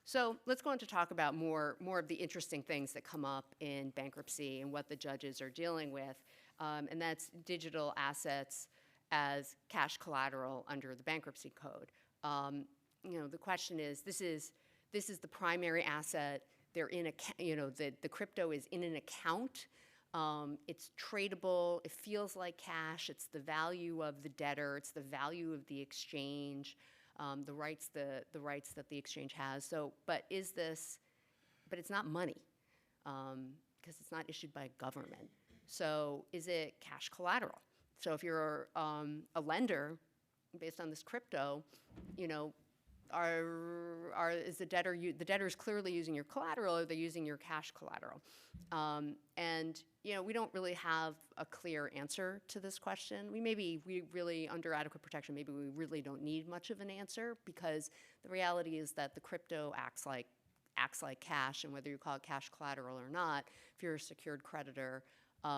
So let's go on to talk about more of the interesting things that come up in bankruptcy and what the judges are dealing with, and that's digital assets as cash collateral under the bankruptcy code. The question is, this is the primary asset. They're in the crypto is in an account. It's tradable. It feels like cash. It's the value of the debtor. It's the value of the exchange. The rights that the exchange has. So, but it's not money, because it's not issued by is So is it cash collateral? So if you're a lender, based on this crypto, is the debtor is clearly using your collateral, or are they using your cash collateral? We don't really have a clear answer to this question. We really, under adequate protection, maybe we really don't need much of an answer, because the reality is that the crypto acts like cash, and whether you call it cash collateral or not, if you're a secured creditor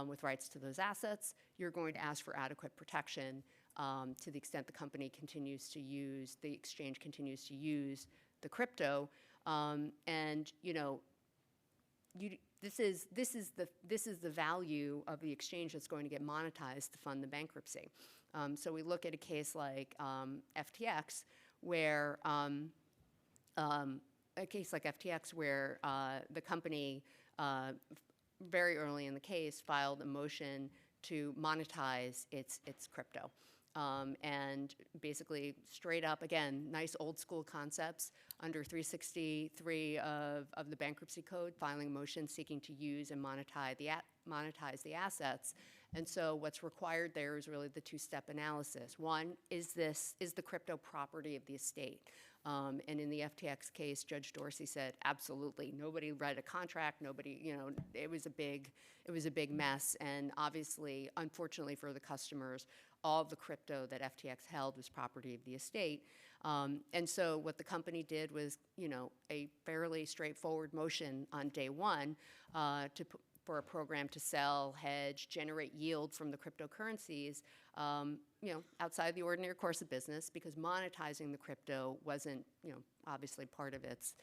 with rights to those assets, you're going to ask for adequate protection to the extent the company the exchange continues to use the crypto, this is the value of the exchange that's going to get monetized to fund the bankruptcy. So we look at a case like FTX, where the company very early in the case filed a motion to monetize its crypto. And basically, straight up, again, nice old school concepts under 363 of the Bankruptcy Code, filing a motion seeking to use and monetize the assets. And so what's required there is really the two-step analysis. One, is the crypto property of the estate? And in the FTX case, Judge Dorsey said, absolutely. Nobody read a contract. Nobody, it was a big mess. And obviously, unfortunately for the customers, all of the crypto that FTX held was property of the estate. And so what the company did was, a fairly straightforward motion on day one for a program to sell, hedge, generate yield from the cryptocurrencies, outside the ordinary course of business, because monetizing the crypto wasn't, obviously part of its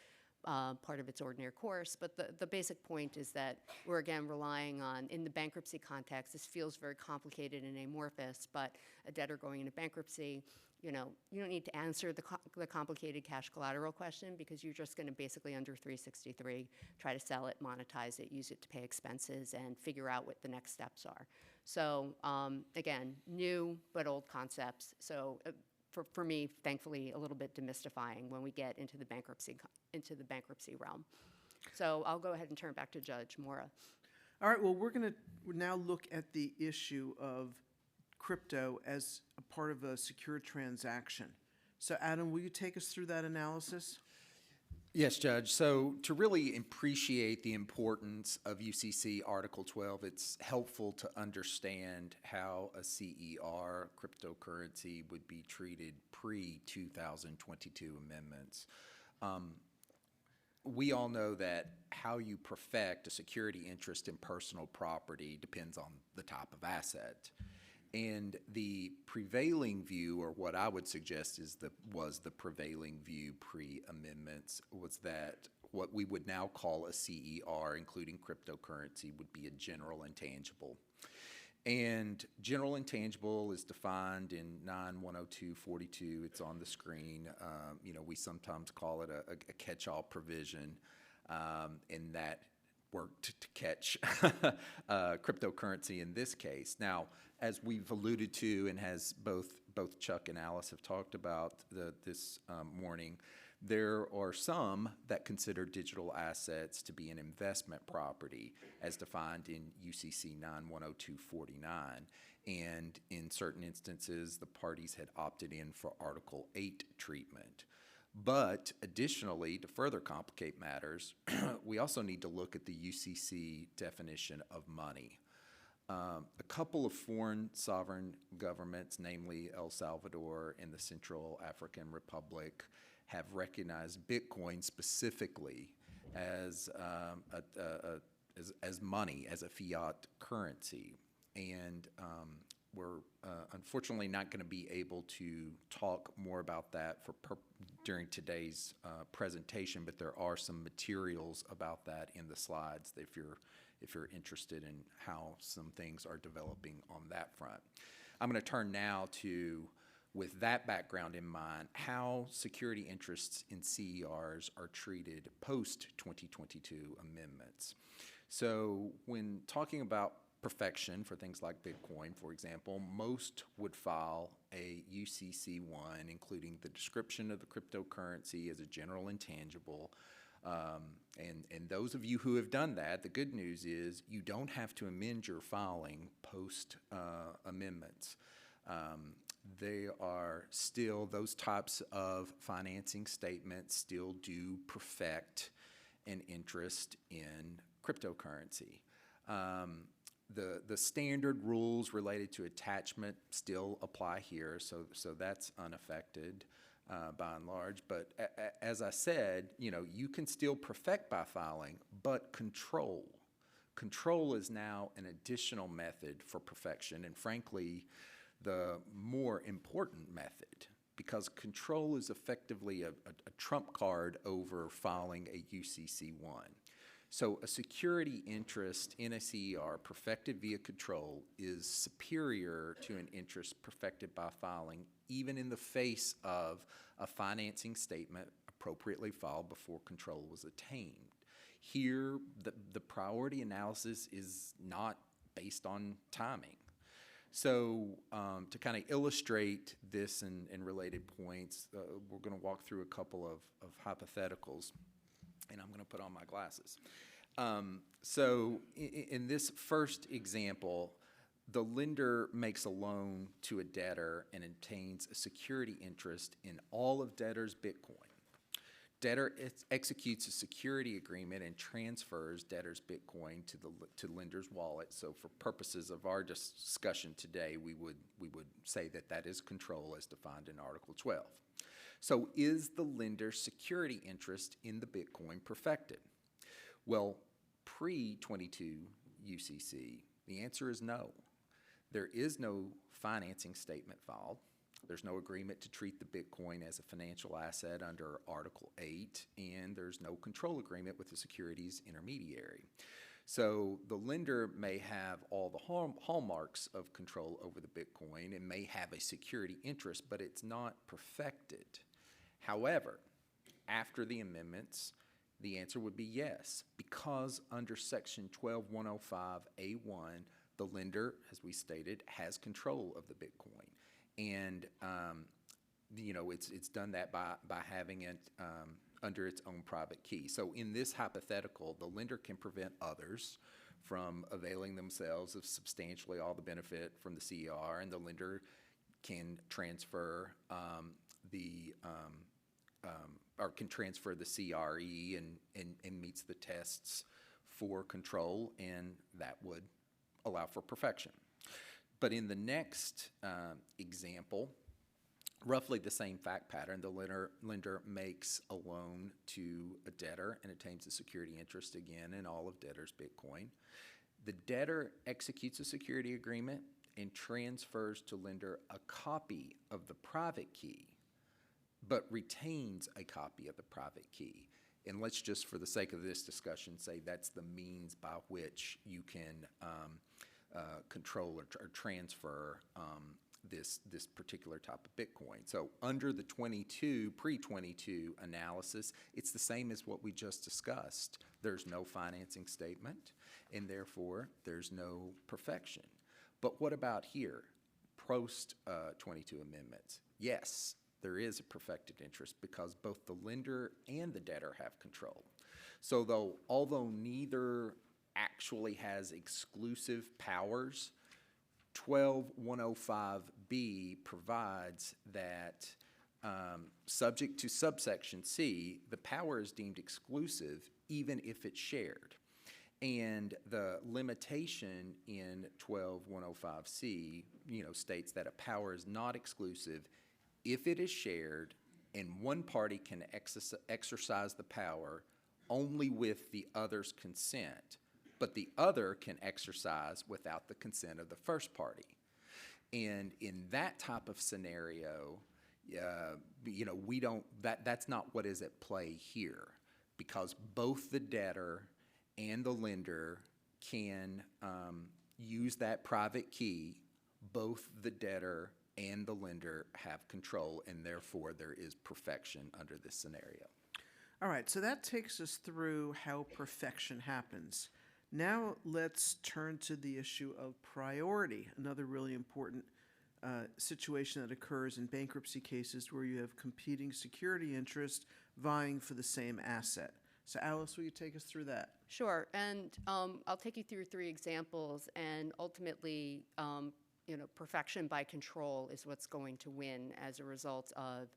ordinary course. But the basic point is that we're, again, relying on, in the bankruptcy context, this feels very complicated and amorphous, but a debtor going into bankruptcy, you don't need to answer the complicated cash collateral question, because you're just going to basically, under 363, try to sell it, monetize it, use it to pay expenses, and figure out what the next steps are. So again, new but old concepts. So for me, thankfully, a little bit demystifying when we get into the bankruptcy realm. So I'll go ahead and turn it back to Judge Mora. All right, well, we're going to now look at the issue of crypto as a part of a secure transaction. So Adam, will you take us through that analysis? Yes, Judge. So to really appreciate the importance of UCC Article 12, it's helpful to understand how a CER cryptocurrency would be treated pre-2022 amendments. We all know that how you perfect a security interest in personal property depends on the type of asset. And the prevailing view, or what I would suggest was the prevailing view pre-amendments, was that what we would now call a CER, including cryptocurrency, would be a general intangible. And general intangible is defined in 9-102-42. It's on the screen. We sometimes call it a catch-all provision, and that worked to catch cryptocurrency in this case. Now, as we've alluded to, and as both Chuck and Alice have talked about this morning, there are some that consider digital assets to be an investment property, as defined in UCC 9-102-49. And in certain instances, the parties had opted in for Article 8 treatment. But additionally, to further complicate matters, we also need to look at the UCC definition of money. A couple of foreign sovereign governments, namely El Salvador and the Central African Republic, have recognized Bitcoin specifically as money, as a fiat currency. And we're unfortunately not going to be able to talk more about that during today's presentation, but there are some materials about that in the slides if you're interested in how some things are developing on that front. I'm going to turn now to, with that background in mind, how security interests in CERs are treated post-2022 amendments. So when talking about perfection for things like Bitcoin, for example, most would file a UCC1, including the description of the cryptocurrency as a general intangible. And those of you who have done that, the good news is you don't have to amend your filing post amendments. They are still, those types of financing statements still do perfect an interest in cryptocurrency. The standard rules related to attachment still apply here, so that's unaffected by and large. But as I said, you can still perfect by filing, but control is now an additional method for perfection, and frankly, the more important method, because control is effectively a trump card over filing a UCC1. So a security interest in a CER perfected via control is superior to an interest perfected by filing, even in the face of a financing statement appropriately filed before control was attained. Here, the priority analysis is not based on timing. So to kind of illustrate this and related points, we're going to walk through a couple of hypotheticals, and I'm going to put on my glasses. So in this first example, the lender makes a loan to a debtor and obtains a security interest in all of debtor's Bitcoin. Debtor executes a security agreement and transfers debtor's Bitcoin to lender's wallet. So for purposes of our discussion today, we would say that is control as defined in Article 12. So is the lender's security interest in the Bitcoin perfected? Well, pre-22 UCC, the answer is no. There is no financing statement filed. There's no agreement to treat the Bitcoin as a financial asset under Article 8, and there's no control agreement with the securities intermediary. So the lender may have all the hallmarks of control over the Bitcoin and may have a security interest, but it's not perfected. However, after the amendments, the answer would be yes, because under Section 12105A1, the lender, as we stated, has control of the Bitcoin. And, it's done that by having it under its own private key. So in this hypothetical, the lender can prevent others from availing themselves of substantially all the benefit from the CER, and the lender can transfer can transfer the CRE and meets the tests for control, and that would allow for perfection. But in the next example, roughly the same fact pattern, the lender makes a loan to a debtor and obtains a security interest again in all of debtor's Bitcoin. The debtor executes a security agreement and transfers to lender a copy of the private key, but retains a copy of the private key. And let's just, for the sake of this discussion, say that's the means by which you can control or transfer this particular type of Bitcoin. So under the pre-22 analysis, it's the same as what we just discussed. There's no financing statement, and therefore there's no perfection. But what about here, post-22 amendments? Yes, there is a perfected interest because both the lender and the debtor have control. So although neither actually has exclusive powers, 12105B provides that subject to subsection C, the power is deemed exclusive even if it's shared. And the limitation in 12105C, states that a power is not exclusive if it is shared and one party can exercise the power only with the other's consent, but the other can exercise without the consent of the first party. And in that type of scenario, we don't, that's not what is at play here, because both the debtor and the lender can use that private key. Both the debtor and the lender have control, and therefore there is perfection under this scenario. All right, so that takes us through how perfection happens. Now let's turn to the issue of priority, another really important situation that occurs in bankruptcy cases where you have competing security interests vying for the same asset. So Alice, will you take us through that? Sure, and I'll take you through 3 examples, and ultimately, perfection by control is what's going to win as a result of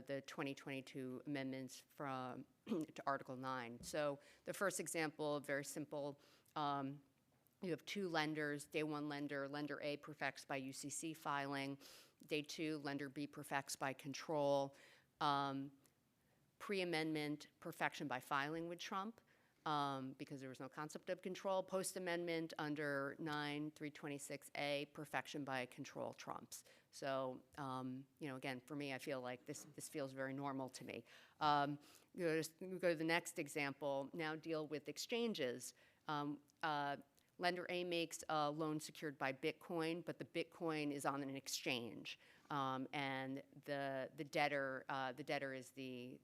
the 2022 amendments from to Article 9. So the first example, very simple. You have 2 lenders. Day 1 lender, lender A perfects by UCC filing. Day 2, lender B perfects by control. Pre-amendment, perfection by filing would trump because there was no concept of control. Post-amendment under 9326A, perfection by control trumps. So, again, for me, I feel like this feels very normal to me. We go to the next example, now deal with exchanges. Lender A makes a loan secured by Bitcoin, but the Bitcoin is on an exchange. And the debtor is the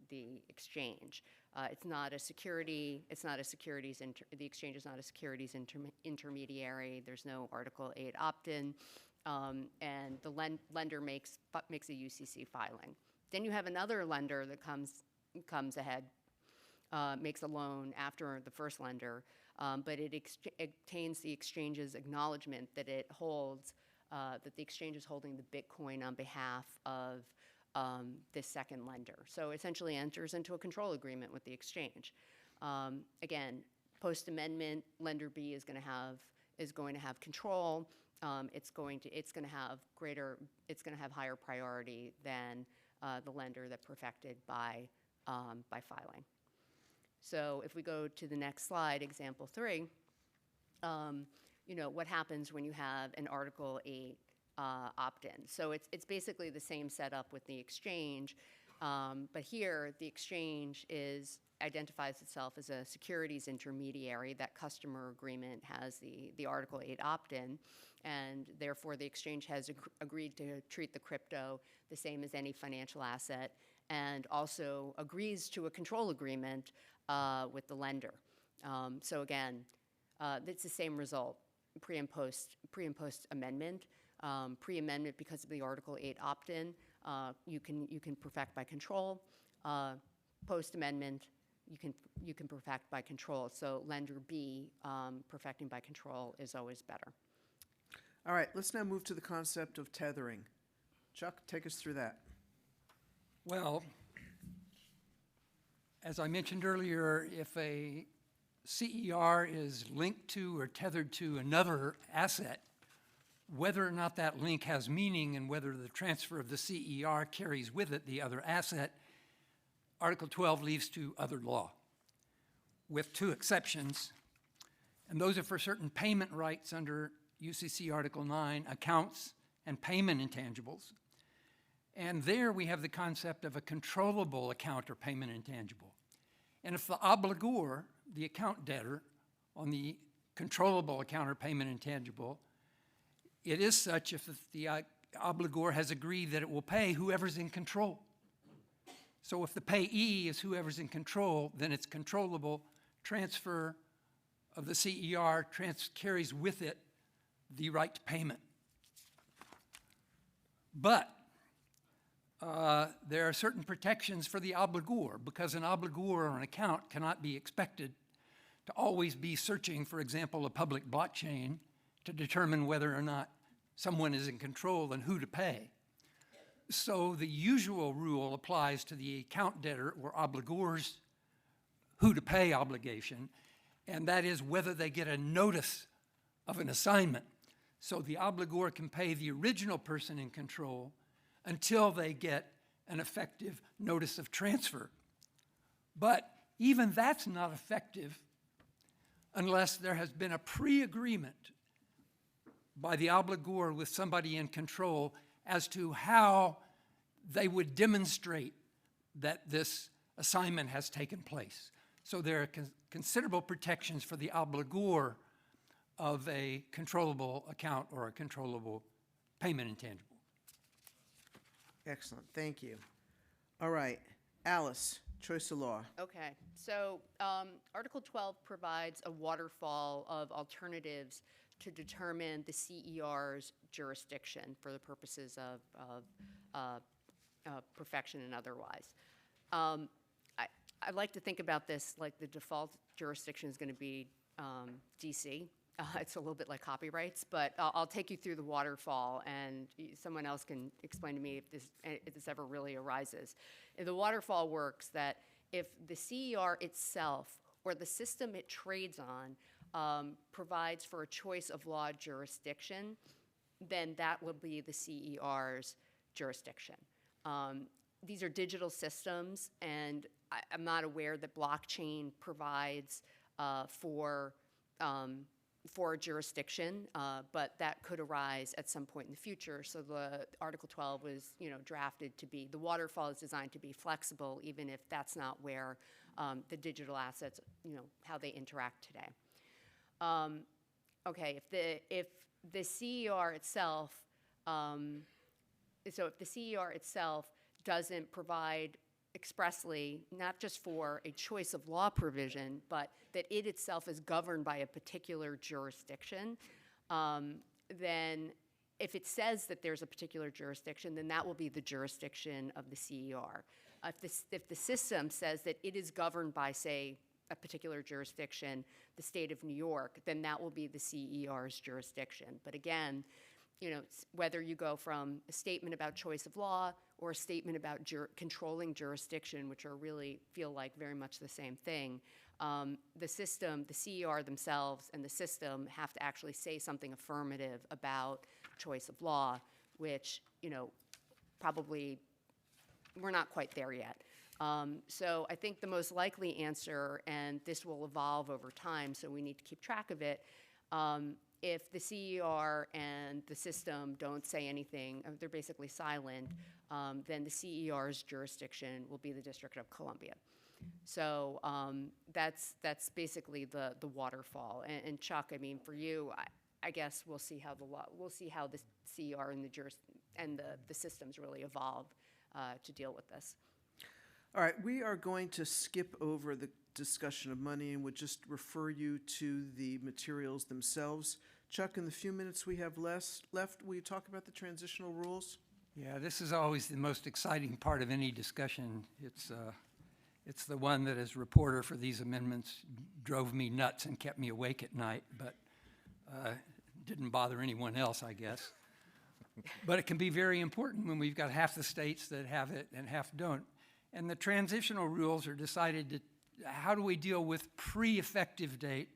exchange. It's not a security. It's not a securities. The exchange is not a securities intermediary. There's no Article 8 opt-in, and the lender makes a UCC filing. Then you have another lender that comes ahead, makes a loan after the first lender, but it obtains the exchange's acknowledgement that it holds. That the exchange is holding the Bitcoin on behalf of this second lender. So essentially enters into a control agreement with the exchange. Again, post-amendment, lender B is going to have control. It's going to have higher priority than the lender that perfected by filing. So if we go to the next slide, example 3. What happens when you have an Article 8 opt-in. So it's basically the same setup with the exchange, but here the exchange identifies itself as a securities intermediary. That customer agreement has the Article 8 opt-in, and therefore the exchange has agreed to treat the crypto the same as any financial asset, and also agrees to a control agreement with the lender. So again, it's the same result. Pre and post amendment. Pre-amendment, because of the Article 8 opt-in, you can perfect by control. Post-amendment, you can perfect by control. So lender B, perfecting by control is always better. All right, let's now move to the concept of tethering. Chuck, take us through that. Well, as I mentioned earlier, if a CER is linked to or tethered to another asset, whether or not that link has meaning and whether the transfer of the CER carries with it the other asset, Article 12 leaves to other law, with 2 exceptions, and those are for certain payment rights under UCC Article 9, accounts and payment intangibles. And there we have the concept of a controllable account or payment intangible. And if the obligor, the account debtor, on the controllable account or payment intangible, it is such if the obligor has agreed that it will pay whoever's in control. So if the payee is whoever's in control, then it's controllable. Transfer of the CER carries with it the right to payment. But there are certain protections for the obligor, because an obligor on an account cannot be expected to always be searching, for example, a public blockchain to determine whether or not someone is in control and who to pay. So the usual rule applies to the account debtor or obligor's who to pay obligation, and that is whether they get a notice of an assignment. So the obligor can pay the original person in control until they get an effective notice of transfer. But even that's not effective unless there has been a pre-agreement by the obligor with somebody in control as to how they would demonstrate that this assignment has taken place. So there are considerable protections for the obligor of a controllable account or a controllable payment intangible. Excellent, thank you. All right, Alice, choice of law. Okay, so Article 12 provides a waterfall of alternatives to determine the CER's jurisdiction for the purposes of perfection and otherwise. I like to think about this like the default jurisdiction is going to be DC. It's a little bit like copyrights, but I'll take you through the waterfall, and someone else can explain to me if this ever really arises. And the waterfall works that if the CER itself or the system it trades on provides for a choice of law jurisdiction, then that will be the CER's jurisdiction. These are digital systems, and I'm not aware that blockchain provides for a jurisdiction, but that could arise at some point in the future. So the Article 12 was, drafted to be, the waterfall is designed to be flexible, even if that's not where the digital assets, how they interact today. Okay, if the CER itself, so if the CER itself doesn't provide expressly, not just for a choice of law provision, but that it itself is governed by a particular jurisdiction, then if it says that there's a particular jurisdiction, then that will be the jurisdiction of the CER. If the system says that it is governed by, say, a particular jurisdiction, the state of New York, then that will be the CER's jurisdiction. But again, whether you go from a statement about choice of law or a statement about controlling jurisdiction, which are really feel like very much the same thing, the system, the CER themselves and the system have to actually say something affirmative about choice of law, which, probably we're not quite there yet. So I think the most likely answer, and this will evolve over time, so we need to keep track of it, if the CER and the system don't say anything, they're basically silent, then the CER's jurisdiction will be the District of Columbia. So that's basically the waterfall. And Chuck, I mean, for you, I guess we'll see how the CER and the systems really evolve to deal with this. All right, we are going to skip over the discussion of money and would just refer you to the materials themselves. Chuck, in the few minutes we have left, will you talk about the transitional rules? Yeah, this is always the most exciting part of any discussion. It's the one that, as reporter for these amendments, drove me nuts and kept me awake at night, but didn't bother anyone else, I guess. But it can be very important when we've got half the states that have it and half don't. And the transitional rules are decided to, how do we deal with pre-effective date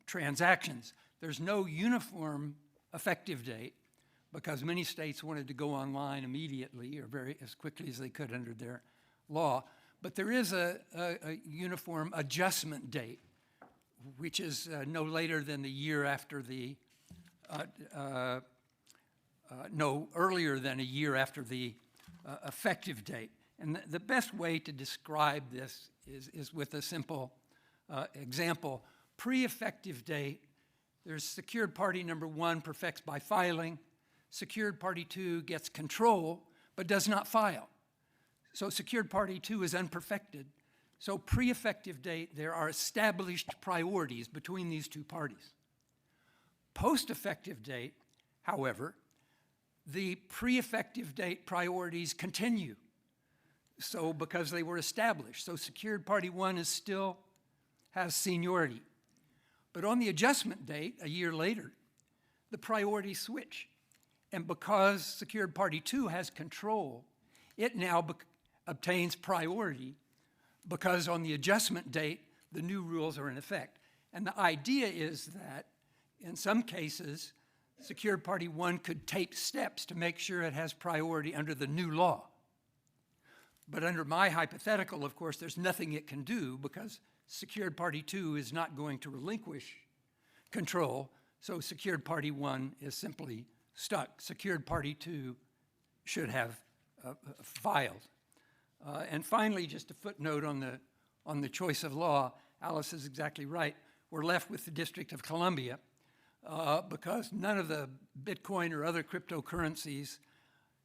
transactions? There's no uniform effective date because many states wanted to go online immediately or as quickly as they could under their law. But there is a uniform adjustment date, which is no later than the year after the, no earlier than a year after the effective date. And the best way to describe this is with a simple example. Pre-effective date, there's secured party number 1 perfects by filing. Secured party 2 gets control but does not file. So secured party 2 is unperfected. So pre-effective date, there are established priorities between these two parties. Post-effective date, however, the pre-effective date priorities continue. So because they were established. So secured party 1 still has seniority. But on the adjustment date, a year later, the priorities switch. And because secured party 2 has control, it now obtains priority because on the adjustment date, the new rules are in effect. And the idea is that in some cases, secured party 1 could take steps to make sure it has priority under the new law. But under my hypothetical, of course, there's nothing it can do because secured party 2 is not going to relinquish control. So secured party 1 is simply stuck. Secured party 2 should have filed. And finally, just a footnote on the choice of law. Alice is exactly right. We're left with the District of Columbia because none of the Bitcoin or other cryptocurrencies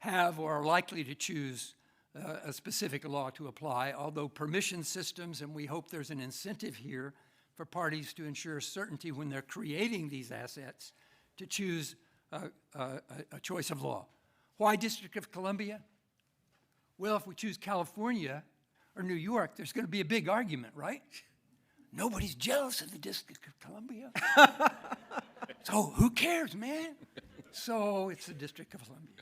have or are likely to choose a specific law to apply, although permission systems, and we hope there's an incentive here for parties to ensure certainty when they're creating these assets to choose a choice of law. Why District of Columbia? Well, if we choose California or New York, there's going to be a big argument, right? Nobody's jealous of the District of Columbia. So who cares, man? So it's the District of Columbia.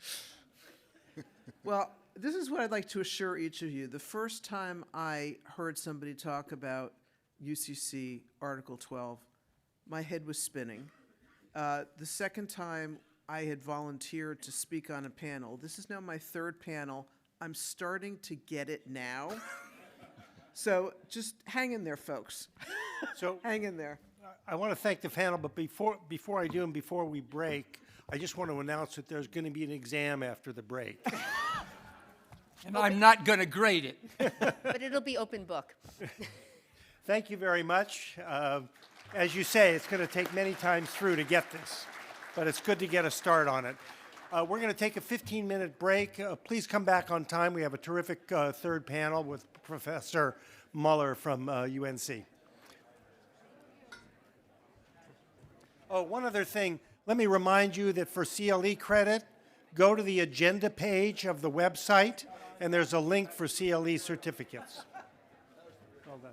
Well, this is what I'd like to assure each of you. The first time I heard somebody talk about UCC Article 12, my head was spinning. The second time I had volunteered to speak on a panel, this is now my third panel. I'm starting to get it now. So just hang in there, folks. So Hang in there. I want to thank the panel, but before I do and before we break, I just want to announce that there's going to be an exam after the break. And I'm not going to grade it. But it'll be open book. Thank you very much. As you say, it's going to take many times through to get this, but it's good to get a start on it. We're going to take a 15-minute break. Please come back on time. We have a terrific third panel with Professor Muller from UNC. Oh, one other thing. Let me remind you that for CLE credit, go to the agenda page of the website, and there's a link for CLE certificates. Well done.